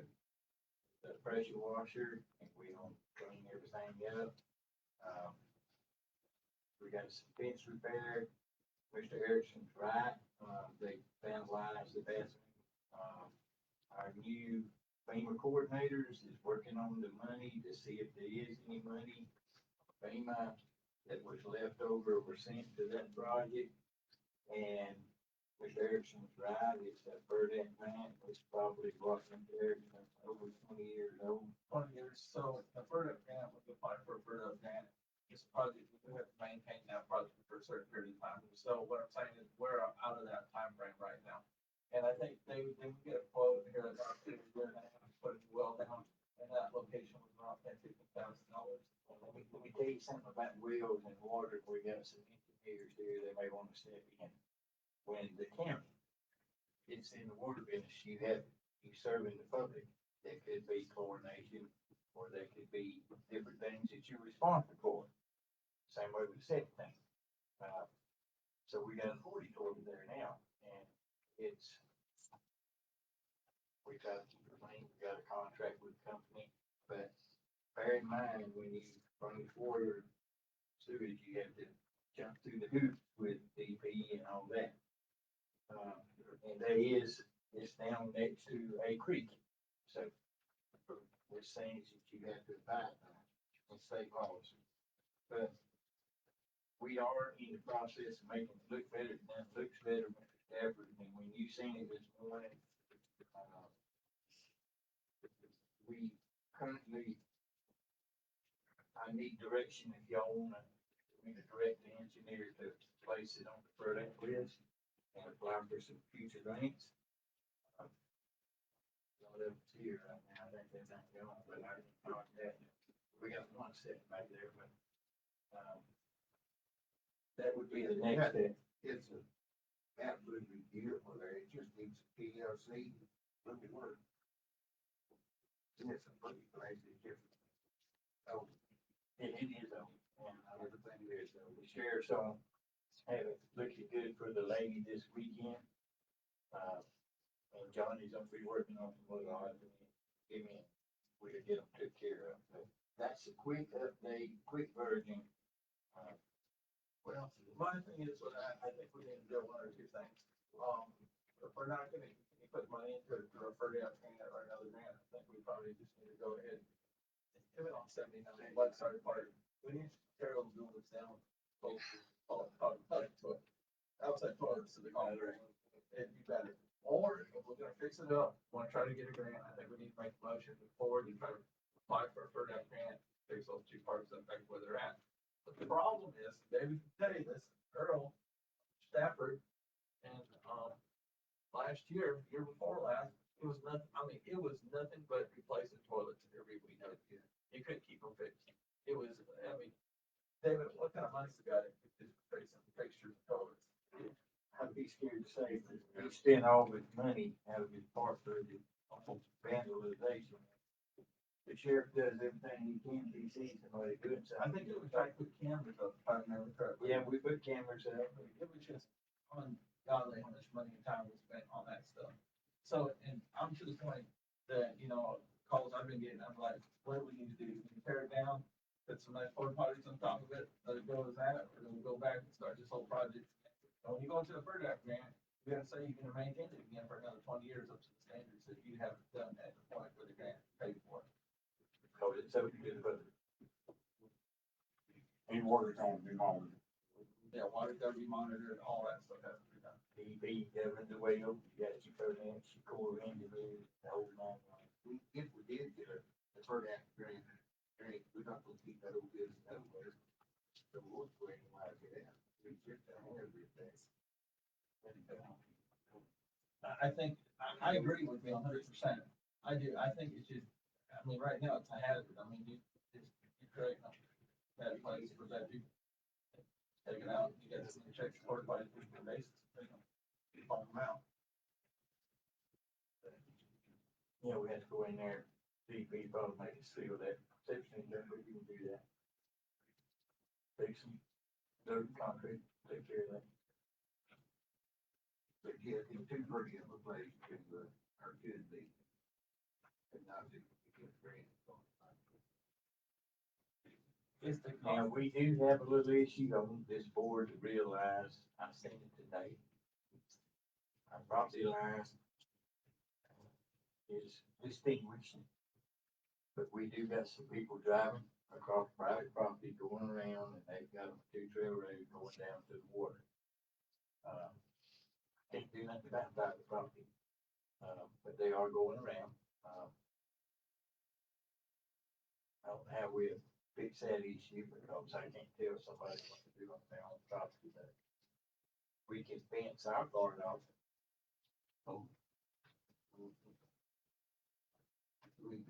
the pressure washer, and we gonna clean everything up. We got some fence repair, Mr. Erickson's right, they vandalized the bathroom. Our new FEMA coordinators is working on the money to see if there is any money. FEMA that was left over were sent to that project. And Mr. Erickson's right, it's that Burdette grant, it's probably Washington Erickson, over 20 years old. 20 years. So the Burdette grant, we applied for a Burdette grant. It's a project, we have to maintain that project for a certain period of time. So what I'm saying is we're out of that time frame right now. And I think they would get a quote here about a year and a half, put it well down. And that location was around $50,000. Let me tell you something about wells and water. We got some engineers here that may want to step in. When the county gets in the water business, you serving the public. There could be chlorination, or there could be different things that you're responsible for. Same way with the septic tank. So we got authority over there now, and we got a contract with the company, but bear in mind, when you run the water sewage, you have to jump through the hoops with DP and all that. And it's down next to a creek, so there's things that you have to abide by in state laws. But we are in the process of making it look better, and it looks better, Mr. Stafford, and when you seen it this morning, we currently, I need direction if y'all wanna, me to direct the engineer to place it on the Burdette list and apply for some future grants. All of it's here right now, I think they're not going, but I didn't contact them. We got one sitting back there, but, that would be the next step. It's absolutely beautiful there. It just needs a PLC. Look at work. And it's a pretty place. It's just, oh, It is, and everything there, so the sheriff's on, have it looking good for the lady this weekend. And Johnny's gonna be working on some other odds, and give me, we'll get them took care of. But that's a quick update, quick version. What else? My thing is, what I think we need to do one or two things. If we're not gonna put money into it to refer to grant or another grant, I think we probably just need to go ahead and give it on 79, let's start part. We need to tear those buildings down, both, outside toilets to the common. It'd be better. Or if we're gonna fix it up, wanna try to get a grant, I think we need to make a motion, move forward and try to apply for a FERDAP grant, fix those two parks up back where they're at. But the problem is, David can tell you this, Earl Stafford, and, last year, year before last, it was nothing, I mean, it was nothing but replacing toilets every week. You couldn't keep them fixed. It was, I mean, David, what kind of money's the guy that could just fix some fixtures and toilets? I'd be scared to say, but he spent all his money out of his part for the vandalization. The sheriff does everything he can, he sees somebody doing I something. think it was trying to put cameras up, if I remember correctly. Yeah, we put cameras up. It was just ungodly how much money and time was spent on that stuff. So, and I'm to the point that, you know, calls I've been getting, I'm like, what do we need to do? Can we tear it down, put some nice porta potties on top of it, let it go as that, or do we go back and start this whole project? And when you go into a FERDAP grant, you gotta say you're gonna maintain it again for another 20 years up to the standards that you haven't done at the point where the grant paid for it. Cause it's so good, but Any water's on, be monitored. Yeah, water's gotta be monitored, all that stuff has to be done. DEP governs the way over, you got your permits, your core engineers, the whole nine. If we did get a FERDAP grant, we're not gonna keep that old business that way. So we'll go ahead and like it out. We just don't have everything. I think, I agree with you 100%. I do, I think it's just, I mean, right now it's a hazard. I mean, you create a bad place for bad people. Take it out, you guys need to check the porta potties on a basis, take them, bump them out. You know, we had to go in there, DEP probably make it seal that, section, but you can do that. Take some dirt and concrete, take care of that. But yeah, in two pretty of a place to, or could be. And not to get grant. It's the Now, we do have a little issue on this board to realize, I seen it today. Our property lines is distinguished. But we do got some people driving across private property going around and they've got a two-trail road going down to the water. Can't do nothing about private property, but they are going around. I don't know how we fix that issue because I can't tell somebody what to do on their own property, but we can fence our part off. Oh. We do,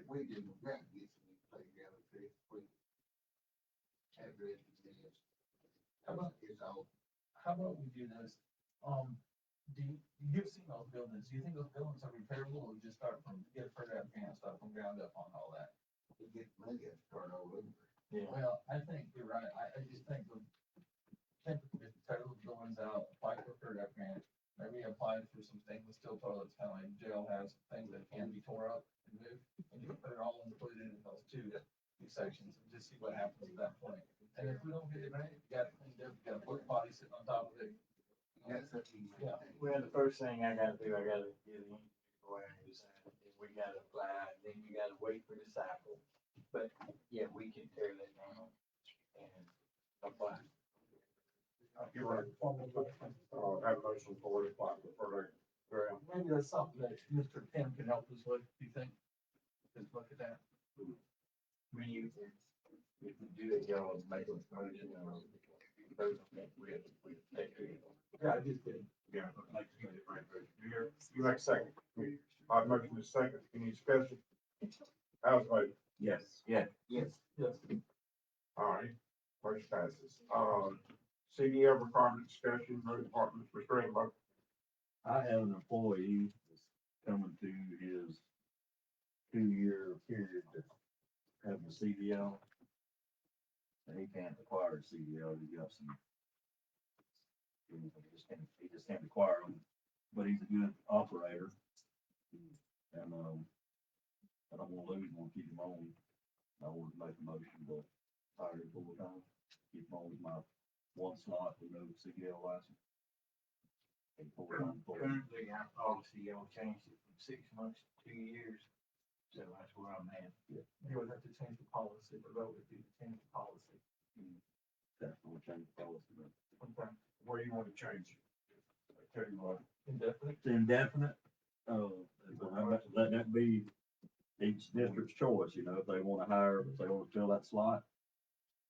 we're gonna get some playground up there. We have residents. How about- It's all, How about we do this? You've seen those buildings. Do you think those buildings are repairable or just start from, get a FERDAP grant, start from ground up on all that? we get money to start all over. Yeah. Well, I think you're right. I just think the, typically, just tear those buildings out, apply for a FERDAP grant, maybe apply for some stainless steel toilets, kind of like jail has things that can be tore up and moved, and you can put it all included in those two sections, and just see what happens at that point. And if we don't get it right, you got it cleaned up, you got a porta potty sitting on top of it. That's something. Yeah. Well, the first thing I gotta do, I gotta get the engineer go out and design it, then we gotta apply, then you gotta wait for the cycle. But, yeah, we can tear that down and apply. You're right. Have a motion for it, apply for it. Grant. Maybe that's something that Mr. Tim can help us with, do you think? Just look at that. When you, if you do it, y'all make a motion, vote on that, we take care of it. Yeah, I just did. Yeah. You make a second. My motion is second. Any discussion? How's vote? Yes. Yeah. Yes. Yes. All right, motion passes. CDL requirement discussion, road department, Mr. Rainbow. I have an employee that's coming to his 2-year period to have a CDL. And he can't acquire a CDL, he's got some. He just can't acquire them, but he's a good operator. And, I don't wanna lose him, I wanna keep him on. I want to make a motion to hire him full time, keep him on with my one slot with no CDL license. And full-time employee. Currently, our policy, y'all changed it from 6 months to 2 years, so that's where I'm at. You would have to change the policy, the vote would be to change the policy. Definitely change the policy, but Okay. Where you want to change it? I tell you what. Indefinite? it's indefinite, but let that be, he each district's choice, you know, if they wanna hire, if they wanna fill that slot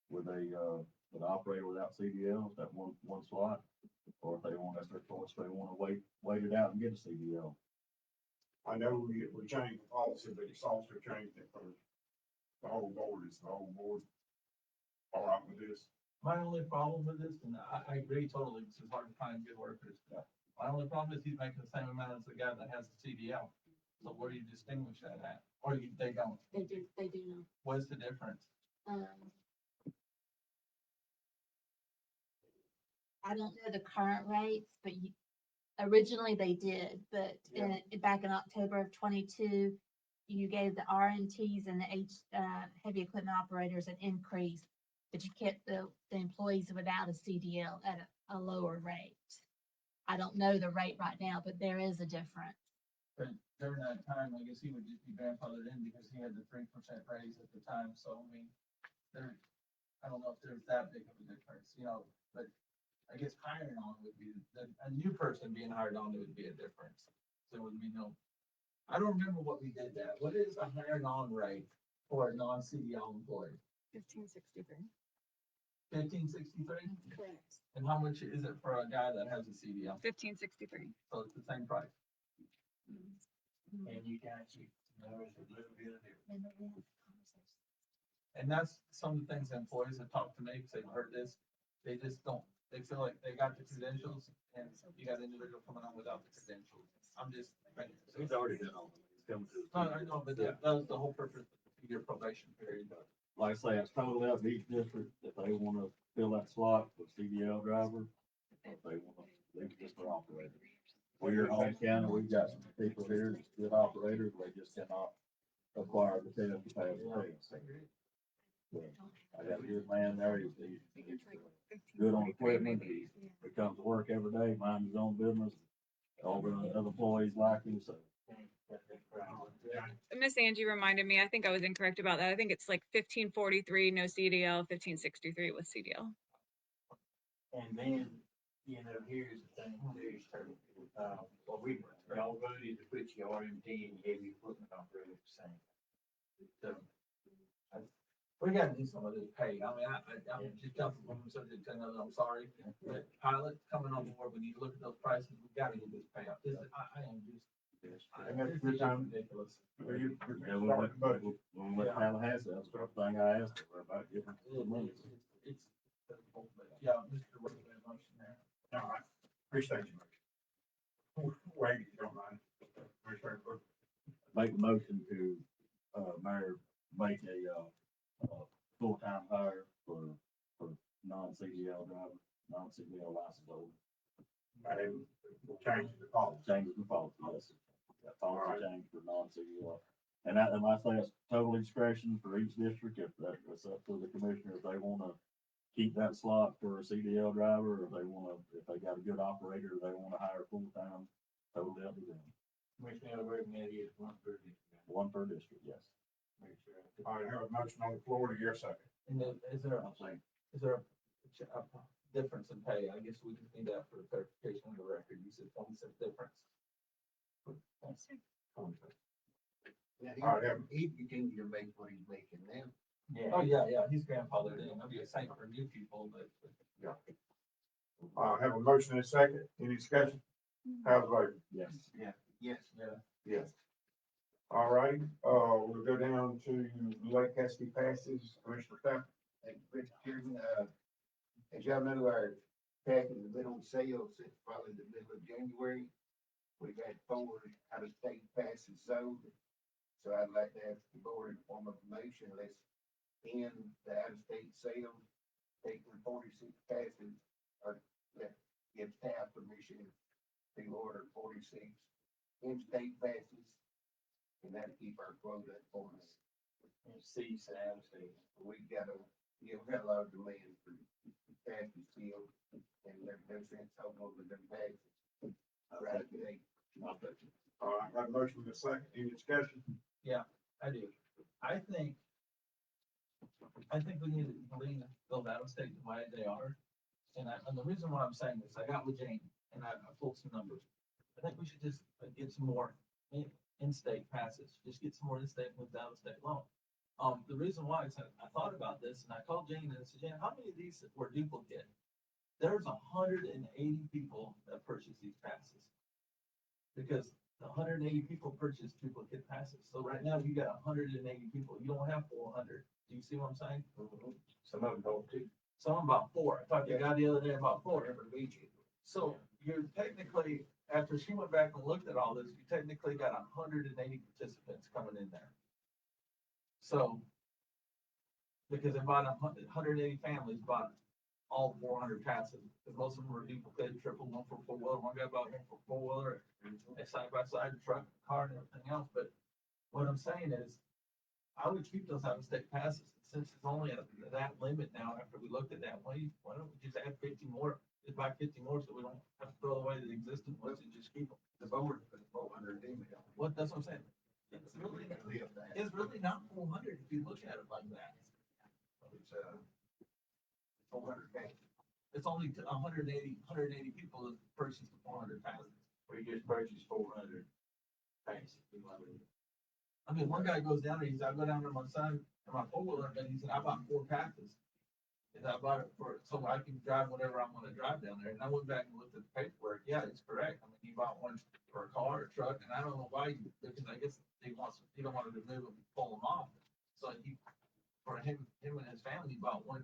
with with an operator without CDL, that one slot, or if they want, that's their choice, if they wanna wait it out and get a CDL. I know we changed the policy, but it's also changed it for the whole board, is the whole board all right with this? My only problem with this, and I agree totally, this is hard to find good workers. My only problem is he's making the same amount as the guy that has the CDL. So where do you distinguish that at? Or they don't? They do know. What's the difference? I don't know the current rates, but originally they did, but back in October of 22, you gave the RNTs and the heavy equipment operators an increase, but you kept the employees without a CDL at a lower rate. I don't know the rate right now, but there is a difference. But during that time, I guess he would just be grandfathered in because he had the 3% raise at the time, so I mean, I don't know if there's that big of a difference, you know, but I guess hiring on would be, a new person being hired on, there would be a difference. So it would be I don't remember what we did that. What is a hiring on rate for a non-CDL employee? 1563. 1563? Correct. And how much is it for a guy that has a CDL? 1563. So it's the same price. And you can actually, there's a little bit of difference. And that's some of the things that employees have talked to me, because they've heard this, they just don't, they feel like they got the credentials, and you got an individual coming on without the credentials. I'm just. He's already been on, he's coming to. I know, but that was the whole purpose of the 2-year probation period. Like I say, it's totally up to each district, if they wanna fill that slot with CDL driver, or if they wanna leave it just for operators. We're in Holmes County, we've got some people here, that's good operators, they just cannot acquire the test to pass the test. I got a good man there, he's good on equipment, he comes to work every day, minds his own business, all the other employees like him, so. Miss Angie reminded me, I think I was incorrect about that. I think it's like 1543, no CDL, 1563 with CDL. And then, here's the thing, y'all voted to put your RMT and your heavy equipment operator the same. So, we gotta do some of this pay. I mean, I'm just jumping from subject to another, I'm sorry. But pilot coming on board, when you look at those prices, we gotta get this pay up. I am just. And that's a good time. Ridiculous. Yeah, when we went to Tallahassee, that's the first thing I asked her about giving money. It's, yeah, Mr. Wade made a motion there. No, I appreciate you. Wait, if you don't mind. Commissioner Cook. Make a motion to, Mayor, make a full-time hire for non-CDL driver, non-CDL license holder. And we'll change the policy. Changes the policy, yes. That policy change for non-CDL. And like I say, it's total discretion for each district, if that's up to the commissioner, if they wanna keep that slot for a CDL driver, or if they got a good operator, they wanna hire full-time, totally up to them. Commissioner, recommend is one per district. One per district, yes. Make sure. All right, I have a motion on the floor to your second. And then, is there a difference in pay? I guess we just need that for clarification of the record. You said 20% difference. Now, he continued to make what he's making now. Yeah. Oh, yeah, he's grandfathered in. I'll be the same for new people, but. Yeah. Have a motion and a second. Any discussion? How's the vote? Yes. Yeah. Yes. Yes. All right, we'll go down to Lake Cassidy passes, Commissioner Staff. Thank you, Mr. Chairman. As y'all know, our packet has been on sale since probably the middle of January. We've had 4 out-of-state passes sold. So I'd like to ask the board in the form of a motion, let's end the out-of-state sale, take the 46 passes, or give staff permission to order 46 in-state passes. And that'll keep our quota at 40. Cease and out-of-state. We've got a lot of demand for passes still, and there's no sense holding on to them passes. Right today. All right, I have a motion in a second. Any discussion? Yeah, I do. I think we need to leave those out of state the way they are. And the reason why I'm saying this, I got with Jane and I pulled some numbers. I think we should just get some more in-state passes, just get some more in-state with out-of-state loan. The reason why is I thought about this and I called Jane and I said, Jane, how many of these were duplicate? There's 180 people that purchase these passes. Because the 180 people purchase duplicate passes. So right now you got 180 people. You don't have 400. Do you see what I'm saying? Some of them don't too. Some about 4. I talked to a guy the other day about 4. So you're technically, after she went back and looked at all this, you technically got 180 participants coming in there. So, because about 180 families bought all 400 passes, because most of them were duplicate, triple, one for four-wheeler, one guy bought one for four-wheeler, a side-by-side, truck, car, and everything else. But what I'm saying is, I would keep those out-of-state passes. Since it's only at that limit now, after we looked at that, why don't we just add 50 more, just buy 50 more so we don't have to throw away the existing ones and just keep them? The board, 400 email. What, that's what I'm saying. It's really not 400 if you look at it like that. It's, 400 K. It's only 180 people that purchased the 400 passes. We just purchased 400 tanks. I mean, one guy goes down there, he said, I go down there, my son, and my four-wheeler, and he said, I bought 4 passes. And I bought it so I can drive whatever I want to drive down there. And I went back and looked at the paperwork. Yeah, it's correct. I mean, he bought one for a car, a truck, and I don't know why, because I guess he don't want to remove them, pull them off. So for him and his family, he bought 4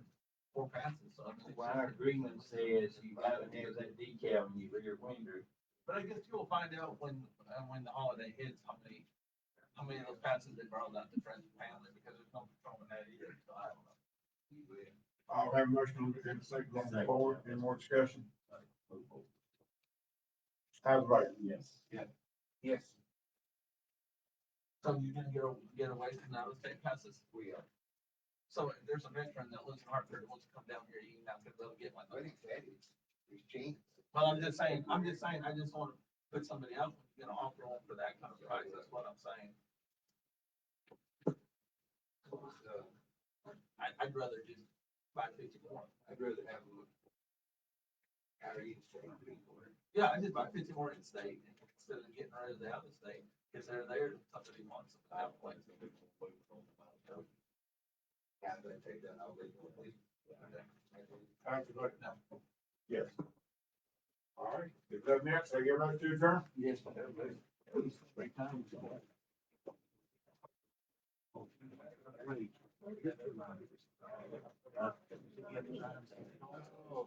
passes. So I mean, Well, our agreement says you gotta have that decal in your rear window. but I guess you'll find out when the holiday hits, how many of those passes they brought out to friends and family, because there's no controlling that either. So I don't know. I'll have a motion in a second on the board. Any more discussion? How's the vote? Yes. Yes, So you're gonna get away from out-of-state passes? we are. So if there's a veteran that lives in Hartford that wants to come down here, you're not gonna be able to get one. But he said it's cheap. Well, I'm just saying, I just want to put somebody else, offer one for that kind of price, that's what I'm saying. I'd rather just buy 50 more. I'd rather have them out of each state people. Yeah, I just buy 50 more in state instead of getting rid of the other state, because they're there, if somebody wants them, out of place. Yeah, they take that out. How's the vote? No. Yes. All right, if nothing else, I get ready to adjourn. Yes. Three times. Oh,